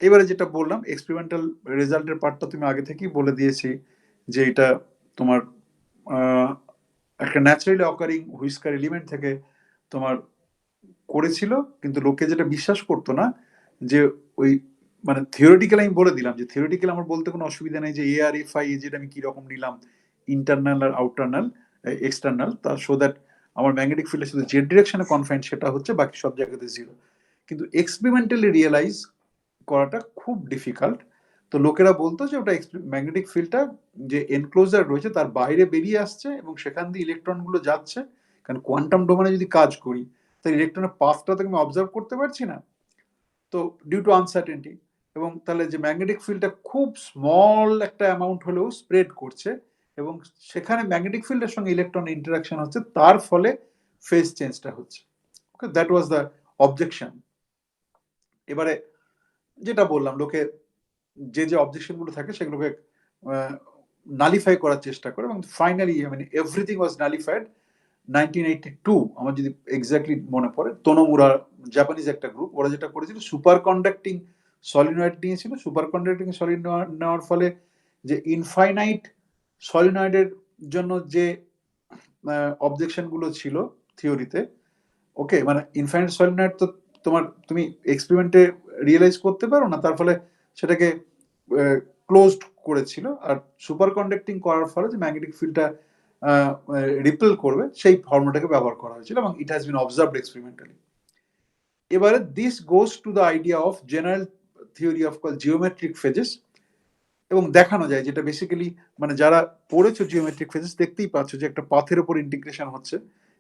এবারে যেটা বললাম এক্সপেরিমেন্টাল রেজাল্টের পার্টটা তুমি আগে থেকেই বলে দিয়েছি যে এটা তোমার একটা ন্যাচারালি অকারিং হুইস্কার এলিমেন্ট থেকে তোমার করেছিল, কিন্তু লোকে যেটা বিশ্বাস করতো না যে ওই মানে থিওরিটিক্যাল আমি বলে দিলাম যে থিওরিটিক্যাল আমার বলতে কোনো অসুবিধা নেই যে এ আর এফ আই যেটা আমি কিরকম নিলাম ইন্টারনাল আর আউটারনাল এক্সটার্নাল, তা সো দ্যাট আমার ম্যাগনেটিক ফিল্ডে শুধু জেড ডিরেকশনে কনফাইন্ড, সেটা হচ্ছে, বাকি সব জায়গাতে জিরো। কিন্তু এক্সপেরিমেন্টালি রিয়েলাইজ করাটা খুব ডিফিকাল্ট। তো লোকেরা বলতো যে ওটা ম্যাগনেটিক ফিল্ডটা যে এনক্লোজার রয়েছে তার বাইরে বেরিয়ে আসছে এবং সেখান দিয়ে ইলেকট্রনগুলো যাচ্ছে, কারণ কোয়ান্টাম ডোমেনে যদি কাজ করি তাহলে ইলেকট্রনের পাথটা তো আমি অবজার্ভ করতে পারছি না, তো ডিউ টু আনসার্টেনটি, এবং তাহলে যে ম্যাগনেটিক ফিল্ডটা খুব স্মল একটা অ্যামাউন্ট হলেও স্প্রেড করছে এবং সেখানে ম্যাগনেটিক ফিল্ডের সঙ্গে ইলেকট্রন ইন্টারাকশন হচ্ছে, তার ফলে ফেজ চেঞ্জটা হচ্ছে। ওকে, দ্যাট ওয়াজ দ্য অবজেকশন। এবারে যেটা বললাম, লোকে যে যে অবজেকশন গুলো থাকে সেগুলোকে নালিফাই করার চেষ্টা করে এবং ফাইনালি মানে এভরিথিং ওয়াজ নালিফাইড 1982, আমার যদি এক্স্যাক্টলি মনে পড়ে। তোনোমুরা জাপানিজ একটা গ্রুপ, ওরা যেটা করেছিল সুপার কন্ডাক্টিং সলিনয়েড নিয়েছিল। সুপার কন্ডাক্টিং সলিনয়েড নেওয়ার ফলে যে ইনফাইনাইট সলিনয়েডের জন্য যে অবজেকশন গুলো ছিল থিওরিতে, ওকে, মানে ইনফাইনাইট সলিনয়েড তো তুমি এক্সপেরিমেন্টে রিয়েলাইজ করতে পারো না, তার ফলে সেটাকে ক্লোজড করেছিল। আর সুপার কন্ডাক্টিং করার ফলে যে ম্যাগনেটিক ফিল্ডটা রিপেল করবে সেই ফর্মুলাটাকে ব্যবহার করা হয়েছিল এবং it has been observed experimentally. এবারে this goes to the idea of general theory of geometric phases, এবং দেখানো যায় যেটা বেসিক্যালি মানে যারা পড়েছো জিওমেট্রিক ফেজেস দেখতেই পাচ্ছ যে একটা পাথের উপর ইন্টিগ্রেশন হচ্ছে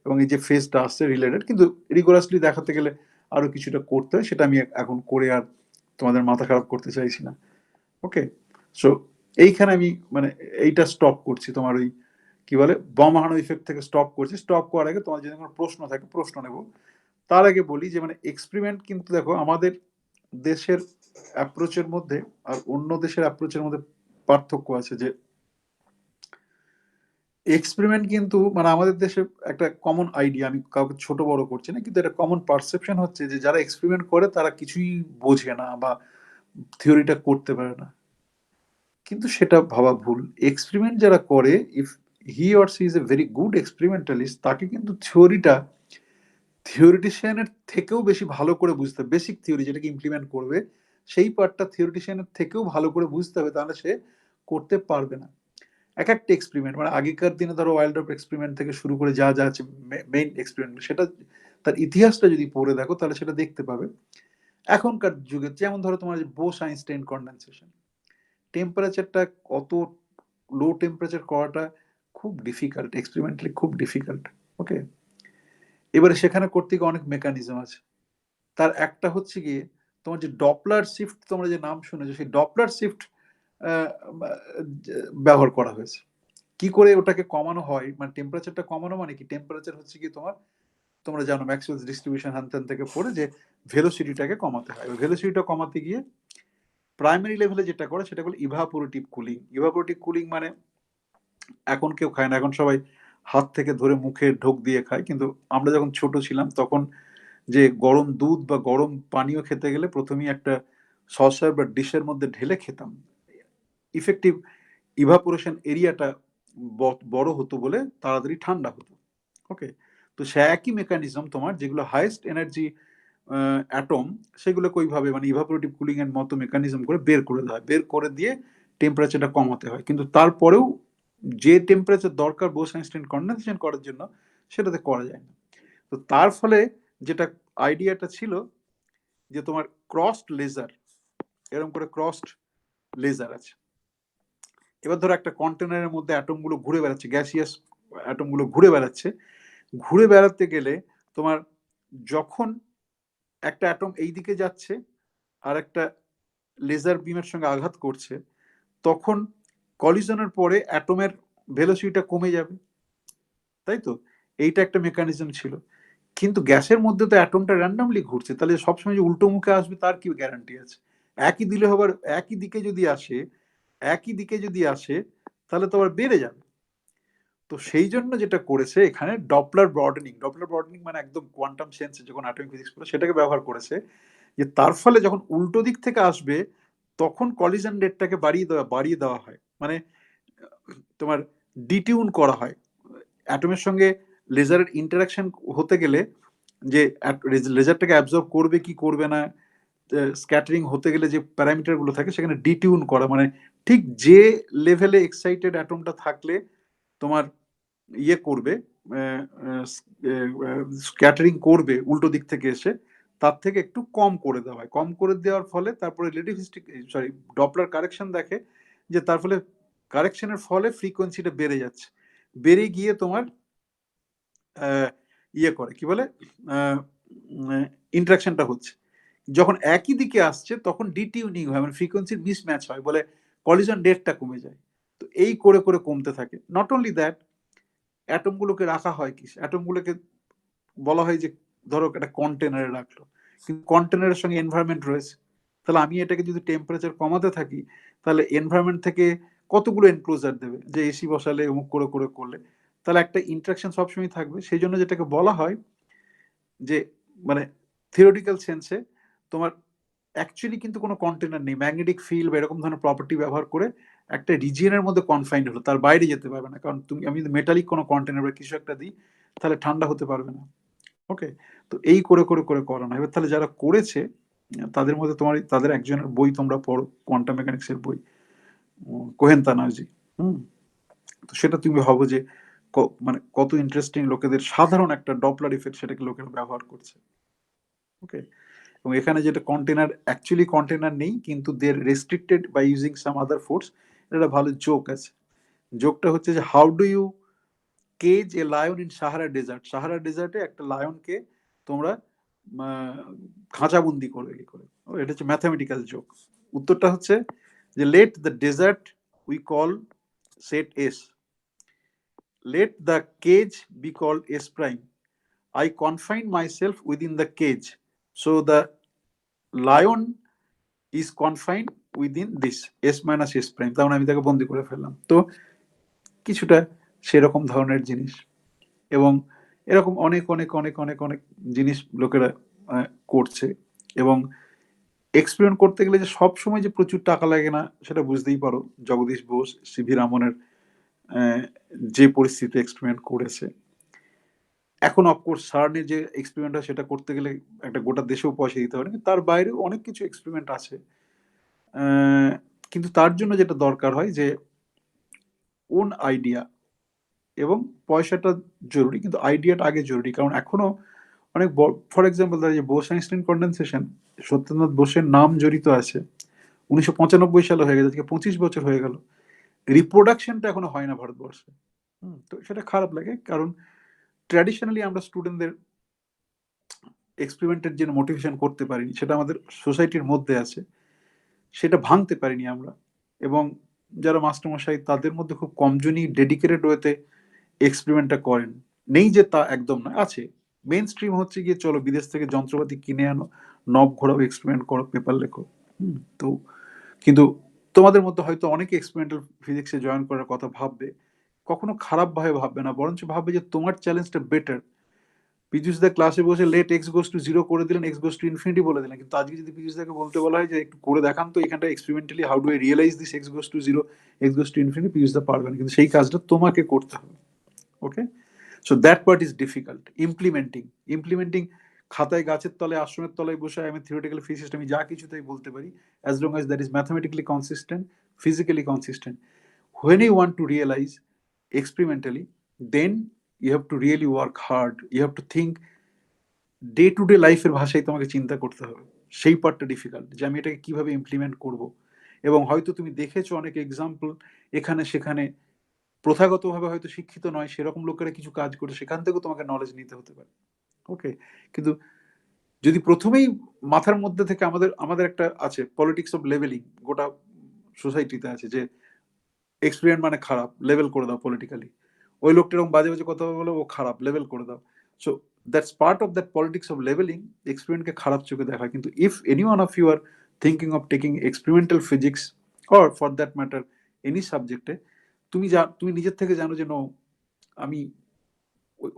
এবং এই যে ফেজটা আসছে রিলেটেড, কিন্তু রিগোরাসলি দেখাতে গেলে আরো কিছুটা করতে হয়, সেটা আমি এখন করে আর তোমাদের মাথা খারাপ করতে চাইছি না। ওকে, সো এইখানে আমি মানে এইটা স্টপ করছি, তোমার ওই কি বলে বমাহানো ইফেক্ট থেকে স্টপ করছি। স্টপ করার আগে তোমার যদি কোনো প্রশ্ন থাকে প্রশ্ন নেব। তার আগে বলি যে মানে এক্সপেরিমেন্ট কিন্তু দেখো আমাদের দেশের অ্যাপ্রোচের মধ্যে আর অন্য দেশের অ্যাপ্রোচের মধ্যে পার্থক্য আছে। যে এক্সপেরিমেন্ট কিন্তু মানে আমাদের দেশে একটা কমন আইডিয়া, আমি কাউকে ছোট বড় করছি না, কিন্তু একটা কমন পারসেপশন হচ্ছে যে যারা এক্সপেরিমেন্ট করে তারা কিছুই বোঝে না বা থিওরিটা করতে পারে না, কিন্তু সেটা ভাবা ভুল। এক্সপেরিমেন্ট যারা করে, if he or she is a very good experimentalist, তাকে কিন্তু থিওরিটা থিওরিটিশিয়ানের থেকেও বেশি ভালো করে বুঝতে হবে। বেসিক থিওরি যেটাকে ইমপ্লিমেন্ট করবে সেই পার্টটা থিওরিটিশিয়ানের থেকেও ভালো করে বুঝতে হবে, তাহলে সে করতে পারবে না। এক একটা এক্সপেরিমেন্ট মানে আগেকার দিনে ধরো ওয়াইল্ড অফ এক্সপেরিমেন্ট থেকে শুরু করে যা যা আছে মেইন এক্সপেরিমেন্ট, সেটা তার ইতিহাসটা যদি পড়ে দেখো তাহলে সেটা দেখতে পাবে। এখনকার যুগে যেমন ধরো তোমার বোস আইনস্টাইন কনডেনসেশন, টেম্পারেচারটা কত লো টেম্পারেচার করাটা খুব ডিফিকাল্ট, এক্সপেরিমেন্টালি খুব ডিফিকাল্ট। ওকে, এবারে সেখানে করতে গিয়ে অনেক মেকানিজম আছে। তার একটা হচ্ছে গিয়ে তোমার যে ডপলার শিফট, তোমরা যে নাম শুনেছো, সেই ডপলার শিফট ব্যবহার করা হয়েছে। কি করে ওটাকে কমানো হয়, মানে টেম্পারেচারটা কমানো মানে কি, টেম্পারেচার হচ্ছে কি তোমরা জানো ম্যাক্সওয়েলস ডিস্ট্রিবিউশন হ্যান থেকে পড়ে যে ভেলোসিটিটাকে কমাতে হয়। ভেলোসিটিটা কমাতে গিয়ে প্রাইমারি লেভেলে যেটা করে সেটা হলো ইভাপোরেটিভ কুলিং। ইভাপোরেটিভ কুলিং মানে এখন কেউ খায় না, এখন সবাই হাত থেকে ধরে মুখে ঢোক দিয়ে খায়, কিন্তু আমরা যখন ছোট ছিলাম তখন যে গরম দুধ বা গরম পানীয় খেতে গেলে প্রথমেই একটা সসার বা ডিশের মধ্যে ঢেলে খেতাম। ইফেক্টিভ ইভাপোরেশন এরিয়াটা বড় হতো বলে তাড়াতাড়ি ঠান্ডা হতো। ওকে, তো সে একই মেকানিজম তোমার যেগুলো হাইয়েস্ট এনার্জি অ্যাটম, সেগুলোকে ওইভাবে মানে ইভাপোরেটিভ কুলিং এর মতো মেকানিজম করে বের করে দেওয়া হয়, বের করে দিয়ে টেম্পারেচারটা কমাতে হয়। কিন্তু তারপরেও যে টেম্পারেচার দরকার বোস আইনস্টাইন কনডেনসেশন করার জন্য সেটাতে করা যায় না। তো তার ফলে যেটা আইডিয়াটা ছিল যে তোমার ক্রসড লেজার, এরকম করে ক্রসড লেজার আছে, এবার ধরো একটা কন্টেনারের মধ্যে অ্যাটমগুলো ঘুরে বেড়াচ্ছে, গ্যাসিয়াস অ্যাটমগুলো ঘুরে বেড়াচ্ছে। ঘুরে বেড়াতে গেলে তোমার যখন একটা অ্যাটম এই দিকে যাচ্ছে আর একটা লেজার বিমের সঙ্গে আঘাত করছে, তখন কলিশনের পরে অ্যাটমের ভেলোসিটিটা কমে যাবে, তাই তো? এইটা একটা মেকানিজম ছিল। কিন্তু গ্যাসের মধ্যে তো অ্যাটমটা র্যান্ডমলি ঘুরছে, তাহলে সবসময় যে উল্টো মুখে আসবে তার কি গ্যারান্টি আছে? একই দিলে হবার একই দিকে যদি আসে, একই দিকে যদি আসে তাহলে তো আবার বেড়ে যাবে। তো সেই জন্য যেটা করেছে এখানে ডপলার ব্রডেনিং মানে একদম কোয়ান্টাম সেন্সে যখন অ্যাটমিক ফিজিক্স পড়ে সেটাকে ব্যবহার করেছে, যে তার ফলে যখন উল্টো দিক থেকে আসবে তখন কলিশন রেটটাকে বাড়িয়ে দেওয়া হয়, মানে তোমার ডিটিউন করা হয়। অ্যাটমের সঙ্গে লেজারের ইন্টারাকশন হতে গেলে যে লেজারটাকে অ্যাবজর্ব করবে কি করবে না, স্ক্যাটারিং হতে গেলে যে প্যারামিটার গুলো থাকে সেখানে ডিটিউন করা, মানে ঠিক যে লেভেলে এক্সাইটেড অ্যাটমটা থাকলে তোমার ইয়ে করবে, স্ক্যাটারিং করবে উল্টো দিক থেকে এসে, তার থেকে একটু কম করে দেওয়া হয়। কম করে দেওয়ার ফলে তারপরে ডপলার কারেকশন দেখে যে তার ফলে কারেকশনের ফলে ফ্রিকোয়েন্সিটা বেড়ে যাচ্ছে, বেড়ে গিয়ে তোমার ইয়ে করে কি বলে ইন্টারাকশনটা হচ্ছে। যখন একই দিকে আসছে তখন ডিটিউনিং হয়, মানে ফ্রিকোয়েন্সির মিসম্যাচ হয়, বলে কলিশন রেটটা কমে যায়। তো এই করে করে কমতে থাকে। নট অনলি দ্যাট, অ্যাটমগুলোকে রাখা হয় কি, অ্যাটমগুলোকে বলা হয় যে ধরো একটা কন্টেনারে রাখলো, কিন্তু কন্টেনারের সঙ্গে এনভায়রনমেন্ট রয়েছে, তাহলে আমি এটাকে যদি টেম্পারেচার কমাতে থাকি তাহলে এনভায়রনমেন্ট থেকে কতগুলো এনক্লোজার দেবে, যে এসি বসালে অমুক করে করে করলে, তাহলে একটা ইন্টারাকশন সবসময় থাকবে। সেই জন্য যেটাকে বলা হয় যে মানে থিওরিটিক্যাল সেন্সে তোমার অ্যাকচুয়ালি কিন্তু কোনো কন্টেনার নেই, ম্যাগনেটিক ফিল্ড বা এরকম ধরনের প্রপার্টি ব্যবহার করে একটা রিজিয়নের মধ্যে কনফাইন্ড হলো, তার বাইরে যেতে পারবে না, কারণ আমি যদি মেটালিক কোনো কন্টেনার বা কিছু একটা দিই তাহলে ঠান্ডা হতে পারবে না। ওকে, তো এই করে করে করে করানো। এবার তাহলে যারা করেছে তাদের মধ্যে তাদের একজনের বই তোমরা পড়ো, কোয়ান্টাম মেকানিক্সের বই, কোহেন তানার্জি। তো সেটা তুমি ভাবো যে মানে কত ইন্টারেস্টিং, লোকেদের সাধারণ একটা ডপলার ইফেক্ট সেটাকে লোকেরা ব্যবহার করছে। ওকে, এবং এখানে যেটা কন্টেনার, অ্যাকচুয়ালি কন্টেনার নেই কিন্তু they're restricted by using some other force. এটা ভালো জোক আছে। জোকটা হচ্ছে যে how do you cage a lion in Sahara desert. Sahara ডেজার্টে একটা লায়নকে তোমরা খাঁচাবন্দি করবে কি করে? এটা হচ্ছে ম্যাথামেটিক্যাল জোক। উত্তরটা হচ্ছে যে let the desert we call set S, let the cage be called S prime. I confine myself within the cage, so the lion is confined within this S minus S prime. তার মানে আমি তাকে বন্দি করে ফেললাম। তো কিছুটা সেরকম ধরনের জিনিস, এবং এরকম অনেক অনেক অনেক অনেক অনেক জিনিস লোকেরা করছে। এবং এক্সপেরিমেন্ট করতে গেলে যে সব সময় যে প্রচুর টাকা লাগে না সেটা বুঝতেই পারো। জগদীশ বোস, সিভি রামনের যে পরিস্থিতিতে এক্সপেরিমেন্ট করেছে। এখন অফকোর্স সার্নের যে এক্সপেরিমেন্ট হয় সেটা করতে গেলে একটা গোটা দেশেও পয়সা দিতে পারে, তার বাইরেও অনেক কিছু এক্সপেরিমেন্ট আছে। কিন্তু তার জন্য যেটা দরকার হয় যে ওন আইডিয়া, এবং পয়সাটা জরুরি কিন্তু আইডিয়াটা আগে জরুরি। কারণ এখনো অনেক, ফর এক্সাম্পল ধর যে বোস আইনস্টাইন কন্ডেনসেশন, সত্যেন্দ্রনাথ বোসের নাম জড়িত আছে, 1995 সালে হয়ে গেছে, আজকে 25 বছর হয়ে গেল, রিপ্রোডাকশনটা এখনো হয় না ভারতবর্ষে। তো সেটা খারাপ লাগে, কারণ ট্র্যাডিশনালি আমরা স্টুডেন্টদের এক্সপেরিমেন্টের জন্য মোটিভেশন করতে পারিনি, সেটা আমাদের সোসাইটির মধ্যে আছে, সেটা ভাঙতে পারিনি আমরা। এবং যারা মাস্টারমশাই তাদের মধ্যে খুব কমজনই ডেডিকেটেড ওয়েতে এক্সপেরিমেন্টটা করেন, নেই যে তা একদম না, আছে। মেইন স্ট্রিম হচ্ছে গিয়ে চলো বিদেশ থেকে যন্ত্রপাতি কিনে আনো, নব ঘোরাও, এক্সপেরিমেন্ট করো, পেপার লেখো। তো কিন্তু তোমাদের মধ্যে হয়তো অনেকে এক্সপেরিমেন্টাল ফিজিক্সে জয়েন করার কথা ভাববে, কখনো খারাপ ভাবে ভাববে না, বরঞ্চ ভাববে যে তোমার চ্যালেঞ্জটা বেটার। পীযুষদা ক্লাসে বসে let X goes to zero করে দিলেন, এক্স গোস টু ইনফিনিটি বলে দিলেন, কিন্তু আজকে যদি পীযুষদাকে বলতে বলা হয় যে একটু করে দেখান তো এখানটা experimentally, how do I realise this x goes to zero, x goes to infinity, পীযুষদা পারবে না, কিন্তু সেই কাজটা তোমাকে করতে হবে। Okay, so that part is difficult. Implementing খাতায়, গাছের তলায়, আশ্রমের তলায় বসে আমি থিওরিটিক্যাল ফিজিক্স আমি যা কিছু তাই বলতে পারি, as long as that is mathematically consistent, physically consistent. When you want to realize experimentally, then you have to really work hard. You have to think day to day লাইফের ভাষায় তোমাকে চিন্তা করতে হবে। সেই পার্টটা ডিফিকাল্ট, যে আমি এটাকে কিভাবে ইমপ্লিমেন্ট করব, এবং হয়তো তুমি দেখেছো অনেক এক্সাম্পল এখানে সেখানে প্রথাগতভাবে হয়তো শিক্ষিত নয় সেরকম লোকেরা কিছু কাজ করে, সেখান থেকেও তোমাকে নলেজ নিতে হতে পারে। ওকে, কিন্তু যদি প্রথমেই মাথার মধ্যে থেকে আমাদের আমাদের একটা আছে পলিটিক্স অফ লেভেলিং, গোটা সোসাইটিতে আছে যে এক্সপিরিয়েন্স মানে খারাপ, লেভেল করে দাও পলিটিক্যালি, ওই লোকটা এরকম বাজে বাজে কথা বলে ও খারাপ, লেভেল করে দাও। So that's part of that politics of levelling, এক্সপেরিমেন্টকে খারাপ চোখে দেখা। কিন্তু if any one of you are thinking of taking experimental physics or for that matter any সাবজেক্টে, তুমি নিজের থেকে জানো যে নো, আমি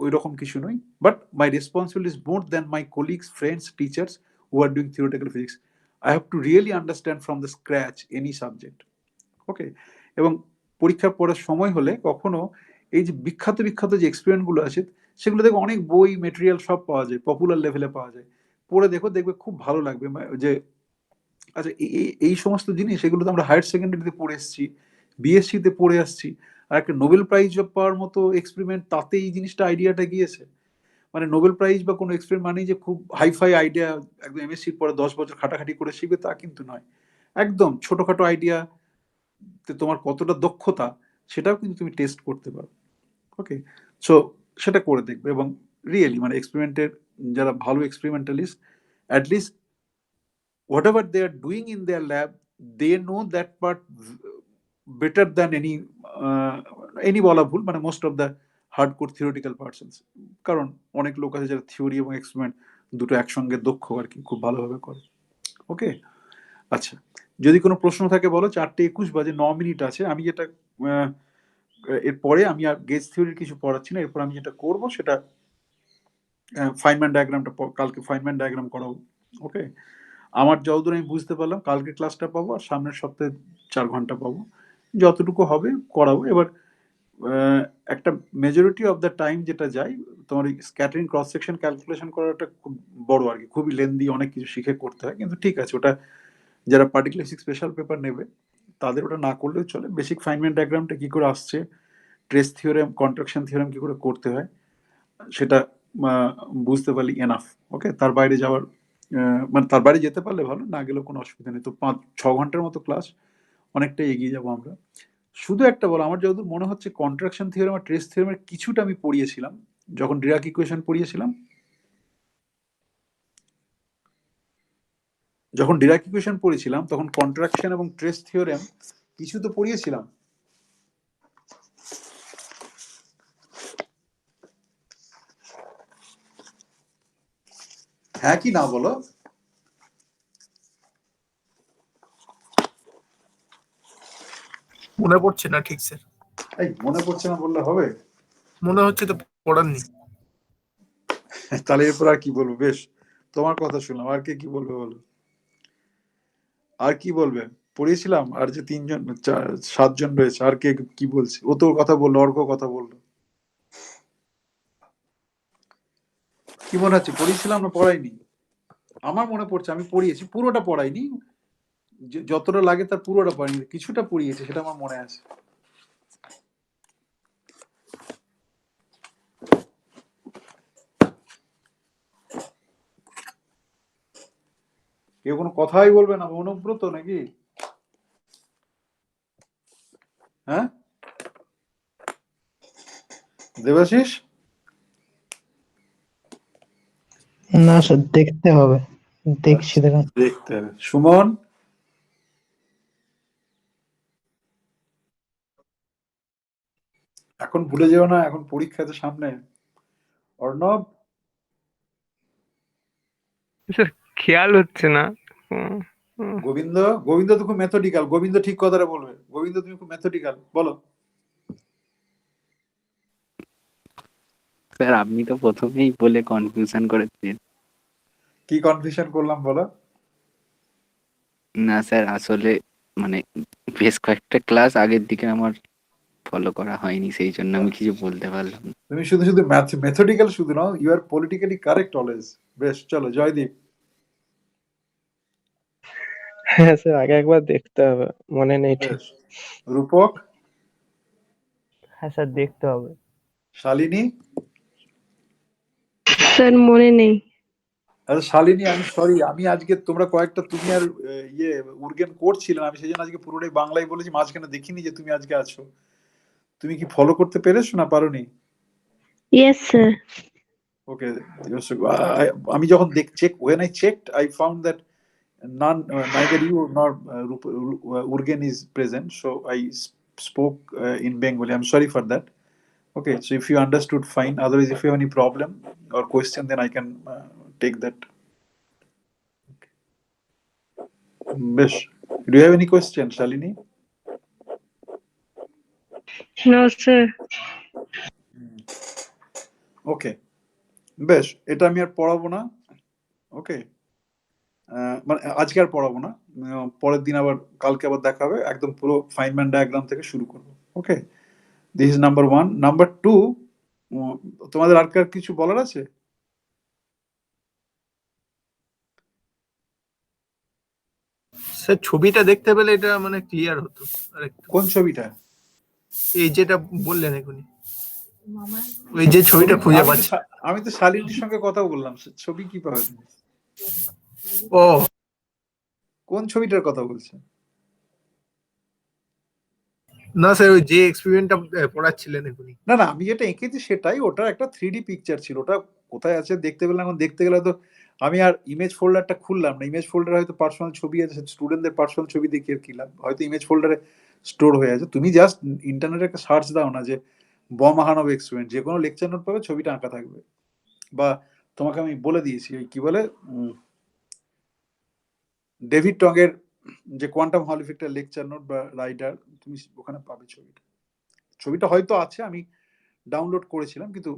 ওই রকম কিছু নই, but my responsibility is more than my colleagues, friends, teachers who are doing theoretical physics. I have to really understand from the scratch any subject. Okay, এবং পরীক্ষা পড়ার সময় হলে কখনো এই যে বিখ্যাত বিখ্যাত যে এক্সপেরিমেন্টগুলো আছে সেগুলো দেখবে অনেক বই মেটেরিয়াল সব পাওয়া যায়, পপুলার লেভেলে পাওয়া যায়, পড়ে দেখো, দেখবে খুব ভালো লাগবে যে আচ্ছা এই সমস্ত জিনিস এগুলো তো আমরা হায়ার সেকেন্ডারিতে পড়ে এসেছি, বিএসসিতে পড়ে আসছি, আর একটা নোবেল প্রাইজ পাওয়ার মতো এক্সপেরিমেন্ট, তাতে এই জিনিসটা আইডিয়াটা গিয়েছে। মানে নোবেল প্রাইজ বা কোনো এক্সপেরিমেন্ট মানেই যে খুব হাইফাই আইডিয়া একদম এমএসসির পরে 10 বছর খাটাখাটি করে শিখবে তা কিন্তু নয়। একদম ছোটখাটো আইডিয়া তোমার কতটা দক্ষতা সেটাও কিন্তু তুমি টেস্ট করতে পারো। ওকে, সো সেটা করে দেখবে। এবং রিয়েলি মানে এক্সপেরিমেন্টের যারা ভালো experimentalist, at least whatever they are doing in their lab, they know that part better than any বলা ভুল, মানে most of the hardcore theoretical persons. কারণ অনেক লোক আছে যারা থিওরি এবং এক্সপেরিমেন্ট দুটো একসঙ্গে দক্ষ আর কি, খুব ভালোভাবে করে। ওকে, আচ্ছা, যদি কোনো প্রশ্ন থাকে বলো। 4:21 বাজে, 9 মিনিট আছে। আমি যেটা এরপরে আমি আর গেজ থিওরির কিছু পড়াচ্ছি না, এরপর আমি যেটা করব সেটা ফাইনম্যান ডায়াগ্রামটা, কালকে ফাইনম্যান ডায়াগ্রাম করাবো। ওকে, আমার যতদূর আমি বুঝতে পারলাম কালকে ক্লাসটা পাবো, আর সামনের সপ্তাহে 4 ঘন্টা পাবো, যতটুকু হবে করাবো। এবার একটা মেজরিটি অফ দ্য টাইম যেটা যায় তোমার স্ক্যাটারিং ক্রস সেকশন ক্যালকুলেশন করাটা খুব বড় আর কি, খুবই লেন্দি, অনেক কিছু শিখে করতে হয়। কিন্তু ঠিক আছে, ওটা যারা পার্টিকুলার স্পেশাল পেপার নেবে তাদের ওটা না করলেও চলে। বেসিক ফাইনম্যান ডায়াগ্রামটা কি করে আসছে, ট্রেস থিওরেম, কন্ট্রাকশন থিওরেম কি করে করতে হয় সেটা বুঝতে পারলি এনাফ। ওকে, তার বাইরে যাওয়ার মানে তার বাইরে যেতে পারলে ভালো, না গেলেও কোনো অসুবিধা নেই। তো 5-6 ঘন্টার মতো ক্লাস, অনেকটাই এগিয়ে যাবো আমরা। শুধু একটা বলো, আমার যতদূর মনে হচ্ছে কন্ট্রাকশন থিওরেম আর ট্রেস থিওরেমের কিছুটা আমি পড়িয়েছিলাম যখন ডিরাক ইকুয়েশন পড়িয়েছিলাম। যখন ডিরাক ইকুয়েশন পড়েছিলাম তখন কন্ট্রাকশন এবং ট্রেস থিওরেম কিছু তো পড়িয়েছিলাম। হ্যাঁ কি না বলো? মনে পড়ছে না ঠিক স্যার। এই মনে পড়ছে না বললে হবে? মনে হচ্ছে তো পড়ার নেই। তাহলে এরপর আর কি বলবো? বেশ, তোমার কথা শুনলাম, আর কে কি বলবে বলো? আর কি বলবে? পড়িয়েছিলাম, আর যে 7 জন রয়েছে, আর কে কি বলছে? ও তোর কথা বললো, অর্ক কথা বললো। কি মনে হচ্ছে, পড়িয়েছিলাম না পড়াইনি? আমার মনে পড়ছে আমি পড়িয়েছি, পুরোটা পড়াইনি, যতটা লাগে তার পুরোটা পড়াইনি, কিছুটা পড়িয়েছি, সেটা আমার মনে আছে। কেউ কোনো কথাই বলবে না? অনুব্রত নাকি? হ্যাঁ, দেবাশিস? না স্যার, দেখতে হবে, দেখছি দেখুন। দেখতে হবে। সুমন? এখন ভুলে যেও না, এখন পরীক্ষা আছে সামনে। অর্ণব? স্যার খেয়াল হচ্ছে না। গোবিন্দ? গোবিন্দ তো খুব মেথডিক্যাল, গোবিন্দ ঠিক কথাটা বলবে। গোবিন্দ তুমি খুব মেথডিক্যাল, বলো। স্যার আপনি তো প্রথমেই বলে কনফিউশন করে দিলেন। কি কনফিউশন করলাম বলো? না স্যার, আসলে মানে বেশ কয়েকটা ক্লাস আগের দিকে আমার ফলো করা হয়নি, সেই জন্য আমি কিছু বলতে পারলাম না। তুমি শুধু শুধু মেথডিক্যাল শুধু now, you are politically correct always. বেশ, চলো জয়দীপ। হ্যাঁ স্যার, আগে একবার দেখতে হবে, মনে নেই ঠিক। বেশ, রূপক? হ্যাঁ স্যার, দেখতে হবে। শালিনী? স্যার মনে নেই। আচ্ছা শালিনী, আমি সরি, আমি আজকে তোমরা কয়েকটা তুমি আর ইয়ে উর্গেন করছিলাম, আমি সেই জন্য আজকে পুরোটাই বাংলায় বলেছি, মাঝখানে দেখিনি যে তুমি আজকে আছো। তুমি কি ফলো করতে পেরেছো না পারোনি? Yes, sir. ওকে, আমি যখন when I checked, I found that neither you nor Urgen is present, so I spoke in Bengali. I'm sorry for that. Okay, so if you understood, fine. Otherwise, if you have any problem or question, then I can take that. Besh, do you have any question, Shalini? No, sir. ওকে, বেশ, এটা আমি আর পড়াবো না। ওকে, মানে আজকে আর পড়াবো না, পরের দিন আবার, কালকে আবার দেখা হবে, একদম পুরো ফাইনম্যান ডায়াগ্রাম থেকে শুরু করবো। ওকে, দিস ইজ নাম্বার 1। নাম্বার 2, তোমাদের আর কার কিছু বলার আছে? স্যার ছবিটা দেখতে পেলে এটা মানে ক্লিয়ার হতো আরেকটু। কোন ছবিটা? এই যেটা বললেন এখনই, ওই যে ছবিটা খুঁজে পাচ্ছি। আমি তো শালিনীর সঙ্গে কথা বললাম, ছবি কি পাবে? ও কোন ছবিটার কথা বলছেন? না স্যার, ওই যে এক্সপেরিমেন্টটা পড়াচ্ছিলেন এখনই। না না, আমি যেটা এঁকেছি সেটাই, ওটা একটা 3D পিকচার ছিল, ওটা কোথায় আছে দেখতে পেলাম, এখন দেখতে গেলে তো আমি আর ইমেজ ফোল্ডারটা খুললাম না, ইমেজ ফোল্ডারে হয়তো পার্সোনাল ছবি আছে, স্টুডেন্টদের পার্সোনাল ছবি দেখিয়ে কি লাভ, হয়তো ইমেজ ফোল্ডারে স্টোর হয়ে আছে। তুমি জাস্ট ইন্টারনেটে একটা সার্চ দাও না যে বমাহানব এক্সপেরিমেন্ট, যে কোনো লেকচার নোট পাবে, ছবিটা আঁকা থাকবে। বা তোমাকে আমি বলে দিয়েছি, ওই কি বলে, ডেভিড টঙের যে কোয়ান্টাম হল ইফেক্টের লেকচার নোট বা রাইটার, তুমি ওখানে পাবে ছবিটা। ছবিটা হয়তো আছে, আমি ডাউনলোড করেছিলাম, কিন্তু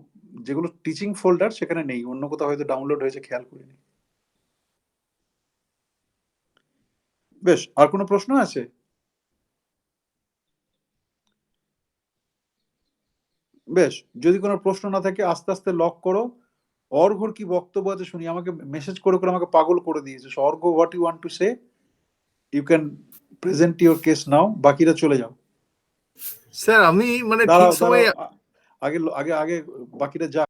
যেগুলো টিচিং ফোল্ডার সেখানে নেই, অন্য কোথাও হয়তো ডাউনলোড হয়েছে, খেয়াল করিনি। বেশ, আর কোনো প্রশ্ন আছে? বেশ, যদি কোনো প্রশ্ন না থাকে আস্তে আস্তে লক করো। অর্ঘর কি বক্তব্য আছে শুনি, আমাকে মেসেজ করে করে আমাকে পাগল করে দিয়েছে। Argha, what you want to say, you can present your case now, বাকিরা চলে যাও। স্যার আমি মানে ঠিক দাঁড়াও সময় দাঁড়াও, আগে আগে আগে বাকিরা যা